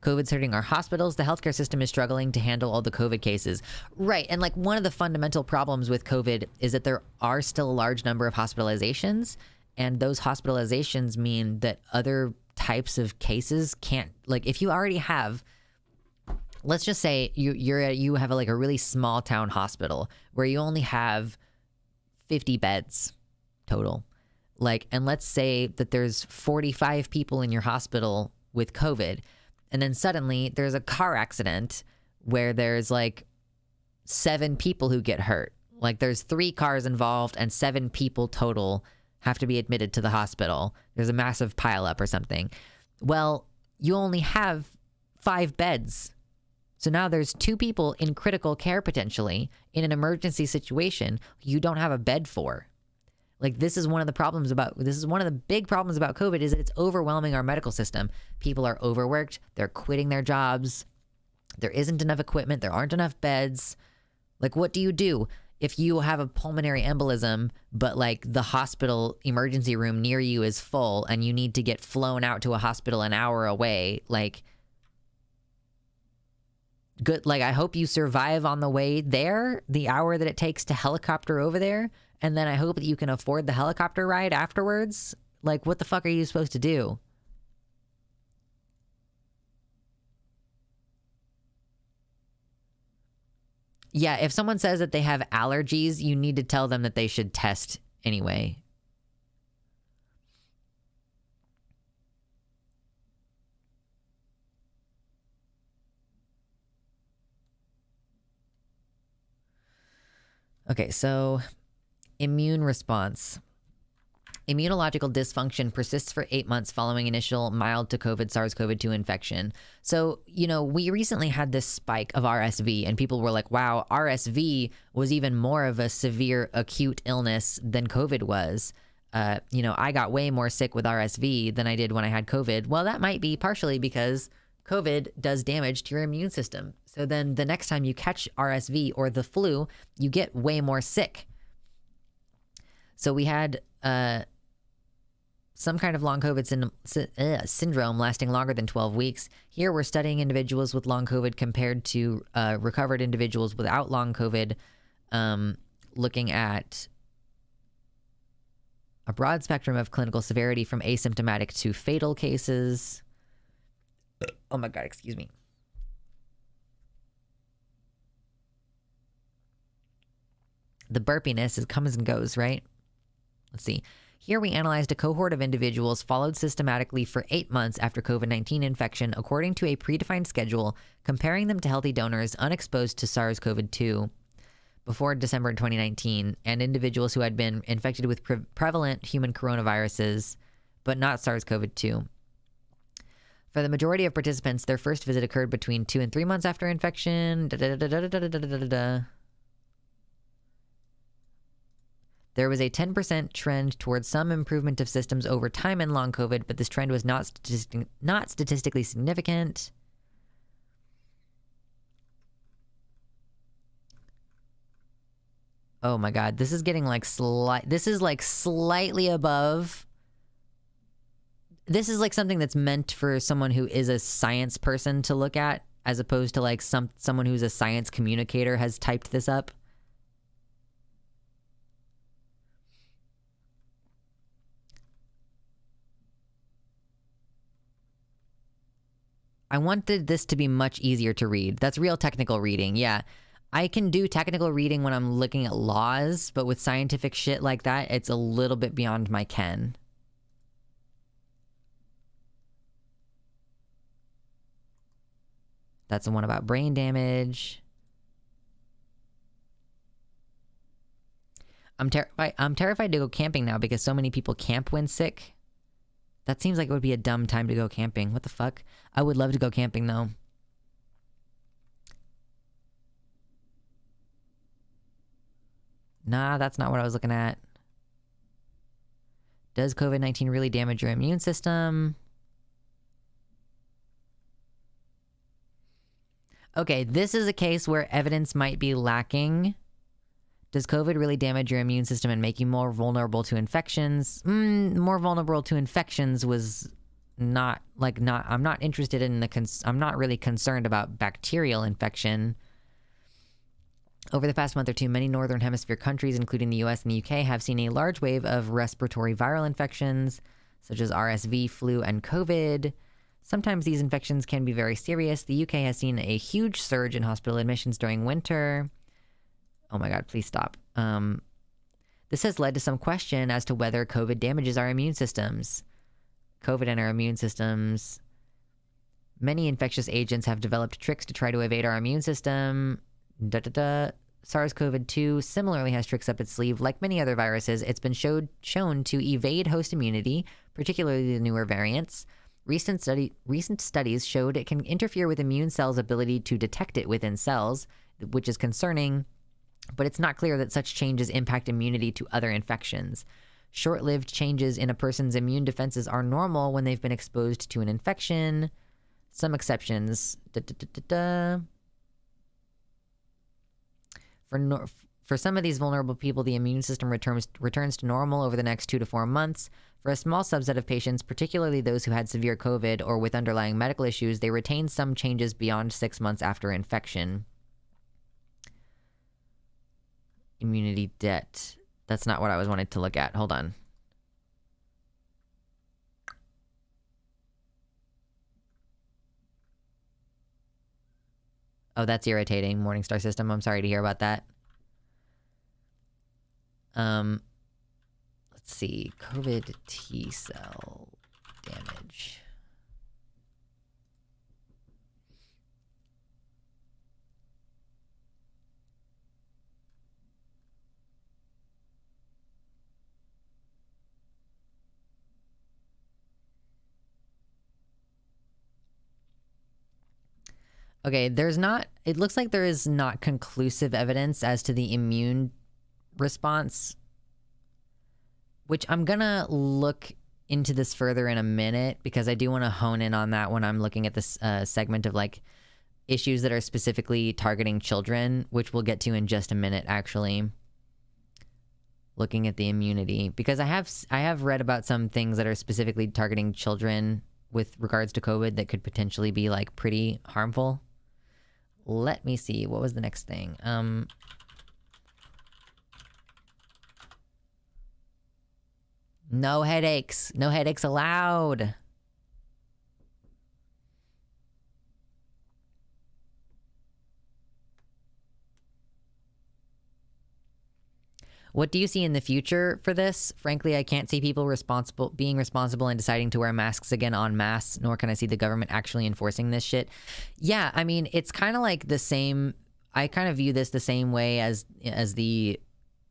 COVID's hurting our hospitals. The healthcare system is struggling to handle all the COVID cases. Right. And like one of the fundamental problems with COVID is that there are still a large number of hospitalizations. And those hospitalizations mean that other types of cases can't, like if you already have, let's just say you have a really small town hospital where you only have 50 beds total. Like, and let's say that there's 45 people in your hospital with COVID. And then suddenly there's a car accident where there's like 7 people who get hurt. Like there's 3 cars involved and 7 people total have to be admitted to the hospital. There's a massive pileup or something. Well, you only have 5 beds. So now there's 2 people in critical care potentially in an emergency situation you don't have a bed for. Like this is one of the big problems about COVID is that it's overwhelming our medical system. People are overworked. They're quitting their jobs. There isn't enough equipment. There aren't enough beds. Like what do you do if you have a pulmonary embolism, but like the hospital emergency room near you is full and you need to get flown out to a hospital an hour away? Like, good. Like, I hope you survive on the way there, the hour that it takes to helicopter over there. And then I hope that you can afford the helicopter ride afterwards. Like, what the fuck are you supposed to do? Yeah, if someone says that they have allergies, you need to tell them that they should test anyway. Okay, so immune response. Immunological dysfunction persists for 8 months following initial mild to COVID SARS-CoV-2 infection. So, you know, we recently had this spike of RSV and people were like, wow, RSV was even more of a severe acute illness than COVID was. You know, I got way more sick with RSV than I did when I had COVID. Well, that might be partially because COVID does damage to your immune system. So then the next time you catch RSV or the flu, you get way more sick. So we had some kind of long COVID syndrome lasting longer than 12 weeks. Here we're studying individuals with long COVID compared to recovered individuals without long COVID, looking at a broad spectrum of clinical severity from asymptomatic to fatal cases. Oh my God, excuse me. The burpiness comes and goes, right? Let's see. Here we analyzed a cohort of individuals followed systematically for 8 months after COVID-19 infection according to a predefined schedule, comparing them to healthy donors unexposed to SARS-CoV-2 before December 2019, and individuals who had been infected with prevalent human coronaviruses, but not SARS-CoV-2. For the majority of participants, their first visit occurred between 2 and 3 months after infection. There was a 10% trend towards some improvement of systems over time in long COVID, but this trend was not statistically significant. Oh my God, this is getting like this is like slightly above. This is like something that's meant for someone who is a science person to look at, as opposed to like someone who's a science communicator has typed this up. I wanted this to be much easier to read. That's real technical reading. Yeah. I can do technical reading when I'm looking at laws, but with scientific shit like that, it's a little bit beyond my ken. That's the one about brain damage. I'm terrified to go camping now because so many people camp when sick. That seems like it would be a dumb time to go camping. What the fuck? I would love to go camping though. Nah, that's not what I was looking at. Does COVID-19 really damage your immune system? Okay, this is a case where evidence might be lacking. Does COVID really damage your immune system and make you more vulnerable to infections? More vulnerable to infections was I'm not interested in I'm not really concerned about bacterial infection. Over the past month or two, many Northern Hemisphere countries, including the US and the UK, have seen a large wave of respiratory viral infections, such as RSV, flu, and COVID. Sometimes these infections can be very serious. The UK has seen a huge surge in hospital admissions during winter. Oh my God, please stop. This has led to some question as to whether COVID damages our immune systems. COVID and our immune systems. Many infectious agents have developed tricks to try to evade our immune system. SARS-CoV-2 similarly has tricks up its sleeve. Like many other viruses, it's been shown to evade host immunity, particularly the newer variants. Recent studies showed it can interfere with immune cells' ability to detect it within cells, which is concerning, but it's not clear that such changes impact immunity to other infections. Short-lived changes in a person's immune defenses are normal when they've been exposed to an infection. Some exceptions. For some of these vulnerable people, the immune system returns to normal over the next 2 to 4 months. For a small subset of patients, particularly those who had severe COVID or with underlying medical issues, they retain some changes beyond 6 months after infection. Immunity debt. That's not what I was wanting to look at. Hold on. Oh, that's irritating, Morningstar system. I'm sorry to hear about that. Let's see. COVID T cell damage. Okay, it looks like there is not conclusive evidence as to the immune response, which I'm gonna look into this further in a minute because I do want to hone in on that when I'm looking at this segment of like issues that are specifically targeting children, which we'll get to in just a minute, actually. Looking at the immunity, because I have read about some things that are specifically targeting children with regards to COVID that could potentially be like pretty harmful. Let me see. What was the next thing? No headaches. No headaches allowed. What do you see in the future for this? Frankly, I can't see people being responsible and deciding to wear masks again en masse, nor can I see the government actually enforcing this shit. Yeah, I mean, it's kind of like the same. I kind of view this the same way as the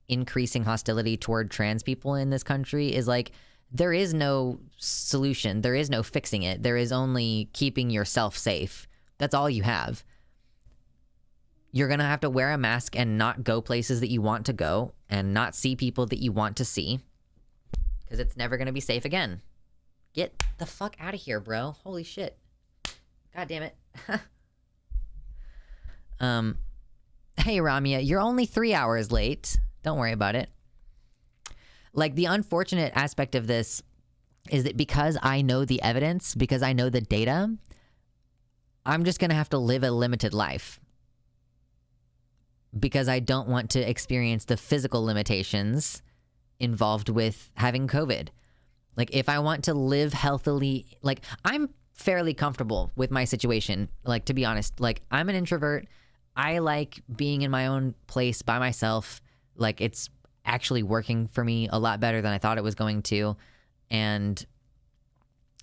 increasing hostility toward trans people in this country is like, there is no solution. There is no fixing it. There is only keeping yourself safe. That's all you have. You're going to have to wear a mask and not go places that you want to go and not see people that you want to see because it's never going to be safe again. Get the fuck out of here, bro. Holy shit. God damn it. Hey, Ramya, you're only 3 hours late. Don't worry about it. Like, the unfortunate aspect of this is that because I know the evidence, because I know the data, I'm just going to have to live a limited life. Because I don't want to experience the physical limitations involved with having COVID. Like, if I want to live healthily, like, I'm fairly comfortable with my situation. Like, to be honest, like, I'm an introvert. I like being in my own place by myself. Like, it's actually working for me a lot better than I thought it was going to. And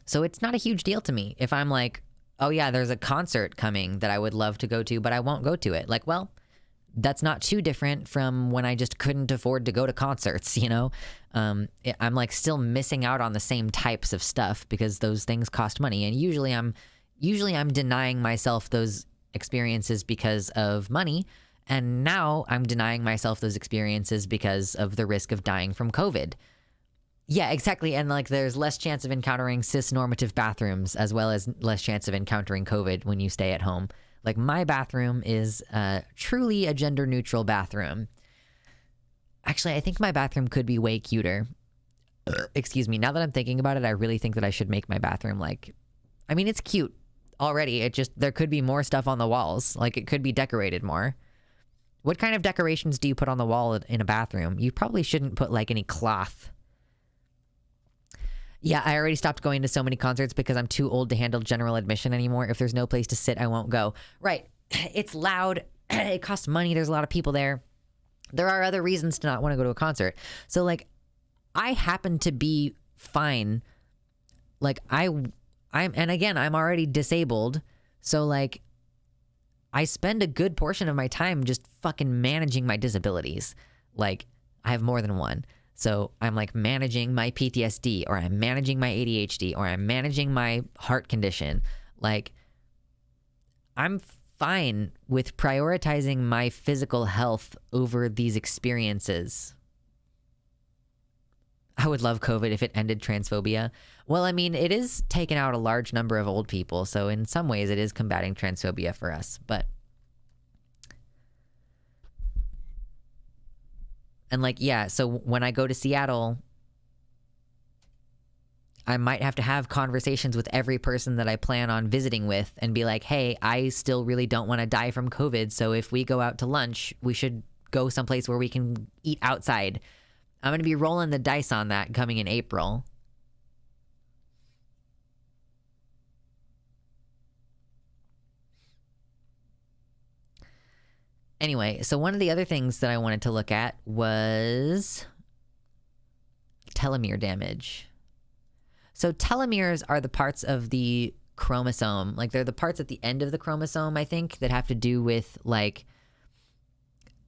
so it's not a huge deal to me if I'm like, oh yeah, there's a concert coming that I would love to go to, but I won't go to it. Like, well, that's not too different from when I just couldn't afford to go to concerts, you know? I'm like still missing out on the same types of stuff because those things cost money. And usually I'm denying myself those experiences because of money. And now I'm denying myself those experiences because of the risk of dying from COVID. Yeah, exactly. And like there's less chance of encountering cis-normative bathrooms as well as less chance of encountering COVID when you stay at home. Like, my bathroom is truly a gender-neutral bathroom. Actually, I think my bathroom could be way cuter. Excuse me. Now that I'm thinking about it, I really think that I should make my bathroom, like... I mean, it's cute already. It just... There could be more stuff on the walls. Like, it could be decorated more. What kind of decorations do you put on the wall in a bathroom? You probably shouldn't put, like, any cloth. Yeah, I already stopped going to so many concerts because I'm too old to handle general admission anymore. If there's no place to sit, I won't go. Right. It's loud. It costs money. There's a lot of people there. There are other reasons to not want to go to a concert. So, like, I happen to be fine. Like, and again, I'm already disabled. So, like, I spend a good portion of my time just fucking managing my disabilities. Like, I have more than one. So I'm like managing my PTSD, or I'm managing my ADHD, or I'm managing my heart condition. Like, I'm fine with prioritizing my physical health over these experiences. I would love COVID if it ended transphobia. Well, I mean, it is taking out a large number of old people. So in some ways it is combating transphobia for us, but... And like, yeah, so when I go to Seattle, I might have to have conversations with every person that I plan on visiting with and be like, hey, I still really don't want to die from COVID. So if we go out to lunch, we should go someplace where we can eat outside. I'm going to be rolling the dice on that coming in April. Anyway, so one of the other things that I wanted to look at was telomere damage. So telomeres are the parts of the chromosome. Like, they're the parts at the end of the chromosome, I think, that have to do with, like,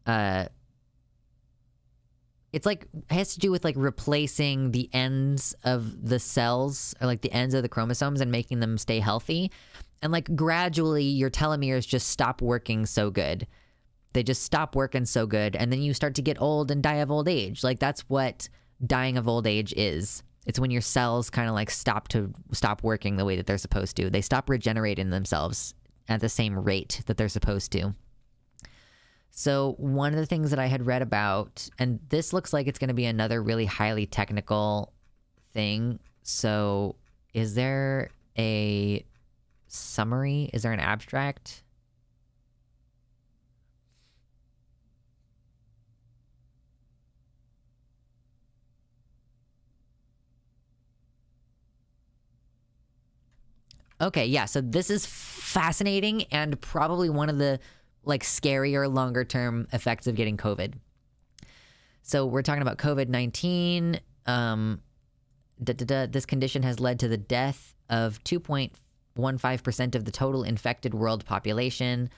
it's like, it has to do with, like, replacing the ends of the cells, or, like, the ends of the chromosomes and making them stay healthy. And, like, gradually your telomeres just stop working so good. They just stop working so good, and then you start to get old and die of old age. Like, that's what dying of old age is. It's when your cells kind of like stop working the way that they're supposed to. They stop regenerating themselves at the same rate that they're supposed to. So one of the things that I had read about, and this looks like it's going to be another really highly technical thing. So is there a summary? Is there an abstract? Okay, yeah, so this is fascinating and probably one of the, like, scarier longer-term effects of getting COVID. So we're talking about COVID-19. This condition has led to the death of 2.15% of the total infected world population.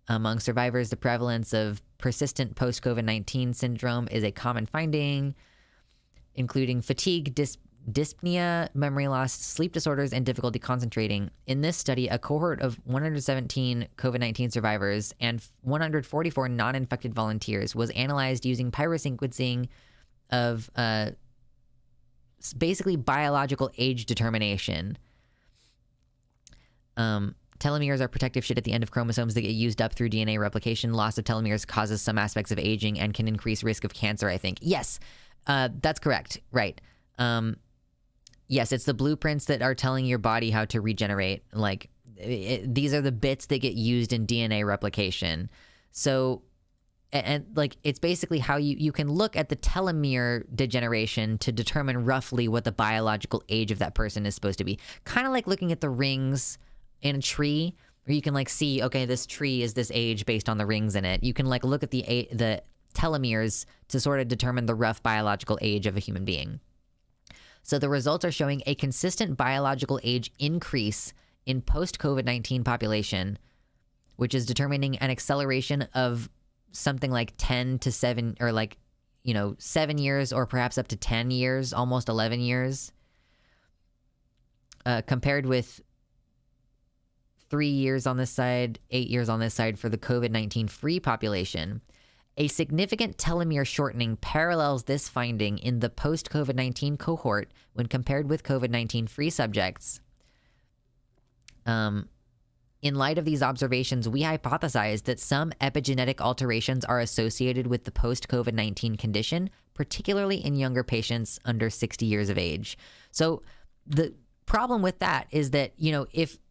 Among survivors, the prevalence of persistent post-COVID-19 syndrome is a common finding, including fatigue, dyspnea, memory loss, sleep disorders, and difficulty concentrating. In this study, a cohort of 117 COVID-19 survivors and 144 non-infected volunteers was analyzed using pyrosequencing of basically biological age determination. Telomeres are protective shit at the end of chromosomes that get used up through DNA replication. Loss of telomeres causes some aspects of aging and can increase risk of cancer, I think. Yes, that's correct. Right. Yes, it's the blueprints that are telling your body how to regenerate. Like, these are the bits that get used in DNA replication. So, and like, it's basically how you can look at the telomere degeneration to determine roughly what the biological age of that person is supposed to be. Kind of like looking at the rings in a tree, where you can like see, okay, this tree is this age based on the rings in it. You can like look at the telomeres to sort of determine the rough biological age of a human being. So the results are showing a consistent biological age increase in post-COVID-19 population, which is determining an acceleration of something like 10 to 7, or like, 7 years, or perhaps up to 10 years, almost 11 years, compared with 3 years on this side, 8 years on this side for the COVID-19 free population. A significant telomere shortening parallels this finding in the post-COVID-19 cohort when compared with COVID-19 free subjects. In light of these observations, we hypothesize that some epigenetic alterations are associated with the post-COVID-19 condition, particularly in younger patients under 60 years of age. So the problem with that is that,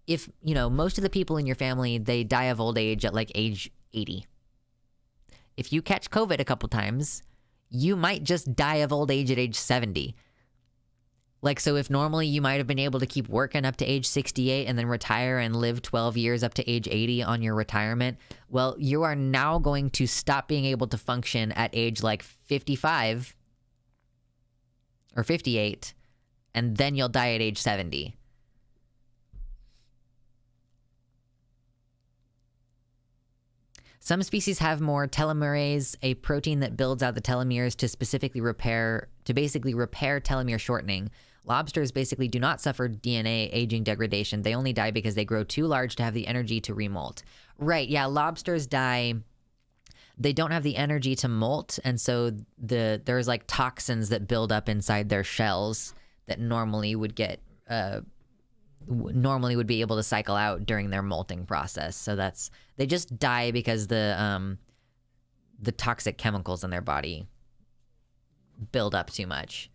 if most of the people in your family, they die of old age at like age 80. If you catch COVID a couple times, you might just die of old age at age 70. Like, so if normally you might have been able to keep working up to age 68 and then retire and live 12 years up to age 80 on your retirement, well, you are now going to stop being able to function at age like 55 or 58, and then you'll die at age 70. Some species have more telomerase, a protein that builds out the telomeres to basically repair telomere shortening. Lobsters basically do not suffer DNA aging degradation. They only die because they grow too large to have the energy to remolt. Right, yeah, lobsters die. They don't have the energy to molt, and so there's like toxins that build up inside their shells that normally would be able to cycle out during their molting process. So they just die because the toxic chemicals in their body build up too much.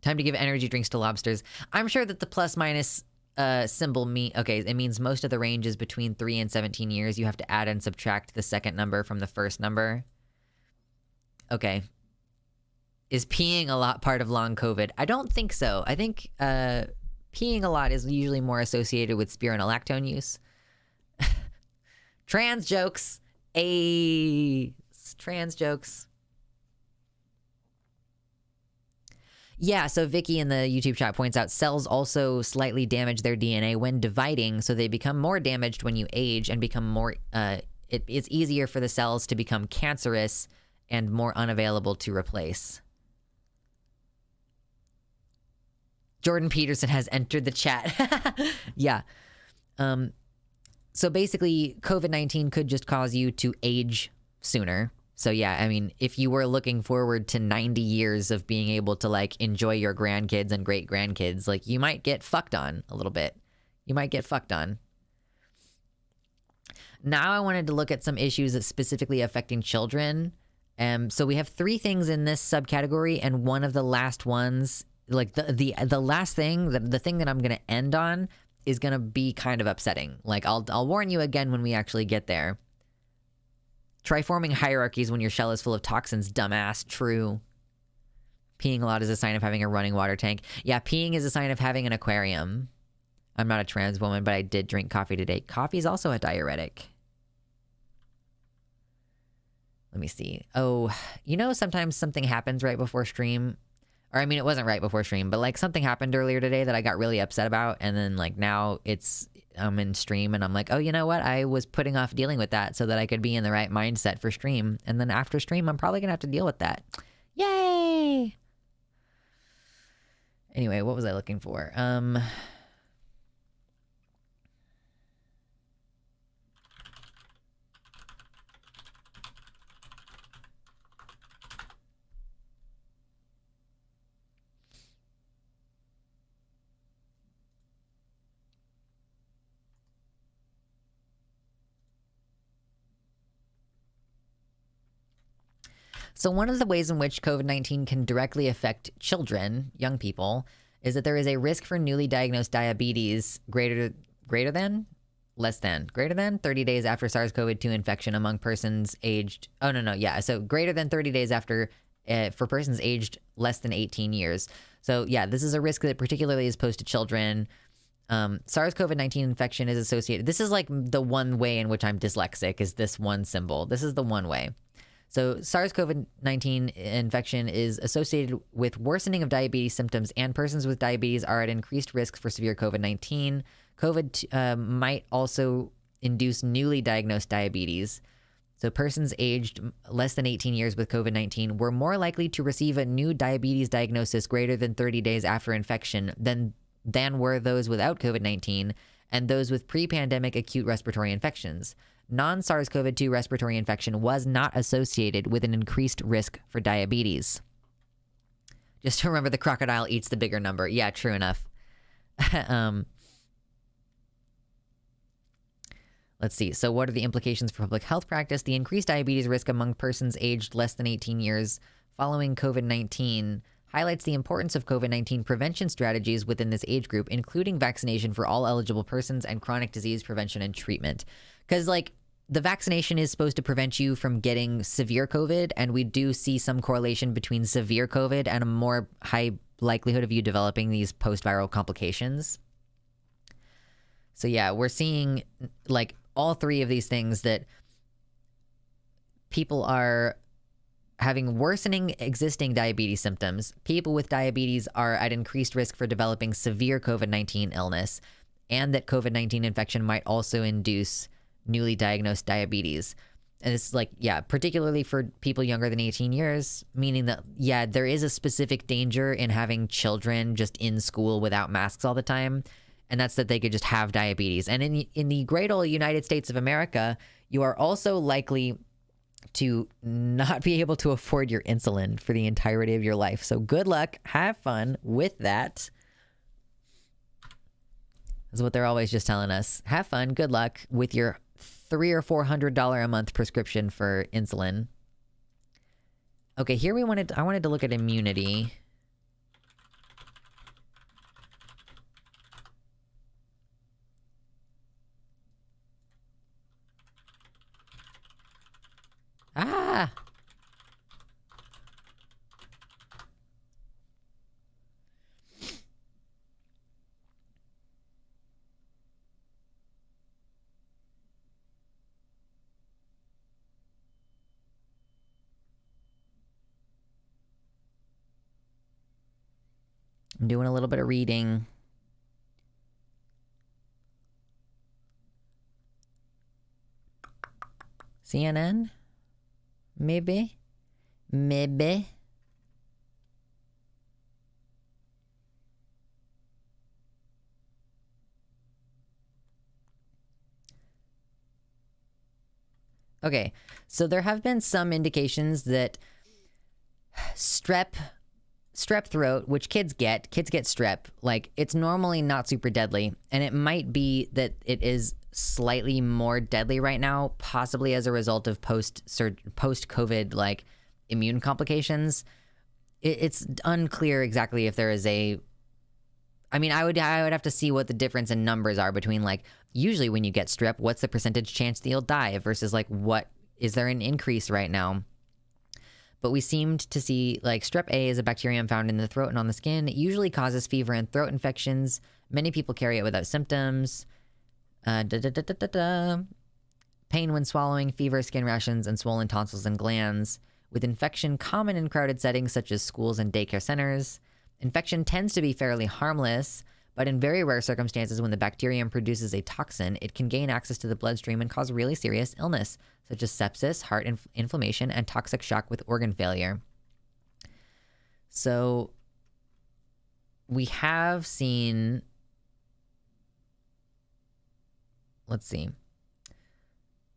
Time to give energy drinks to lobsters. I'm sure that the plus minus symbol it means most of the range is between 3 and 17 years. You have to add and subtract the second number from the first number. Okay. Is peeing a lot part of long COVID? I don't think so. I think peeing a lot is usually more associated with spironolactone use. Trans jokes. Trans jokes. Yeah, so Vicky in the YouTube chat points out cells also slightly damage their DNA when dividing, so they become more damaged when you age and become more... it's easier for the cells to become cancerous and more unavailable to replace. Jordan Peterson has entered the chat. Yeah. So basically, COVID-19 could just cause you to age sooner. So yeah, I mean, if you were looking forward to 90 years of being able to like enjoy your grandkids and great grandkids, like you might get fucked on a little bit. You might get fucked on. Now I wanted to look at some issues that's specifically affecting children. So we have 3 things in this subcategory, and one of the last ones, like the last thing, the thing that I'm going to end on is going to be kind of upsetting. Like I'll warn you again when we actually get there. Try forming hierarchies when your shell is full of toxins, dumbass. True. Peeing a lot is a sign of having a running water tank. Yeah, peeing is a sign of having an aquarium. I'm not a trans woman, but I did drink coffee today. Coffee is also a diuretic. Let me see. Oh, sometimes something happens right before stream. Or I mean, it wasn't right before stream, but like something happened earlier today that I got really upset about. And then like now I'm in stream and I'm like, oh, you know what? I was putting off dealing with that so that I could be in the right mindset for stream. And then after stream, I'm probably going to have to deal with that. Yay! Anyway, what was I looking for? So one of the ways in which COVID-19 can directly affect children, young people, is that there is a risk for newly diagnosed diabetes greater than 30 days after SARS-CoV-2 infection among persons aged, so greater than 30 days after for persons aged less than 18 years. So yeah, this is a risk that particularly is posed to children. SARS-CoV-19 infection is associated. This is like the one way in which I'm dyslexic is this one symbol. This is the one way. So SARS-CoV-19 infection is associated with worsening of diabetes symptoms, and persons with diabetes are at increased risk for severe COVID-19. COVID might also induce newly diagnosed diabetes. So persons aged less than 18 years with COVID-19 were more likely to receive a new diabetes diagnosis greater than 30 days after infection than were those without COVID-19 and those with pre-pandemic acute respiratory infections. Non-SARS-CoV-2 respiratory infection was not associated with an increased risk for diabetes. Just remember, the crocodile eats the bigger number. Yeah, true enough. Let's see. So what are the implications for public health practice? The increased diabetes risk among persons aged less than 18 years following COVID-19 highlights the importance of COVID-19 prevention strategies within this age group, including vaccination for all eligible persons and chronic disease prevention and treatment. Because, like, the vaccination is supposed to prevent you from getting severe COVID, and we do see some correlation between severe COVID and a more high likelihood of you developing these post-viral complications. So yeah, we're seeing like all three of these things, that people are having worsening existing diabetes symptoms. People with diabetes are at increased risk for developing severe COVID-19 illness, and that COVID-19 infection might also induce newly diagnosed diabetes. And it's like, yeah, particularly for people younger than 18 years, meaning that, yeah, there is a specific danger in having children just in school without masks all the time. And that's that they could just have diabetes. And in the great old United States of America, you are also likely to not be able to afford your insulin for the entirety of your life. So good luck. Have fun with that. That's what they're always just telling us. Have fun. Good luck with your $300 or $400 a month prescription for insulin. Okay, here I wanted to look at immunity. Ah! I'm doing a little bit of reading. CNN? Maybe. Okay, so there have been some indications that strep throat, which kids get strep, like, it's normally not super deadly, and it might be that it is slightly more deadly right now, possibly as a result of post-COVID like immune complications. It's unclear exactly if there is I would have to see what the difference in numbers are between, like, usually when you get strep, what's the percentage chance that you'll die versus, like, what is there an increase right now? But we seemed to see, like, strep A is a bacterium found in the throat and on the skin. It usually causes fever and throat infections. Many people carry it without symptoms. pain when swallowing, fever, skin rashes, and swollen tonsils and glands. With infection common in crowded settings such as schools and daycare centers, infection tends to be fairly harmless, but in very rare circumstances when the bacterium produces a toxin, it can gain access to the bloodstream and cause really serious illness, such as sepsis, heart inflammation, and toxic shock with organ failure. So we have seen, let's see.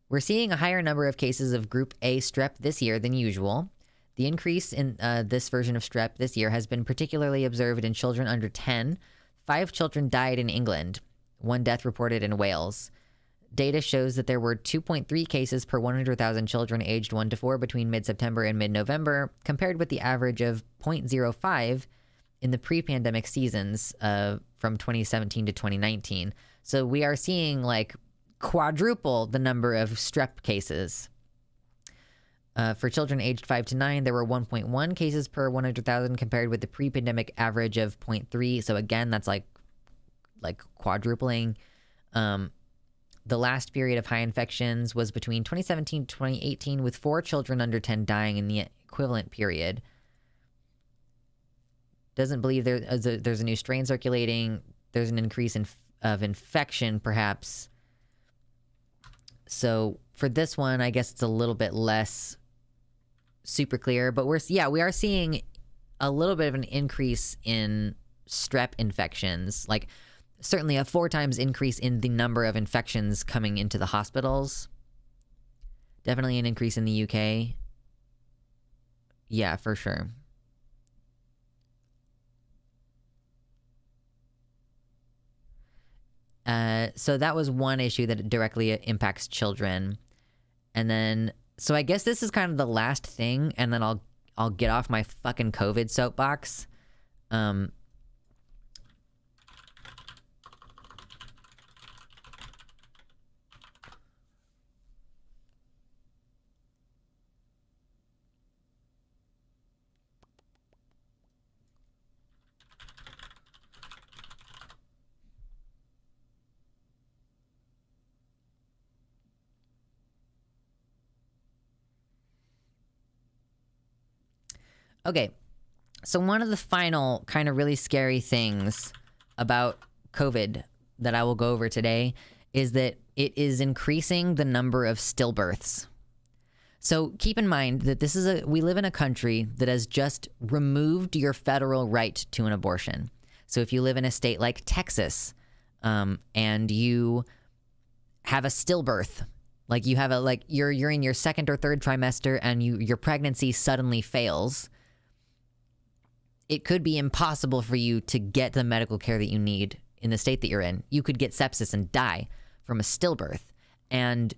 We're seeing a higher number of cases of Group A strep this year than usual. The increase in this version of strep this year has been particularly observed in children under 10. 5 children died in England, 1 death reported in Wales. Data shows that there were 2.3 cases per 100,000 children aged 1 to 4 between mid-September and mid-November, compared with the average of 0.05 in the pre-pandemic seasons from 2017 to 2019. So we are seeing like quadruple the number of strep cases. For children aged 5 to 9, there were 1.1 cases per 100,000 compared with the pre-pandemic average of 0.3. So again, that's like quadrupling. The last period of high infections was between 2017 and 2018, with 4 children under 10 dying in the equivalent period. Doesn't believe there's a new strain circulating. There's an increase of infection, perhaps. So for this one, I guess it's a little bit less super clear, but we are seeing a little bit of an increase in strep infections, like certainly a 4 times increase in the number of infections coming into the hospitals. Definitely an increase in the UK. Yeah, for sure. So that was one issue that directly impacts children. And then, so I guess this is kind of the last thing, and then I'll get off my fucking COVID soapbox. Okay, so one of the final kind of really scary things about COVID that I will go over today is that it is increasing the number of stillbirths. So keep in mind that we live in a country that has just removed your federal right to an abortion. So if you live in a state like Texas, and you have a stillbirth, like you have you're in your 2nd or 3rd trimester and your pregnancy suddenly fails, it could be impossible for you to get the medical care that you need in the state that you're in. You could get sepsis and die from a stillbirth. And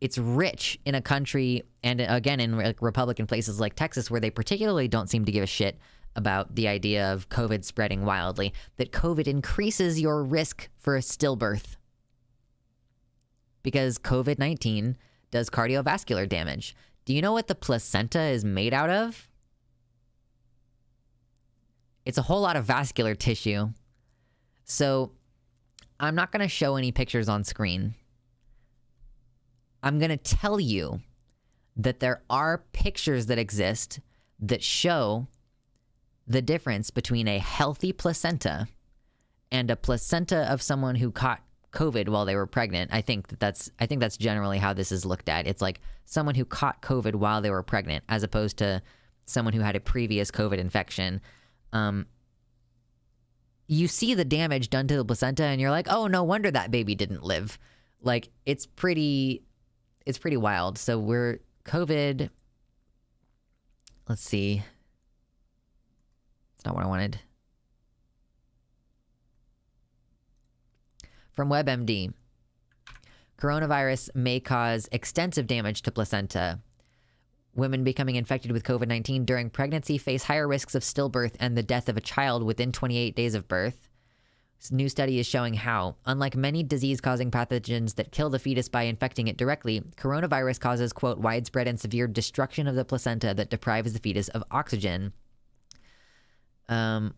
it's rich in a country, and again, in Republican places like Texas, where they particularly don't seem to give a shit about the idea of COVID spreading wildly, that COVID increases your risk for a stillbirth. Because COVID-19 does cardiovascular damage. Do you know what the placenta is made out of? It's a whole lot of vascular tissue. So I'm not going to show any pictures on screen. I'm going to tell you that there are pictures that exist that show the difference between a healthy placenta and a placenta of someone who caught COVID while they were pregnant. I think that's generally how this is looked at. It's like someone who caught COVID while they were pregnant, as opposed to someone who had a previous COVID infection. You see the damage done to the placenta and you're like, oh, no wonder that baby didn't live. Like, it's pretty wild. So we're COVID. Let's see. It's not what I wanted. From WebMD, coronavirus may cause extensive damage to placenta. Women becoming infected with COVID-19 during pregnancy face higher risks of stillbirth and the death of a child within 28 days of birth. This new study is showing how, unlike many disease-causing pathogens that kill the fetus by infecting it directly, coronavirus causes, quote, widespread and severe destruction of the placenta that deprives the fetus of oxygen.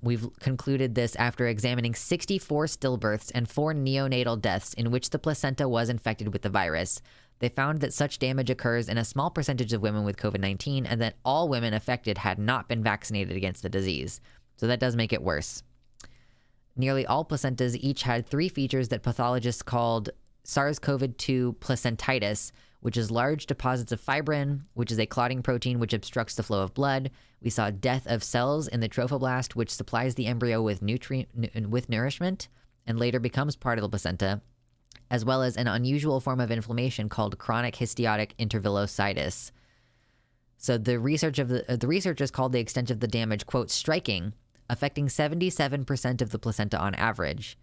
We've concluded this after examining 64 stillbirths and 4 neonatal deaths in which the placenta was infected with the virus. They found that such damage occurs in a small percentage of women with COVID-19 and that all women affected had not been vaccinated against the disease. So that does make it worse. Nearly all placentas each had 3 features that pathologists called SARS-CoV-2 placentitis, which is large deposits of fibrin, which is a clotting protein which obstructs the flow of blood. We saw death of cells in the trophoblast, which supplies the embryo with nourishment and later becomes part of the placenta, as well as an unusual form of inflammation called chronic histiotic intervillositis. So the researchers called the extent of the damage, quote, striking, affecting 77% of the placenta on average.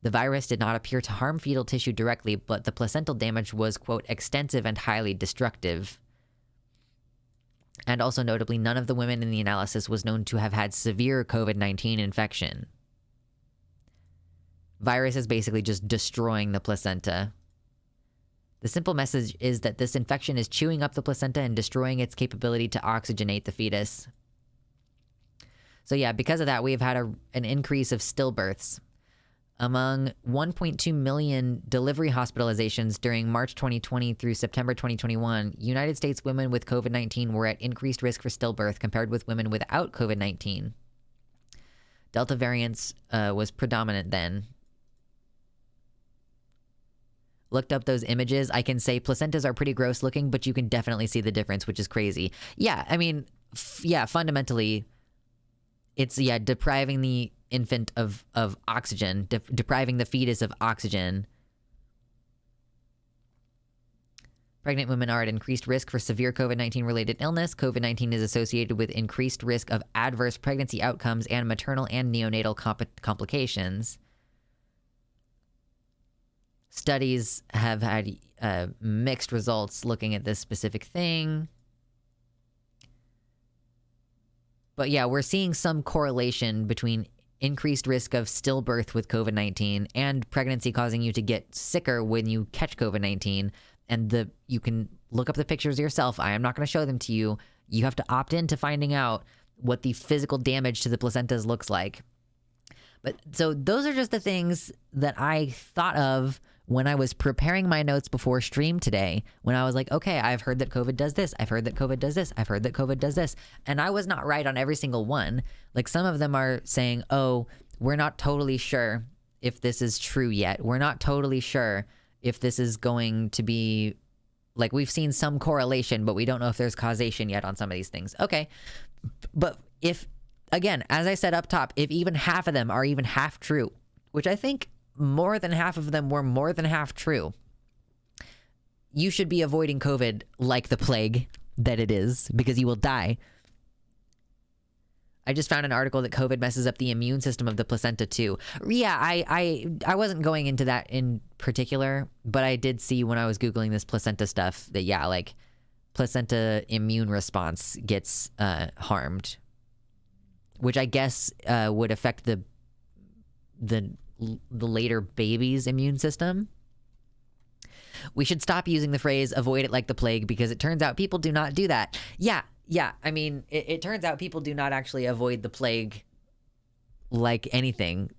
The virus did not appear to harm fetal tissue directly, but the placental damage was, quote, extensive and highly destructive. And also notably, none of the women in the analysis was known to have had severe COVID-19 infection. Virus is basically just destroying the placenta. The simple message is that this infection is chewing up the placenta and destroying its capability to oxygenate the fetus. So yeah, because of that, we've had an increase of stillbirths. Among 1.2 million delivery hospitalizations during March 2020 through September 2021, United States women with COVID-19 were at increased risk for stillbirth compared with women without COVID-19. Delta variants was predominant then. Looked up those images. I can say placentas are pretty gross looking, but you can definitely see the difference, which is crazy. Yeah, I mean, fundamentally, it's, depriving the infant of oxygen, depriving the fetus of oxygen. Pregnant women are at increased risk for severe COVID-19 related illness. COVID-19 is associated with increased risk of adverse pregnancy outcomes and maternal and neonatal complications. Studies have had mixed results looking at this specific thing. But yeah, we're seeing some correlation between increased risk of stillbirth with COVID-19 and pregnancy causing you to get sicker when you catch COVID-19. And you can look up the pictures yourself. I am not going to show them to you. You have to opt into finding out what the physical damage to the placentas looks like. But so those are just the things that I thought of when I was preparing my notes before stream today, when I was like, okay, I've heard that COVID does this. I've heard that COVID does this. I've heard that COVID does this. And I was not right on every single one. Like some of them are saying, oh, we're not totally sure if this is true yet. We're not totally sure if this is going to be, like, we've seen some correlation, but we don't know if there's causation yet on some of these things. Okay. But if, again, as I said up top, if even half of them are even half true, which I think more than half of them were more than half true, you should be avoiding COVID like the plague that it is, because you will die. I just found an article that COVID messes up the immune system of the placenta too. Yeah, I wasn't going into that in particular, but I did see when I was Googling this placenta stuff that, yeah, like placenta immune response gets harmed, which I guess would affect the later baby's immune system. We should stop using the phrase avoid it like the plague, because it turns out people do not do that. Yeah. I mean, it turns out people do not actually avoid the plague like anything.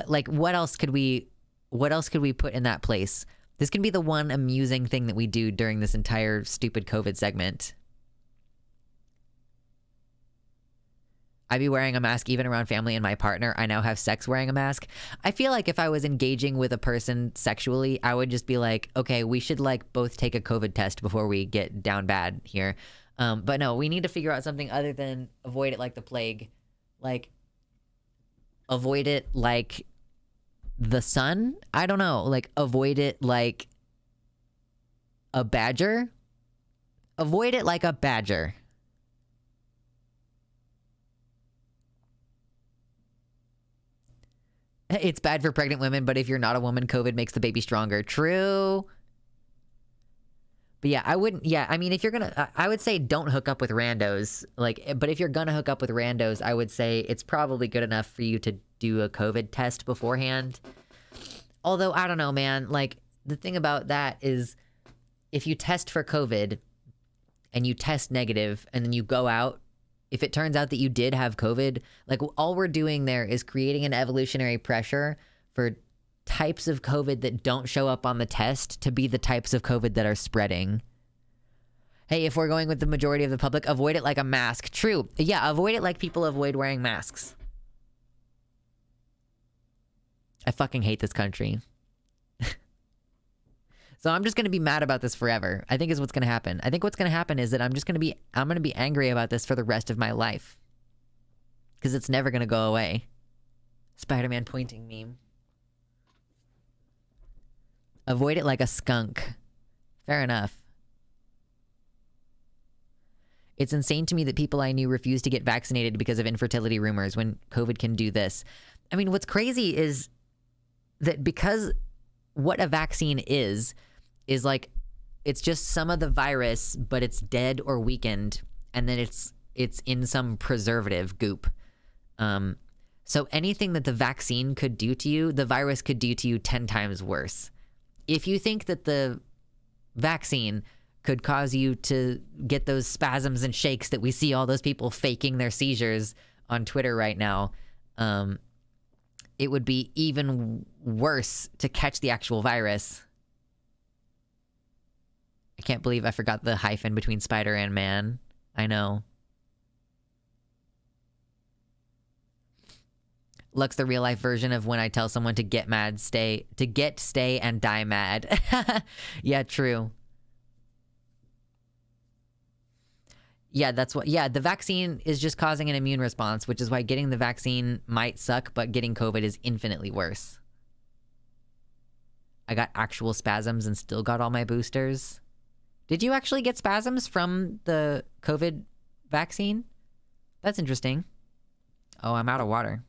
Like what else could we put in that place? This can be the one amusing thing that we do during this entire stupid COVID segment. I'd be wearing a mask even around family and my partner. I now have sex wearing a mask. I feel like if I was engaging with a person sexually, I would just be like, okay, we should like both take a COVID test before we get down bad here. But no, we need to figure out something other than avoid it like the plague. Like, avoid it like the sun? I don't know. Like, avoid it like a badger? Avoid it like a badger. It's bad for pregnant women, but if you're not a woman, COVID makes the baby stronger. True. But yeah, I wouldn't. Yeah, I mean, if you're gonna, I would say don't hook up with randos. Like, but if you're gonna hook up with randos, I would say it's probably good enough for you to do a COVID test beforehand. Although I don't know, man. Like the thing about that is, if you test for COVID and you test negative, and then you go out, if it turns out that you did have COVID, like all we're doing there is creating an evolutionary pressure for types of COVID that don't show up on the test to be the types of COVID that are spreading. Hey, if we're going with the majority of the public, avoid it like a mask. True. Yeah, avoid it like people avoid wearing masks. I fucking hate this country. So I'm just going to be mad about this forever. I think is what's going to happen. I think what's going to happen is that I'm going to be angry about this for the rest of my life. Because it's never going to go away. Spider-Man pointing meme. Avoid it like a skunk. Fair enough. It's insane to me that people I knew refused to get vaccinated because of infertility rumors when COVID can do this. I mean, what's crazy is that because what a vaccine is like, it's just some of the virus, but it's dead or weakened, and then it's in some preservative goop. So anything that the vaccine could do to you, the virus could do to you 10 times worse. If you think that the vaccine could cause you to get those spasms and shakes that we see all those people faking their seizures on Twitter right now, it would be even worse to catch the actual virus. I can't believe I forgot the hyphen between spider and man. I know. Lux, the real life version of when I tell someone to get mad, stay, and die mad. Yeah, true. Yeah, that's what, yeah, the vaccine is just causing an immune response, which is why getting the vaccine might suck, but getting COVID is infinitely worse. I got actual spasms and still got all my boosters. Did you actually get spasms from the COVID vaccine? That's interesting. Oh, I'm out of water.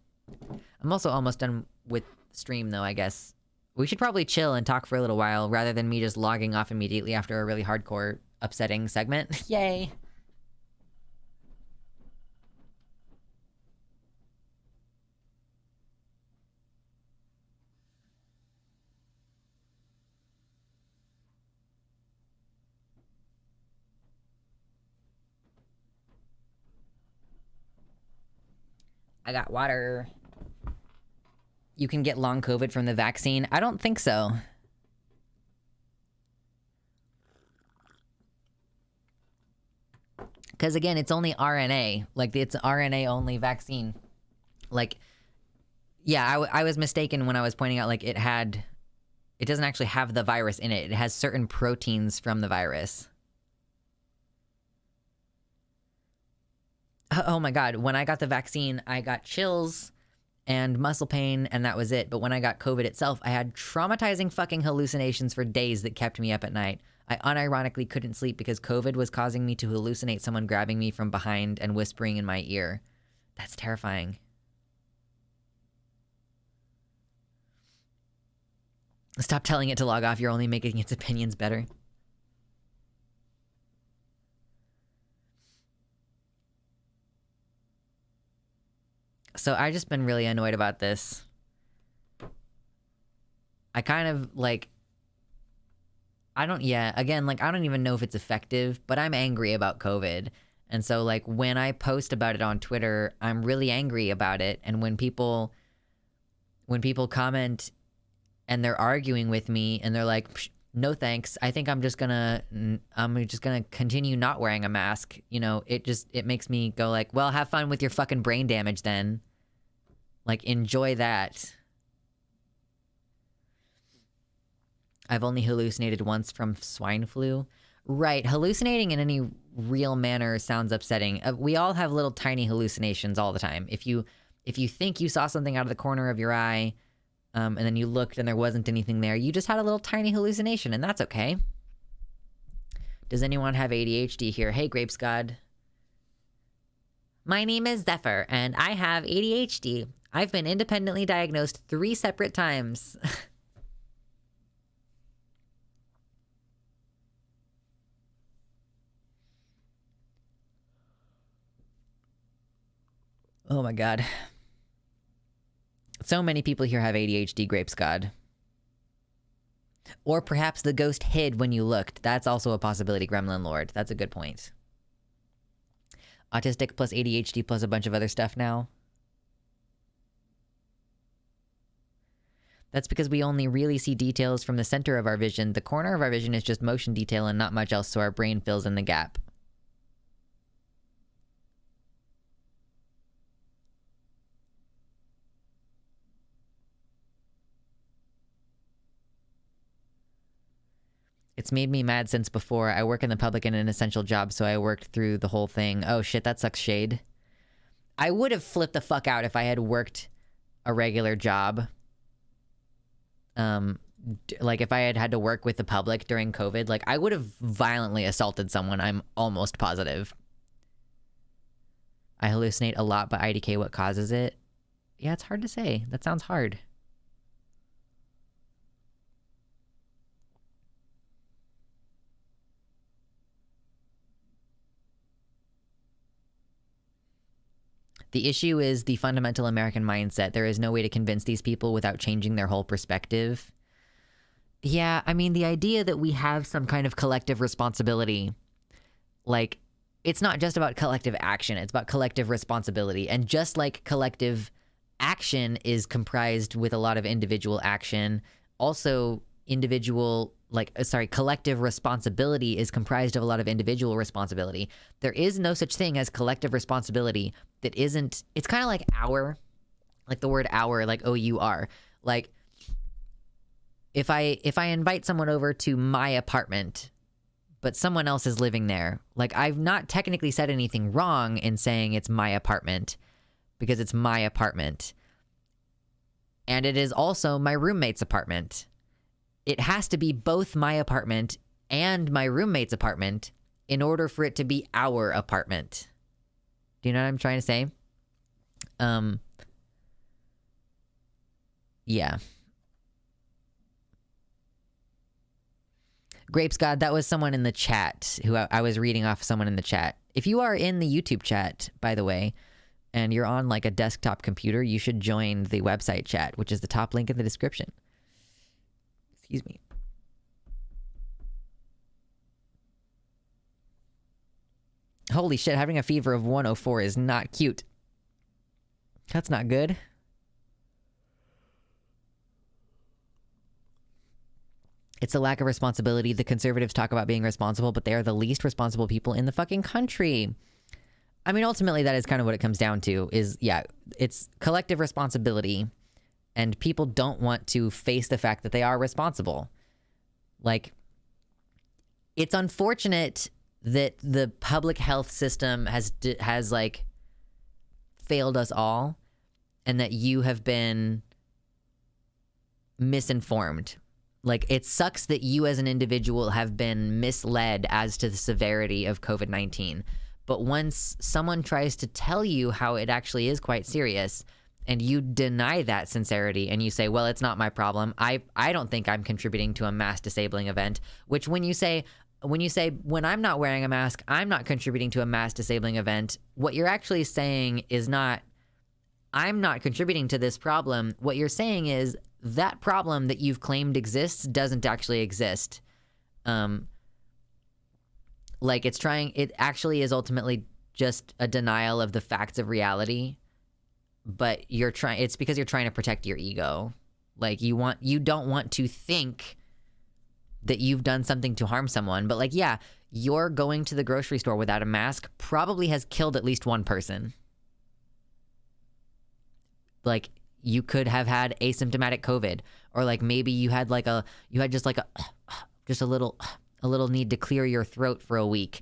I'm also almost done with stream though, I guess. We should probably chill and talk for a little while rather than me just logging off immediately after a really hardcore, upsetting segment. Yay. I got water. You can get long COVID from the vaccine? I don't think so. Because again, it's only RNA. Like, it's RNA only vaccine. Like, yeah, I was mistaken when I was pointing out, like, it doesn't actually have the virus in it. It has certain proteins from the virus. Oh my God, when I got the vaccine, I got chills and muscle pain, and that was it. But when I got COVID itself, I had traumatizing fucking hallucinations for days that kept me up at night. I unironically couldn't sleep because COVID was causing me to hallucinate someone grabbing me from behind and whispering in my ear. That's terrifying. Stop telling it to log off. You're only making its opinions better. So I just been really annoyed about this. I kind of like, I don't even know if it's effective, but I'm angry about COVID. And so like when I post about it on Twitter, I'm really angry about it. And when people comment and they're arguing with me and they're like, no thanks, I think I'm just gonna continue not wearing a mask. You know, it makes me go like, well, have fun with your fucking brain damage then. Like, enjoy that. I've only hallucinated once from swine flu. Right, hallucinating in any real manner sounds upsetting. We all have little tiny hallucinations all the time. If you think you saw something out of the corner of your eye, and then you looked and there wasn't anything there, you just had a little tiny hallucination, and that's okay. Does anyone have ADHD here? Hey, Grapes God. My name is Zephyr, and I have ADHD. I've been independently diagnosed 3 separate times. Oh my God. So many people here have ADHD, Grapes God. Or perhaps the ghost hid when you looked. That's also a possibility, Gremlin Lord. That's a good point. Autistic plus ADHD plus a bunch of other stuff now. That's because we only really see details from the center of our vision. The corner of our vision is just motion detail and not much else, so our brain fills in the gap. It's made me mad since before. I work in the public in an essential job, so I worked through the whole thing. Oh shit, that sucks, shade. I would have flipped the fuck out if I had worked a regular job. Like if I had to work with the public during COVID, like I would have violently assaulted someone, I'm almost positive. I hallucinate a lot, but IDK, what causes it? Yeah, it's hard to say. That sounds hard. The issue is the fundamental American mindset. There is no way to convince these people without changing their whole perspective. Yeah, I mean, the idea that we have some kind of collective responsibility, like, it's not just about collective action, it's about collective responsibility. And just like collective action is comprised with a lot of individual action, also collective responsibility is comprised of a lot of individual responsibility. There is no such thing as collective responsibility that isn't, it's kind of like our, like the word our, like O-U-R. Like, if I invite someone over to my apartment, but someone else is living there, like I've not technically said anything wrong in saying it's my apartment, because it's my apartment. And it is also my roommate's apartment. It has to be both my apartment and my roommate's apartment in order for it to be our apartment. Do you know what I'm trying to say? Yeah. Grapes God, that was someone in the chat who I was reading off someone in the chat. If you are in the YouTube chat, by the way, and you're on like a desktop computer, you should join the website chat, which is the top link in the description. Excuse me. Holy shit, having a fever of 104 is not cute. That's not good. It's a lack of responsibility. The conservatives talk about being responsible, but they are the least responsible people in the fucking country. I mean, ultimately, that is kind of what it comes down to is, yeah, it's collective responsibility, and people don't want to face the fact that they are responsible. Like, it's unfortunate that the public health system has like failed us all, and that you have been misinformed. Like, it sucks that you as an individual have been misled as to the severity of COVID-19. But once someone tries to tell you how it actually is quite serious, and you deny that sincerity and you say, well, it's not my problem. I don't think I'm contributing to a mass disabling event, which when you say, when I'm not wearing a mask, I'm not contributing to a mass disabling event, what you're actually saying is not, I'm not contributing to this problem. What you're saying is that problem that you've claimed exists doesn't actually exist. Like it actually is ultimately just a denial of the facts of reality, but it's because you're trying to protect your ego. Like you don't want to think that you've done something to harm someone, but like, yeah, you're going to the grocery store without a mask probably has killed at least one person. Like, you could have had asymptomatic COVID, or like maybe you had just a little need to clear your throat for a week.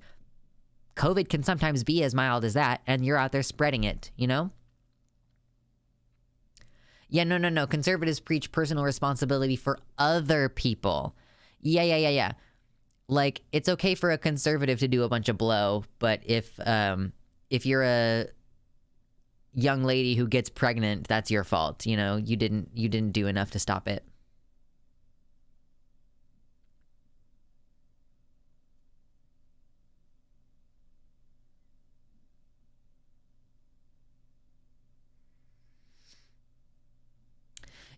COVID can sometimes be as mild as that, and you're out there spreading it, you know? Yeah, no. Conservatives preach personal responsibility for other people. Yeah. Like, it's okay for a conservative to do a bunch of blow, but if you're a young lady who gets pregnant, that's your fault. You know, you didn't do enough to stop it.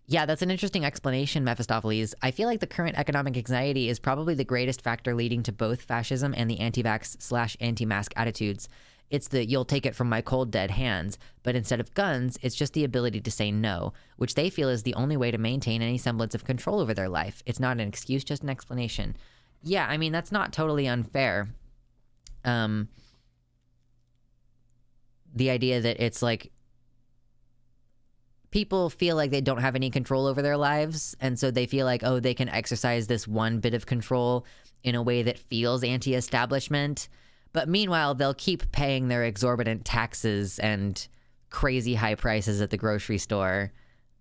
Yeah, that's an interesting explanation, Mephistopheles. I feel like the current economic anxiety is probably the greatest factor leading to both fascism and the anti-vax / anti-mask attitudes. It's the you'll take it from my cold dead hands. But instead of guns, it's just the ability to say no, which they feel is the only way to maintain any semblance of control over their life. It's not an excuse, just an explanation. Yeah, I mean, that's not totally unfair. The idea that it's like people feel like they don't have any control over their lives, and so they feel like, oh, they can exercise this one bit of control in a way that feels anti-establishment. But meanwhile, they'll keep paying their exorbitant taxes and crazy high prices at the grocery store.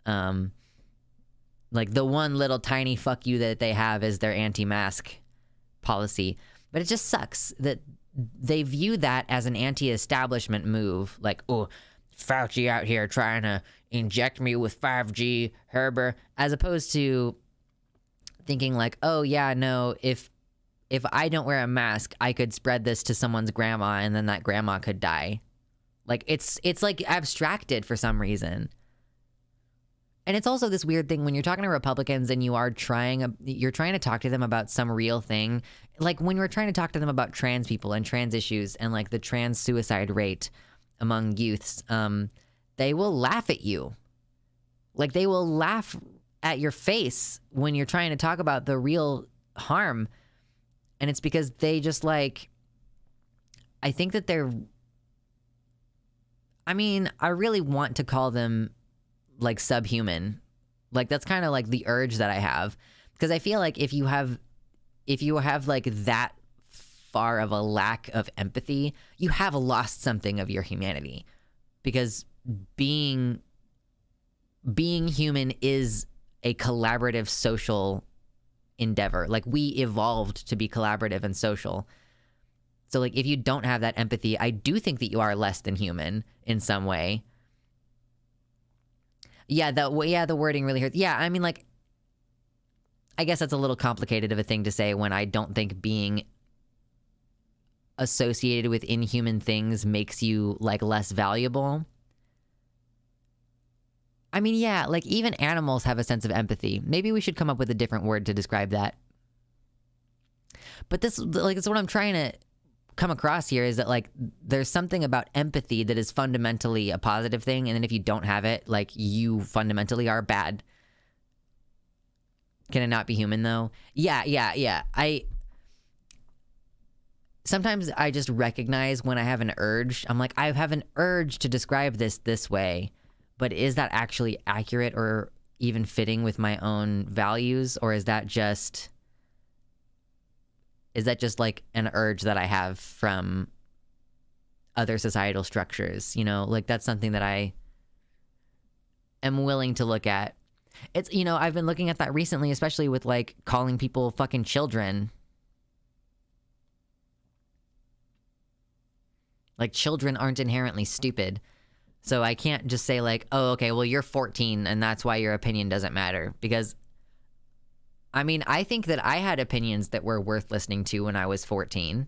Like the one little tiny fuck you that they have is their anti-mask policy. But it just sucks that they view that as an anti-establishment move. Like, oh, Fauci out here trying to inject me with 5G, Herber, as opposed to thinking like, oh yeah, no, if I don't wear a mask, I could spread this to someone's grandma and then that grandma could die. Like it's like abstracted for some reason. And it's also this weird thing when you're talking to Republicans and you're trying to talk to them about some real thing. Like when we're trying to talk to them about trans people and trans issues and like the trans suicide rate among youths, they will laugh at you. Like they will laugh at your face when you're trying to talk about the real harm. And it's because they just like, I think that I really want to call them like subhuman. Like that's kind of like the urge that I have, because I feel like if you have like that far of a lack of empathy, you have lost something of your humanity, because being human is a collaborative social endeavor. Like we evolved to be collaborative and social. So like if you don't have that empathy, I do think that you are less than human in some way. Yeah, the wording really hurts. Yeah, I mean, like, I guess that's a little complicated of a thing to say when I don't think being associated with inhuman things makes you, like, less valuable. I mean, yeah, like, even animals have a sense of empathy. Maybe we should come up with a different word to describe that. But this, like, it's what I'm trying to come across here is that, like, there's something about empathy that is fundamentally a positive thing, and then if you don't have it, like, you fundamentally are bad. Can it not be human, though? Yeah. Sometimes I just recognize when I have an urge. I'm like, I have an urge to describe this way, but is that actually accurate or even fitting with my own values, or is that just like an urge that I have from other societal structures, you know? Like, that's something that I am willing to look at. It's, you know, I've been looking at that recently, especially with, like, calling people fucking children. Like, children aren't inherently stupid. So I can't just say, like, oh, okay, well, you're 14 and that's why your opinion doesn't matter. Because I mean, I think that I had opinions that were worth listening to when I was 14.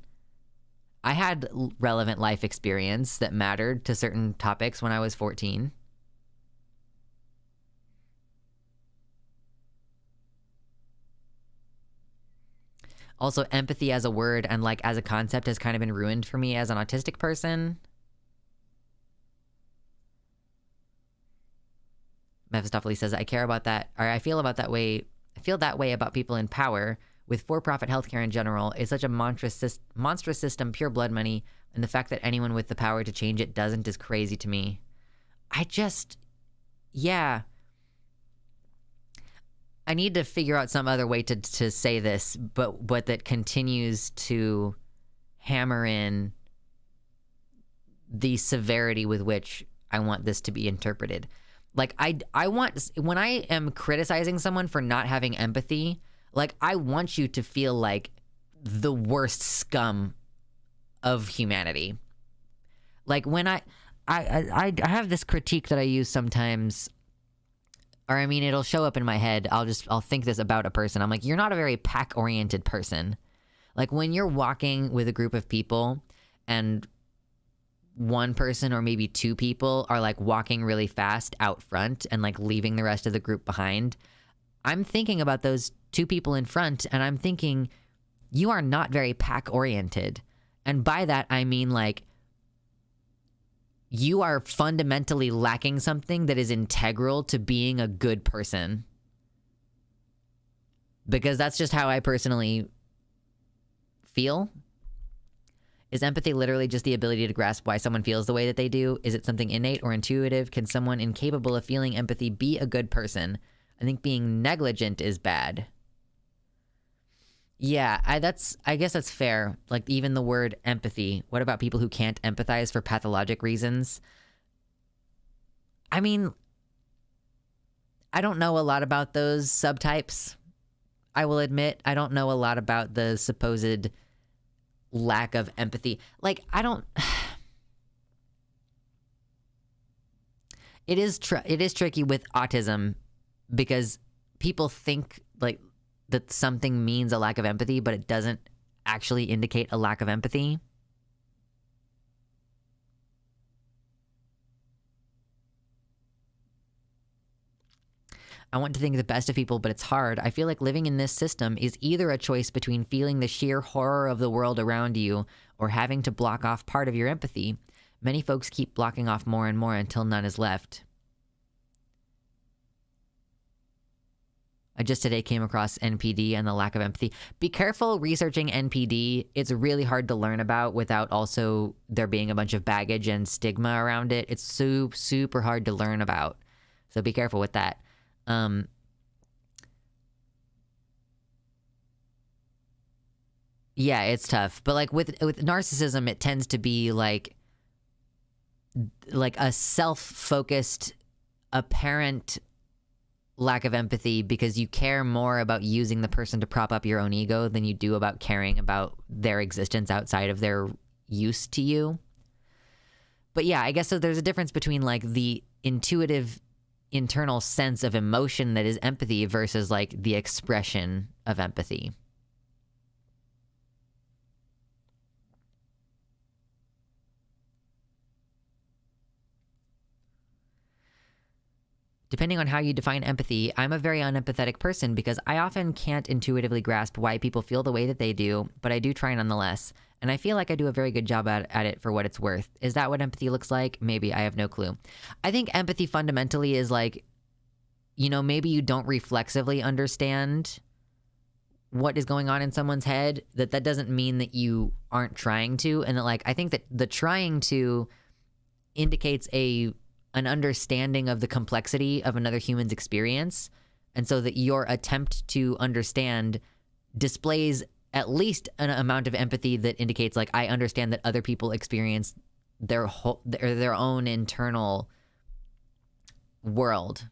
I had relevant life experience that mattered to certain topics when I was 14. Also, empathy as a word and, like, as a concept has kind of been ruined for me as an autistic person. Mephistopheles says, I care about that, or I feel that way about people in power with for-profit healthcare in general. It's such a monstrous system, pure blood money, and the fact that anyone with the power to change it doesn't is crazy to me. I need to figure out some other way to say this, but that continues to hammer in the severity with which I want this to be interpreted. Like, I want, when I am criticizing someone for not having empathy, like, I want you to feel like the worst scum of humanity. Like, when I have this critique that I use sometimes, or I mean, it'll show up in my head. I'll think this about a person. I'm like, you're not a very pack-oriented person. Like, when you're walking with a group of people and one person or maybe two people are like walking really fast out front and like leaving the rest of the group behind, I'm thinking about those two people in front and I'm thinking, you are not very pack oriented. And by that, I mean, like, you are fundamentally lacking something that is integral to being a good person. Because that's just how I personally feel. Is empathy literally just the ability to grasp why someone feels the way that they do? Is it something innate or intuitive? Can someone incapable of feeling empathy be a good person? I think being negligent is bad. Yeah, I guess that's fair. Like, even the word empathy. What about people who can't empathize for pathologic reasons? I mean, I don't know a lot about those subtypes. I will admit, I don't know a lot about the supposed lack of empathy. Like, it is tricky with autism because people think like that something means a lack of empathy, but it doesn't actually indicate a lack of empathy. I want to think the best of people, but it's hard. I feel like living in this system is either a choice between feeling the sheer horror of the world around you or having to block off part of your empathy. Many folks keep blocking off more and more until none is left. I just today came across NPD and the lack of empathy. Be careful researching NPD. It's really hard to learn about without also there being a bunch of baggage and stigma around it. It's super hard to learn about. So be careful with that. Yeah, it's tough. But like with narcissism, it tends to be like a self-focused, apparent lack of empathy because you care more about using the person to prop up your own ego than you do about caring about their existence outside of their use to you. But yeah, I guess so there's a difference between like the intuitive internal sense of emotion that is empathy versus like the expression of empathy. Depending on how you define empathy, I'm a very unempathetic person because I often can't intuitively grasp why people feel the way that they do, but I do try nonetheless. And I feel like I do a very good job at it for what it's worth. Is that what empathy looks like? Maybe. I have no clue. I think empathy fundamentally is like, you know, maybe you don't reflexively understand what is going on in someone's head. That doesn't mean that you aren't trying to. And that, like, I think that the trying to indicates an understanding of the complexity of another human's experience. And so that your attempt to understand displays at least an amount of empathy that indicates like, I understand that other people experience their own internal world.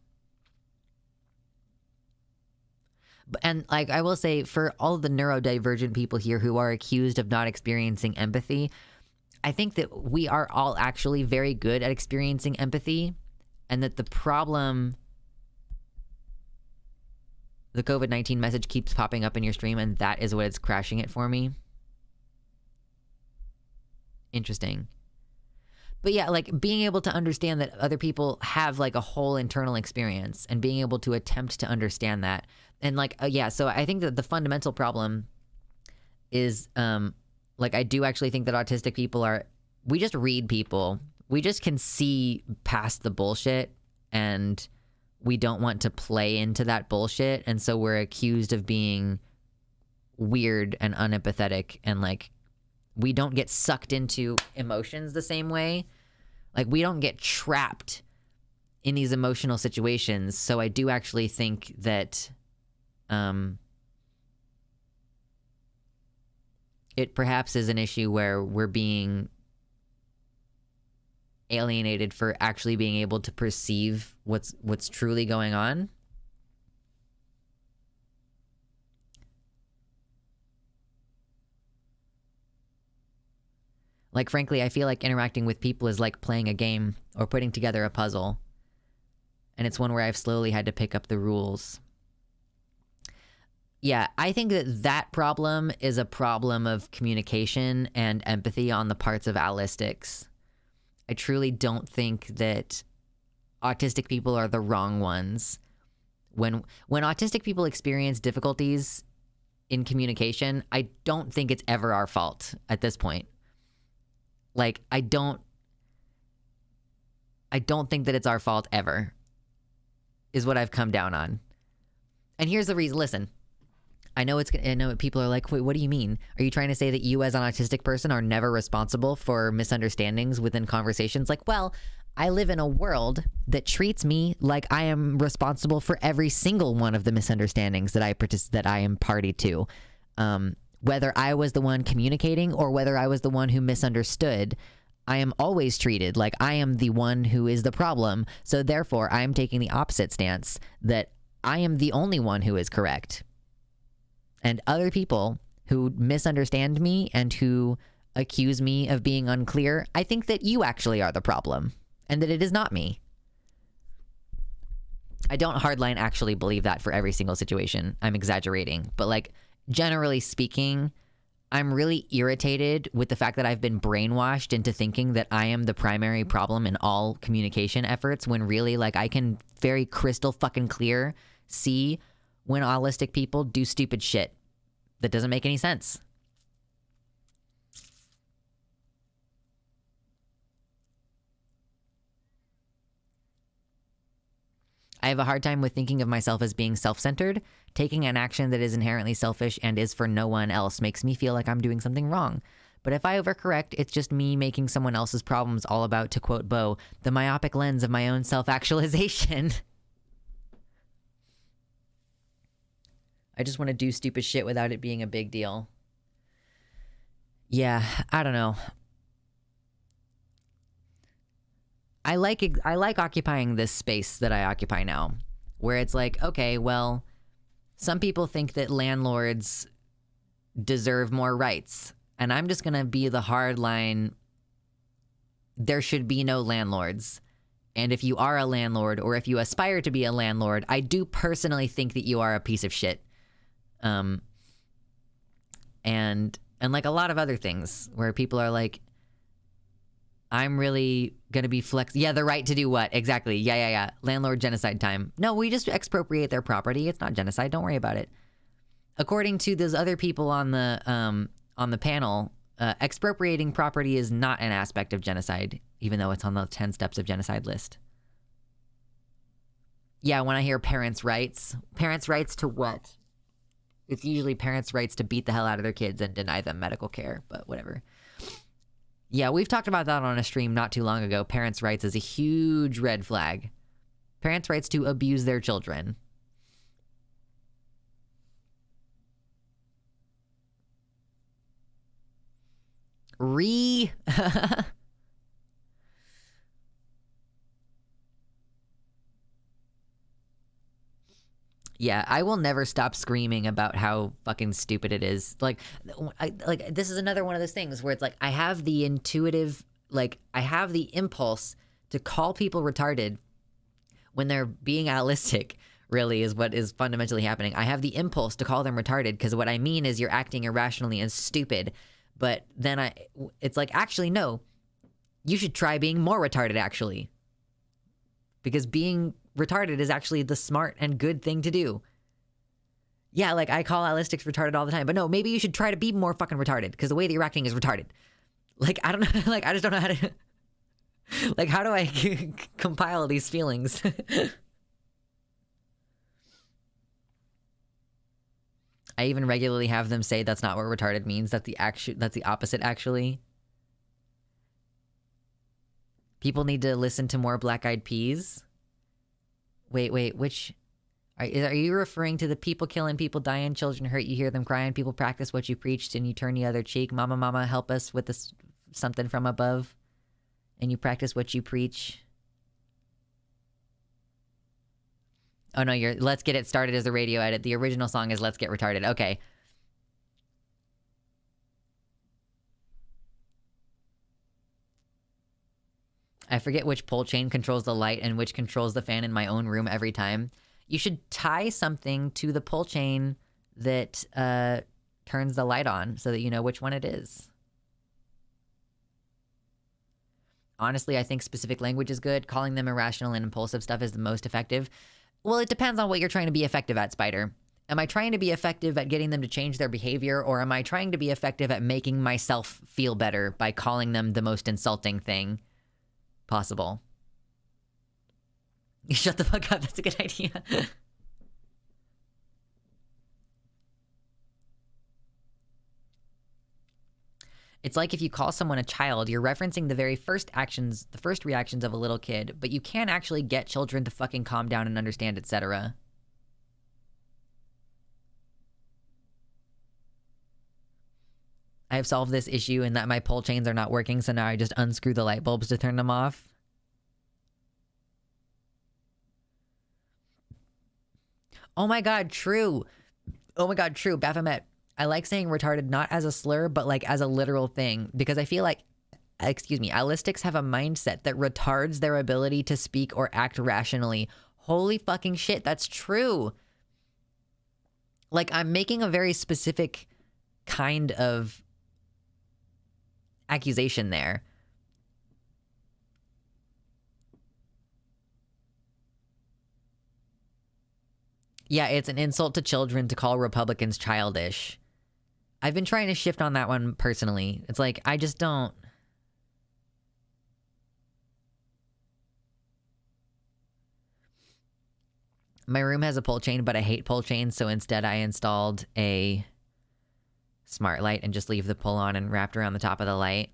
And like, I will say for all the neurodivergent people here who are accused of not experiencing empathy, I think that we are all actually very good at experiencing empathy, and that the problem, the COVID-19 message keeps popping up in your stream, and that is what is crashing it for me. Interesting. But yeah, like being able to understand that other people have like a whole internal experience and being able to attempt to understand that. And like, yeah, so I think that the fundamental problem is, like, I do actually think that autistic people we just read people. We just can see past the bullshit, and we don't want to play into that bullshit. And so we're accused of being weird and unempathetic, and like, we don't get sucked into emotions the same way. Like, we don't get trapped in these emotional situations. So I do actually think that, it perhaps is an issue where we're being alienated for actually being able to perceive what's truly going on. Like, frankly, I feel like interacting with people is like playing a game or putting together a puzzle. And it's one where I've slowly had to pick up the rules. Yeah, I think that problem is a problem of communication and empathy on the parts of allistics. I truly don't think that autistic people are the wrong ones. When autistic people experience difficulties in communication, I don't think it's ever our fault at this point. Like, I don't I don't think that it's our fault ever, is what I've come down on. And here's the reason. Listen, I know people are like, wait, what do you mean? Are you trying to say that you as an autistic person are never responsible for misunderstandings within conversations? Like, well, I live in a world that treats me like I am responsible for every single one of the misunderstandings that I am party to. Whether I was the one communicating or whether I was the one who misunderstood, I am always treated like I am the one who is the problem. So therefore, I am taking the opposite stance that I am the only one who is correct. And other people who misunderstand me and who accuse me of being unclear, I think that you actually are the problem and that it is not me. I don't hardline actually believe that for every single situation. I'm exaggerating. But like, generally speaking, I'm really irritated with the fact that I've been brainwashed into thinking that I am the primary problem in all communication efforts, when really, like, I can very crystal fucking clear see when autistic people do stupid shit that doesn't make any sense. I have a hard time with thinking of myself as being self-centered. Taking an action that is inherently selfish and is for no one else makes me feel like I'm doing something wrong. But if I overcorrect, it's just me making someone else's problems all about, to quote Bo, the myopic lens of my own self-actualization. I just want to do stupid shit without it being a big deal. Yeah, I don't know. I like occupying this space that I occupy now, where it's like, okay, well, some people think that landlords deserve more rights, and I'm just going to be the hard line. There should be no landlords. And if you are a landlord, or if you aspire to be a landlord, I do personally think that you are a piece of shit. And like a lot of other things where people are like, I'm really going to be Yeah, the right to do what? Exactly. Yeah. Landlord genocide time. No, we just expropriate their property. It's not genocide. Don't worry about it. According to those other people on the panel, expropriating property is not an aspect of genocide, even though it's on the 10 steps of genocide list. Yeah, when I hear parents' rights to what? It's usually parents' rights to beat the hell out of their kids and deny them medical care, but whatever. Yeah, we've talked about that on a stream not too long ago. Parents' rights is a huge red flag. Parents' rights to abuse their children. Yeah, I will never stop screaming about how fucking stupid it is. Like this is another one of those things where it's like I have the impulse to call people retarded when they're being allistic, really, is what is fundamentally happening. I have the impulse to call them retarded because what I mean is you're acting irrationally and stupid. But then it's like, actually, no, you should try being more retarded, actually. Because being retarded is actually the smart and good thing to do. Yeah, like I call allistics retarded all the time, but no, maybe you should try to be more fucking retarded because the way that you're acting is retarded. Like, I don't know, like I just don't know how to, like, how do I compile these feelings? I even regularly have them say that's not what retarded means. That's the opposite, actually. People need to listen to more Black Eyed Peas. Wait, which... Are you referring to the people killing, people dying, children hurt, you hear them crying, people practice what you preached and you turn the other cheek? Mama, help us with this something from above. And you practice what you preach. Oh no, Let's Get It Started as the radio edit. The original song is Let's Get Retarded. Okay. I forget which pole chain controls the light and which controls the fan in my own room every time. You should tie something to the pole chain that turns the light on so that you know which one it is. Honestly, I think specific language is good. Calling them irrational and impulsive stuff is the most effective. Well, it depends on what you're trying to be effective at, Spider. Am I trying to be effective at getting them to change their behavior, or am I trying to be effective at making myself feel better by calling them the most insulting thing possible? You shut the fuck up. That's a good idea. It's like if you call someone a child, you're referencing the very first actions, the first reactions of a little kid, but you can't actually get children to fucking calm down and understand, etc. I have solved this issue in that my pole chains are not working, so now I just unscrew the light bulbs to turn them off. Oh my god, true. Oh my god, true. Baphomet. I like saying retarded not as a slur, but like as a literal thing, because I feel like, autistics have a mindset that retards their ability to speak or act rationally. Holy fucking shit, that's true. Like, I'm making a very specific kind of accusation there. Yeah, it's an insult to children to call Republicans childish. I've been trying to shift on that one personally. It's like, I just don't. My room has a pole chain, but I hate pole chains, so instead I installed a smart light and just leave the pull on and wrapped around the top of the light.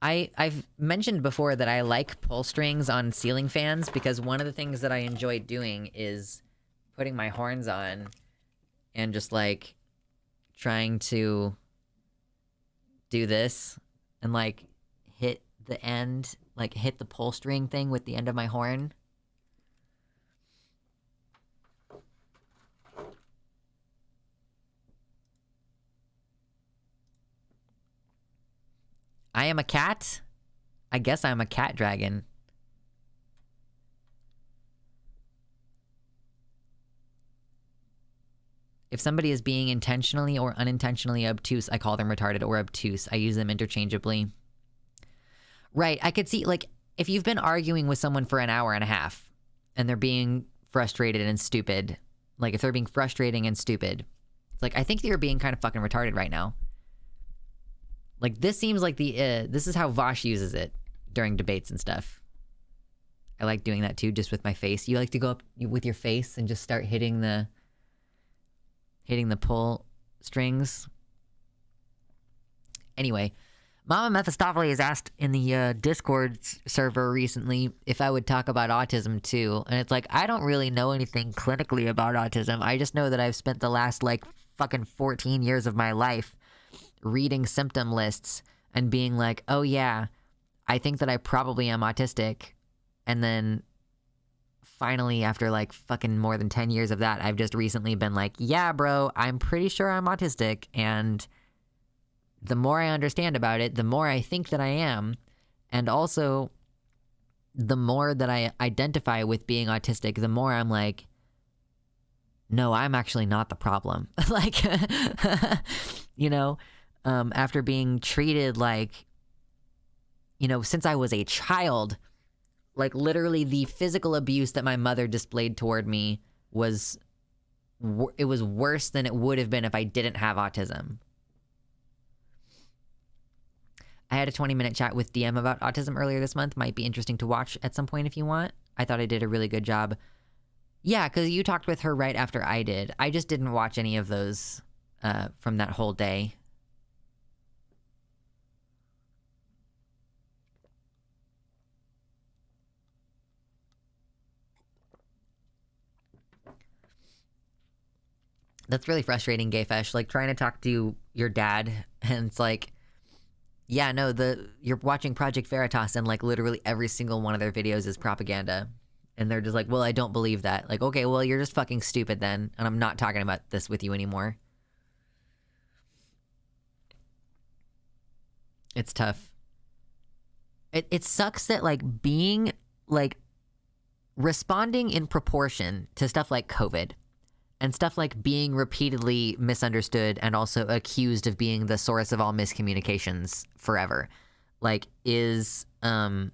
I've mentioned before that I like pull strings on ceiling fans because one of the things that I enjoy doing is putting my horns on and just like trying to do this and like hit the end, like hit the pull string thing with the end of my horn. I am a cat? I guess I'm a cat dragon. If somebody is being intentionally or unintentionally obtuse, I call them retarded or obtuse. I use them interchangeably. Right, I could see, like, if you've been arguing with someone for an hour and a half and they're being frustrated and stupid, like if they're being frustrating and stupid, it's like, I think you're being kind of fucking retarded right now. Like, this seems like this is how Vosh uses it during debates and stuff. I like doing that too, just with my face. You like to go up with your face and just start hitting the pull strings. Anyway, Mama Mephistopheles asked in the Discord server recently if I would talk about autism too. And it's like, I don't really know anything clinically about autism. I just know that I've spent the last like fucking 14 years of my life reading symptom lists and being like, oh yeah, I think that I probably am autistic. And then finally, after like fucking more than 10 years of that, I've just recently been like, yeah, bro, I'm pretty sure I'm autistic. And the more I understand about it, the more I think that I am. And also, the more that I identify with being autistic, the more I'm like, no, I'm actually not the problem. Like, you know, after being treated like, you know, since I was a child, like literally the physical abuse that my mother displayed toward me was worse than it would have been if I didn't have autism. I had a 20-minute chat with DM about autism earlier this month. Might be interesting to watch at some point if you want. I thought I did a really good job. Yeah, because you talked with her right after I did. I just didn't watch any of those from that whole day. That's really frustrating, Gayfesh. Like trying to talk to your dad, and it's like, yeah, no, you're watching Project Veritas, and like literally every single one of their videos is propaganda, and they're just like, well, I don't believe that. Like, okay, well, you're just fucking stupid then, and I'm not talking about this with you anymore. It's tough. It sucks that like being like responding in proportion to stuff like COVID. And stuff like being repeatedly misunderstood and also accused of being the source of all miscommunications forever, like, is, I'm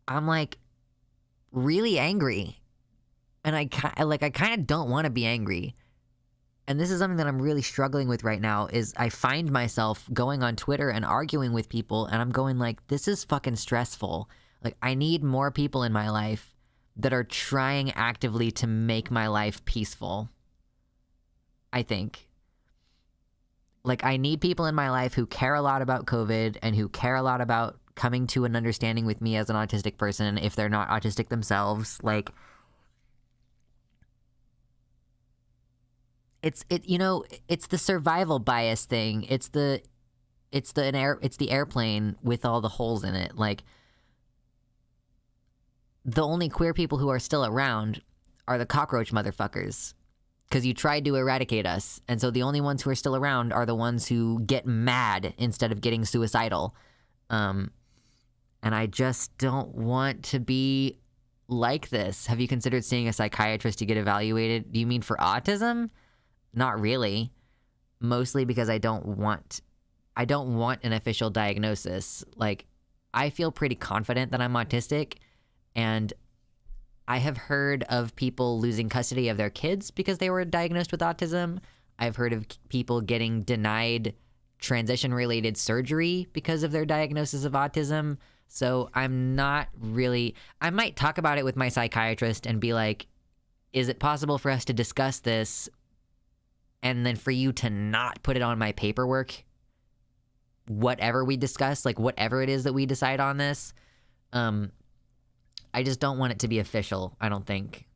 like really angry. And I kind of don't want to be angry. And this is something that I'm really struggling with right now is I find myself going on Twitter and arguing with people and I'm going like, this is fucking stressful. Like, I need more people in my life that are trying actively to make my life peaceful. I think. Like, I need people in my life who care a lot about COVID and who care a lot about coming to an understanding with me as an autistic person if they're not autistic themselves. Like, it's the survival bias thing. It's the airplane with all the holes in it. Like, the only queer people who are still around are the cockroach motherfuckers, because you tried to eradicate us. And so the only ones who are still around are the ones who get mad instead of getting suicidal. And I just don't want to be like this. Have you considered seeing a psychiatrist to get evaluated? Do you mean for autism? Not really. Mostly because I don't want an official diagnosis. Like, I feel pretty confident that I'm autistic, and I have heard of people losing custody of their kids because they were diagnosed with autism. I've heard of people getting denied transition-related surgery because of their diagnosis of autism. So I'm not really... I might talk about it with my psychiatrist and be like, is it possible for us to discuss this and then for you to not put it on my paperwork? Whatever we discuss, like whatever it is that we decide on this. I just don't want it to be official, I don't think.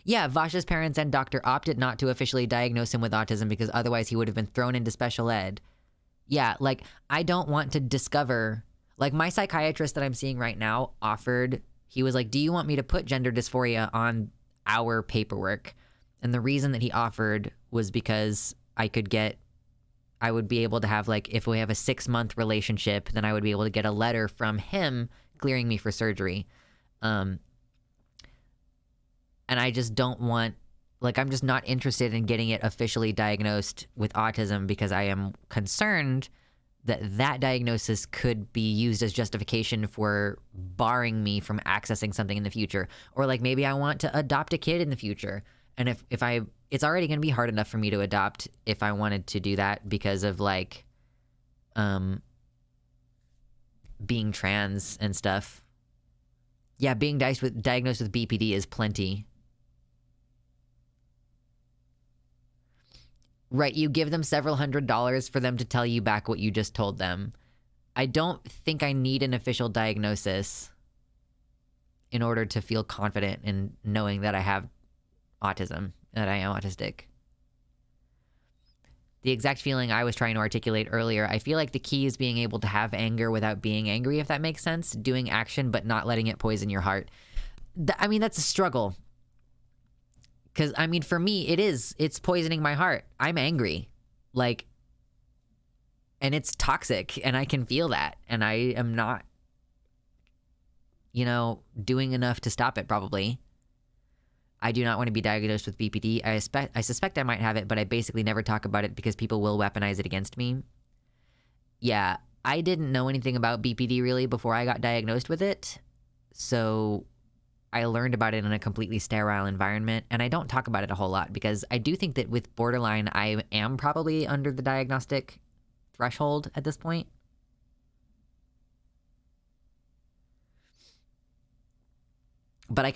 Yeah, Vash's parents and Dr. opted not to officially diagnose him with autism because otherwise he would have been thrown into special ed. Yeah, like, I don't want to discover... Like, my psychiatrist that I'm seeing right now offered... He was like, do you want me to put gender dysphoria on our paperwork? And the reason that he offered was because I would be able to have, like, if we have a 6-month relationship, then I would be able to get a letter from him clearing me for surgery. And I just don't want, like, I'm just not interested in getting it officially diagnosed with autism because I am concerned that diagnosis could be used as justification for barring me from accessing something in the future. Or, like, maybe I want to adopt a kid in the future. And if it's already going to be hard enough for me to adopt if I wanted to do that because of, like, being trans and stuff. Yeah, being diagnosed with BPD is plenty. Right, you give them several $100s for them to tell you back what you just told them. I don't think I need an official diagnosis in order to feel confident in knowing that I have autism, that I am autistic. The exact feeling I was trying to articulate earlier, I feel like the key is being able to have anger without being angry, if that makes sense. Doing action but not letting it poison your heart. I mean, that's a struggle. Because, I mean, for me, it's poisoning my heart. I'm angry. Like, and it's toxic, and I can feel that. And I am not, doing enough to stop it, probably. I do not want to be diagnosed with BPD. I suspect I might have it, but I basically never talk about it because people will weaponize it against me. Yeah, I didn't know anything about BPD, really, before I got diagnosed with it. So... I learned about it in a completely sterile environment, and I don't talk about it a whole lot because I do think that with borderline, I am probably under the diagnostic threshold at this point. But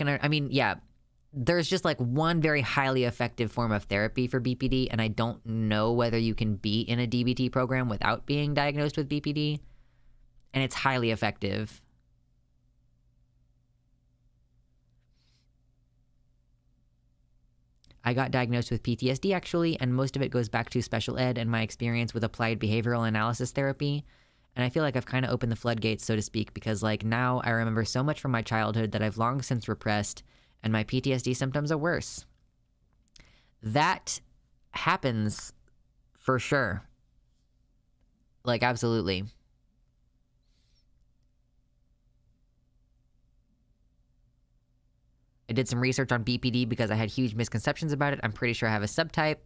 there's just like one very highly effective form of therapy for BPD, and I don't know whether you can be in a DBT program without being diagnosed with BPD, and it's highly effective. I got diagnosed with PTSD, actually, and most of it goes back to special ed and my experience with applied behavioral analysis therapy. And I feel like I've kind of opened the floodgates, so to speak, because, like, now I remember so much from my childhood that I've long since repressed, and my PTSD symptoms are worse. That happens for sure. Like, absolutely. I did some research on BPD because I had huge misconceptions about it. I'm pretty sure I have a subtype.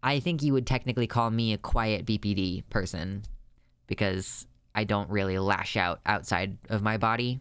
I think you would technically call me a quiet BPD person because I don't really lash out outside of my body.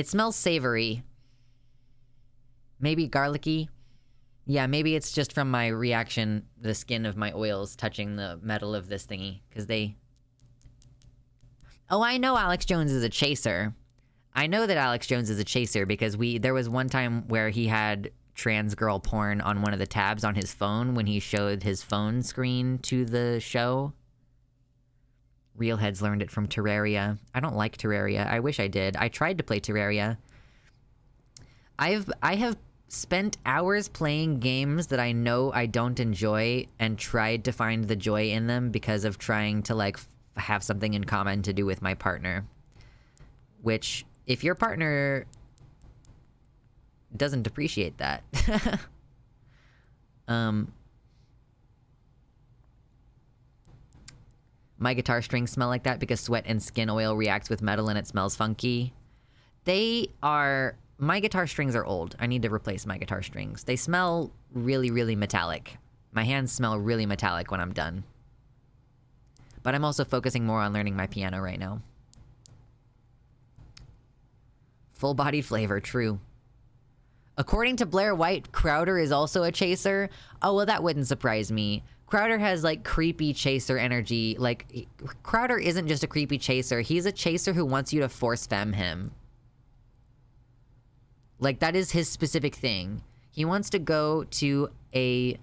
It smells savory. Maybe garlicky. Yeah, maybe it's just from my reaction, the skin of my oils touching the metal of this thingy, because they... Oh, I know Alex Jones is a chaser. I know that Alex Jones is a chaser because there was one time where he had trans girl porn on one of the tabs on his phone when he showed his phone screen to the show. Real heads learned it from Terraria. I don't like Terraria. I wish I did. I tried to play Terraria. I have spent hours playing games that I know I don't enjoy and tried to find the joy in them because of trying to like have something in common to do with my partner. Which, if your partner doesn't appreciate that, my guitar strings smell like that because sweat and skin oil reacts with metal and it smells funky. My guitar strings are old. I need to replace my guitar strings. They smell really, really metallic. My hands smell really metallic when I'm done. But I'm also focusing more on learning my piano right now. Full-bodied flavor, true. According to Blair White, Crowder is also a chaser. Oh, well, that wouldn't surprise me. Crowder has, like, creepy chaser energy. Like, Crowder isn't just a creepy chaser. He's a chaser who wants you to force femme him. Like, that is his specific thing. He wants to go to a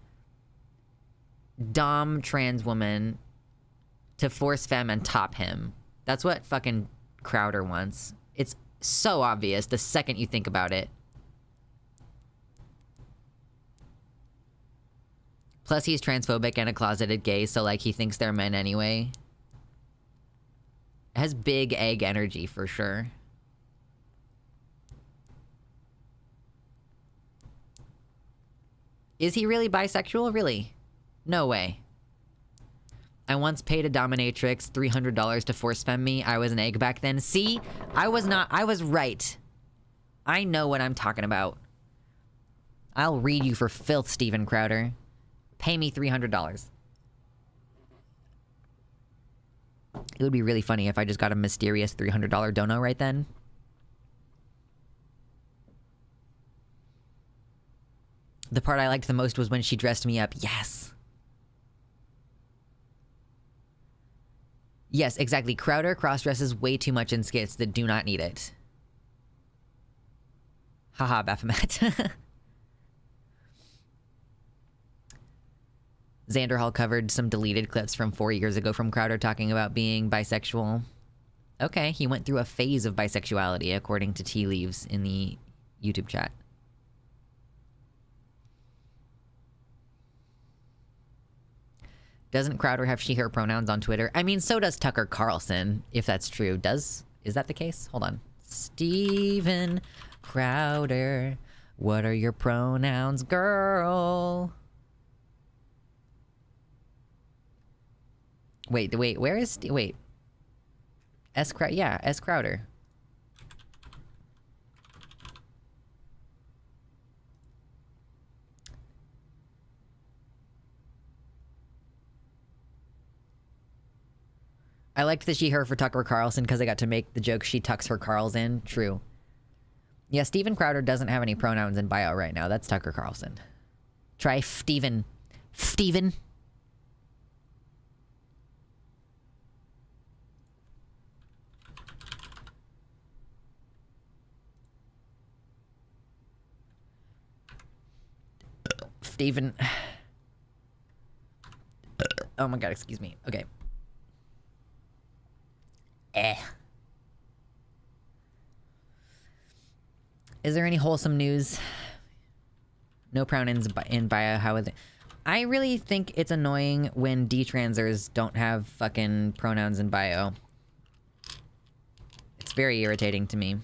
dom trans woman to force femme and top him. That's what fucking Crowder wants. It's so obvious the second you think about it. Plus, he's transphobic and a closeted gay, so, like, he thinks they're men anyway. It has big egg energy, for sure. Is he really bisexual? Really? No way. I once paid a dominatrix $300 to force femme me. I was an egg back then. See? I was right. I know what I'm talking about. I'll read you for filth, Steven Crowder. Pay me $300. It would be really funny if I just got a mysterious $300 dono right then. The part I liked the most was when she dressed me up. Yes. Yes, exactly. Crowder cross-dresses way too much in skits that do not need it. Haha, Baphomet. Xander Hall covered some deleted clips from 4 years ago from Crowder talking about being bisexual. Okay, he went through a phase of bisexuality, according to tea leaves in the YouTube chat. Doesn't Crowder have she/her pronouns on Twitter? I mean, so does Tucker Carlson, if that's true. Is that the case? Hold on. Steven Crowder, what are your pronouns, girl? Wait, where is... Wait. S. Crowder. I liked the she/her for Tucker Carlson because I got to make the joke she tucks her Carls in. True. Yeah, Steven Crowder doesn't have any pronouns in bio right now. That's Tucker Carlson. Try Steven. Steven. Steven. Oh my god, excuse me. Okay. Is there any wholesome news? No pronouns in bio. How is it? I really think it's annoying when detransers don't have fucking pronouns in bio. It's very irritating to me.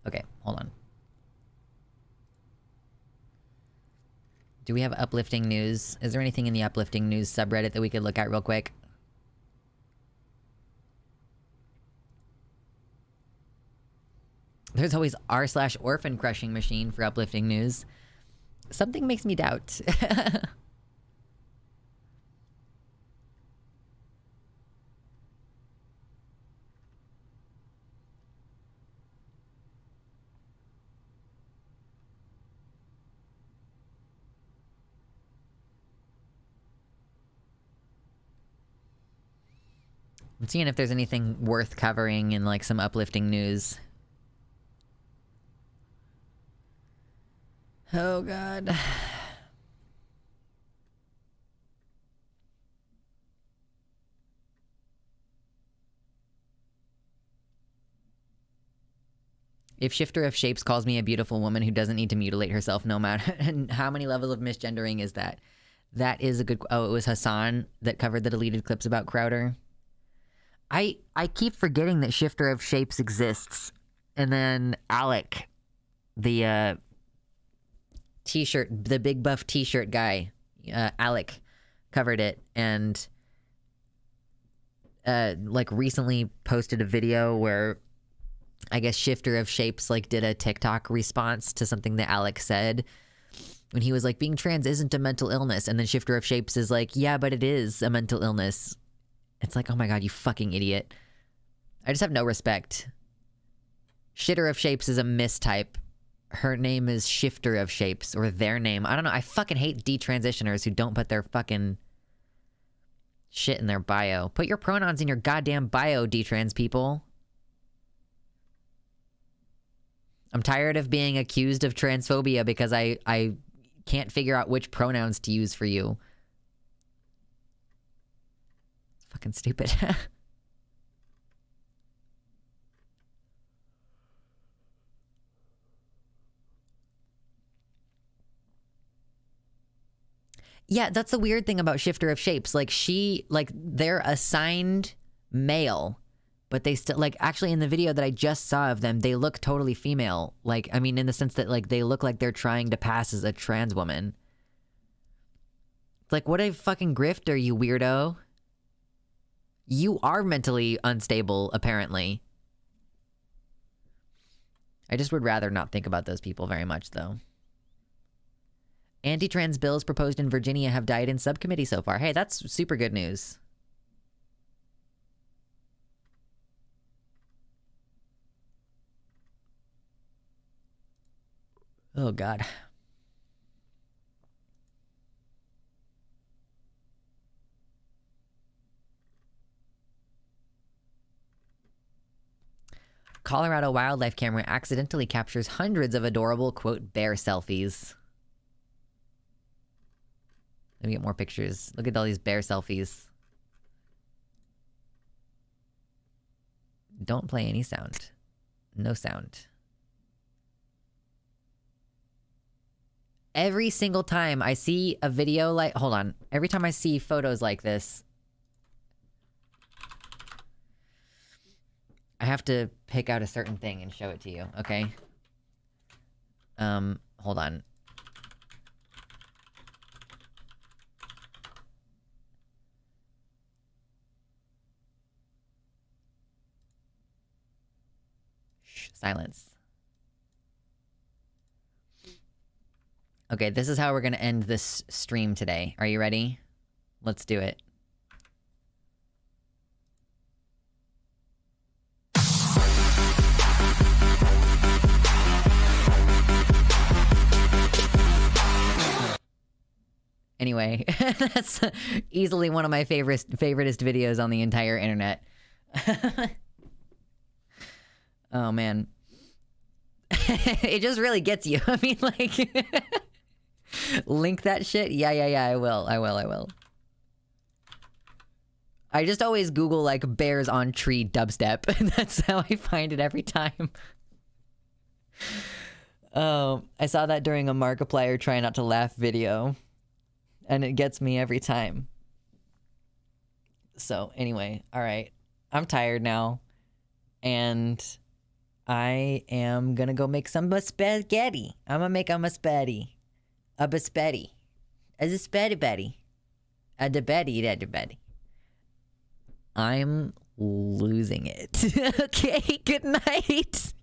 Okay, hold on. Do we have uplifting news? Is there anything in the uplifting news subreddit that we could look at real quick? There's always r/orphan crushing machine for uplifting news. Something makes me doubt. I'm seeing if there's anything worth covering in like some uplifting news. Oh God. If Shifter of Shapes calls me a beautiful woman who doesn't need to mutilate herself no matter, and how many levels of misgendering is that? That is a good, oh, it was Hassan that covered the deleted clips about Crowder. I keep forgetting that Shifter of Shapes exists. And then Alec, the t-shirt, the big buff t-shirt guy, Alec covered it and like recently posted a video where I guess Shifter of Shapes like did a TikTok response to something that Alec said when he was like, being trans isn't a mental illness. And then Shifter of Shapes is like, yeah, but it is a mental illness. It's like, oh my God, you fucking idiot. I just have no respect. Shitter of Shapes is a mistype. Her name is Shifter of Shapes, or their name. I don't know. I fucking hate detransitioners who don't put their fucking shit in their bio. Put your pronouns in your goddamn bio, detrans people. I'm tired of being accused of transphobia because I can't figure out which pronouns to use for you. It's fucking stupid. Yeah, that's the weird thing about Shifter of Shapes. Like they're assigned male, but they still, like, actually in the video that I just saw of them, they look totally female. Like, I mean, in the sense that, like, they look like they're trying to pass as a trans woman. It's like, what a fucking grifter, you weirdo. You are mentally unstable, apparently. I just would rather not think about those people very much, though. Anti-trans bills proposed in Virginia have died in subcommittee so far. Hey, that's super good news. Oh, God. Colorado wildlife camera accidentally captures hundreds of adorable, quote, bear selfies. Let me get more pictures. Look at all these bear selfies. Don't play any sound. No sound. Every single time I see a video like... Hold on. Every time I see photos like this, I have to pick out a certain thing and show it to you, okay? Hold on. Shh, silence. Okay, this is how we're gonna end this stream today. Are you ready? Let's do it. Anyway, that's easily one of my favoritist videos on the entire internet. Oh, man. It just really gets you. I mean, like... Link that shit? Yeah, I will. I just always Google, like, bears on tree dubstep, and that's how I find it every time. Oh, I saw that during a Markiplier Try Not to Laugh video, and it gets me every time. So, anyway, alright. I'm tired now, and I am gonna go make some spaghetti. I'm gonna make a spaghetti. A spaghetti. As a spaghetti betty. A de betty. I'm losing it. Okay, good night.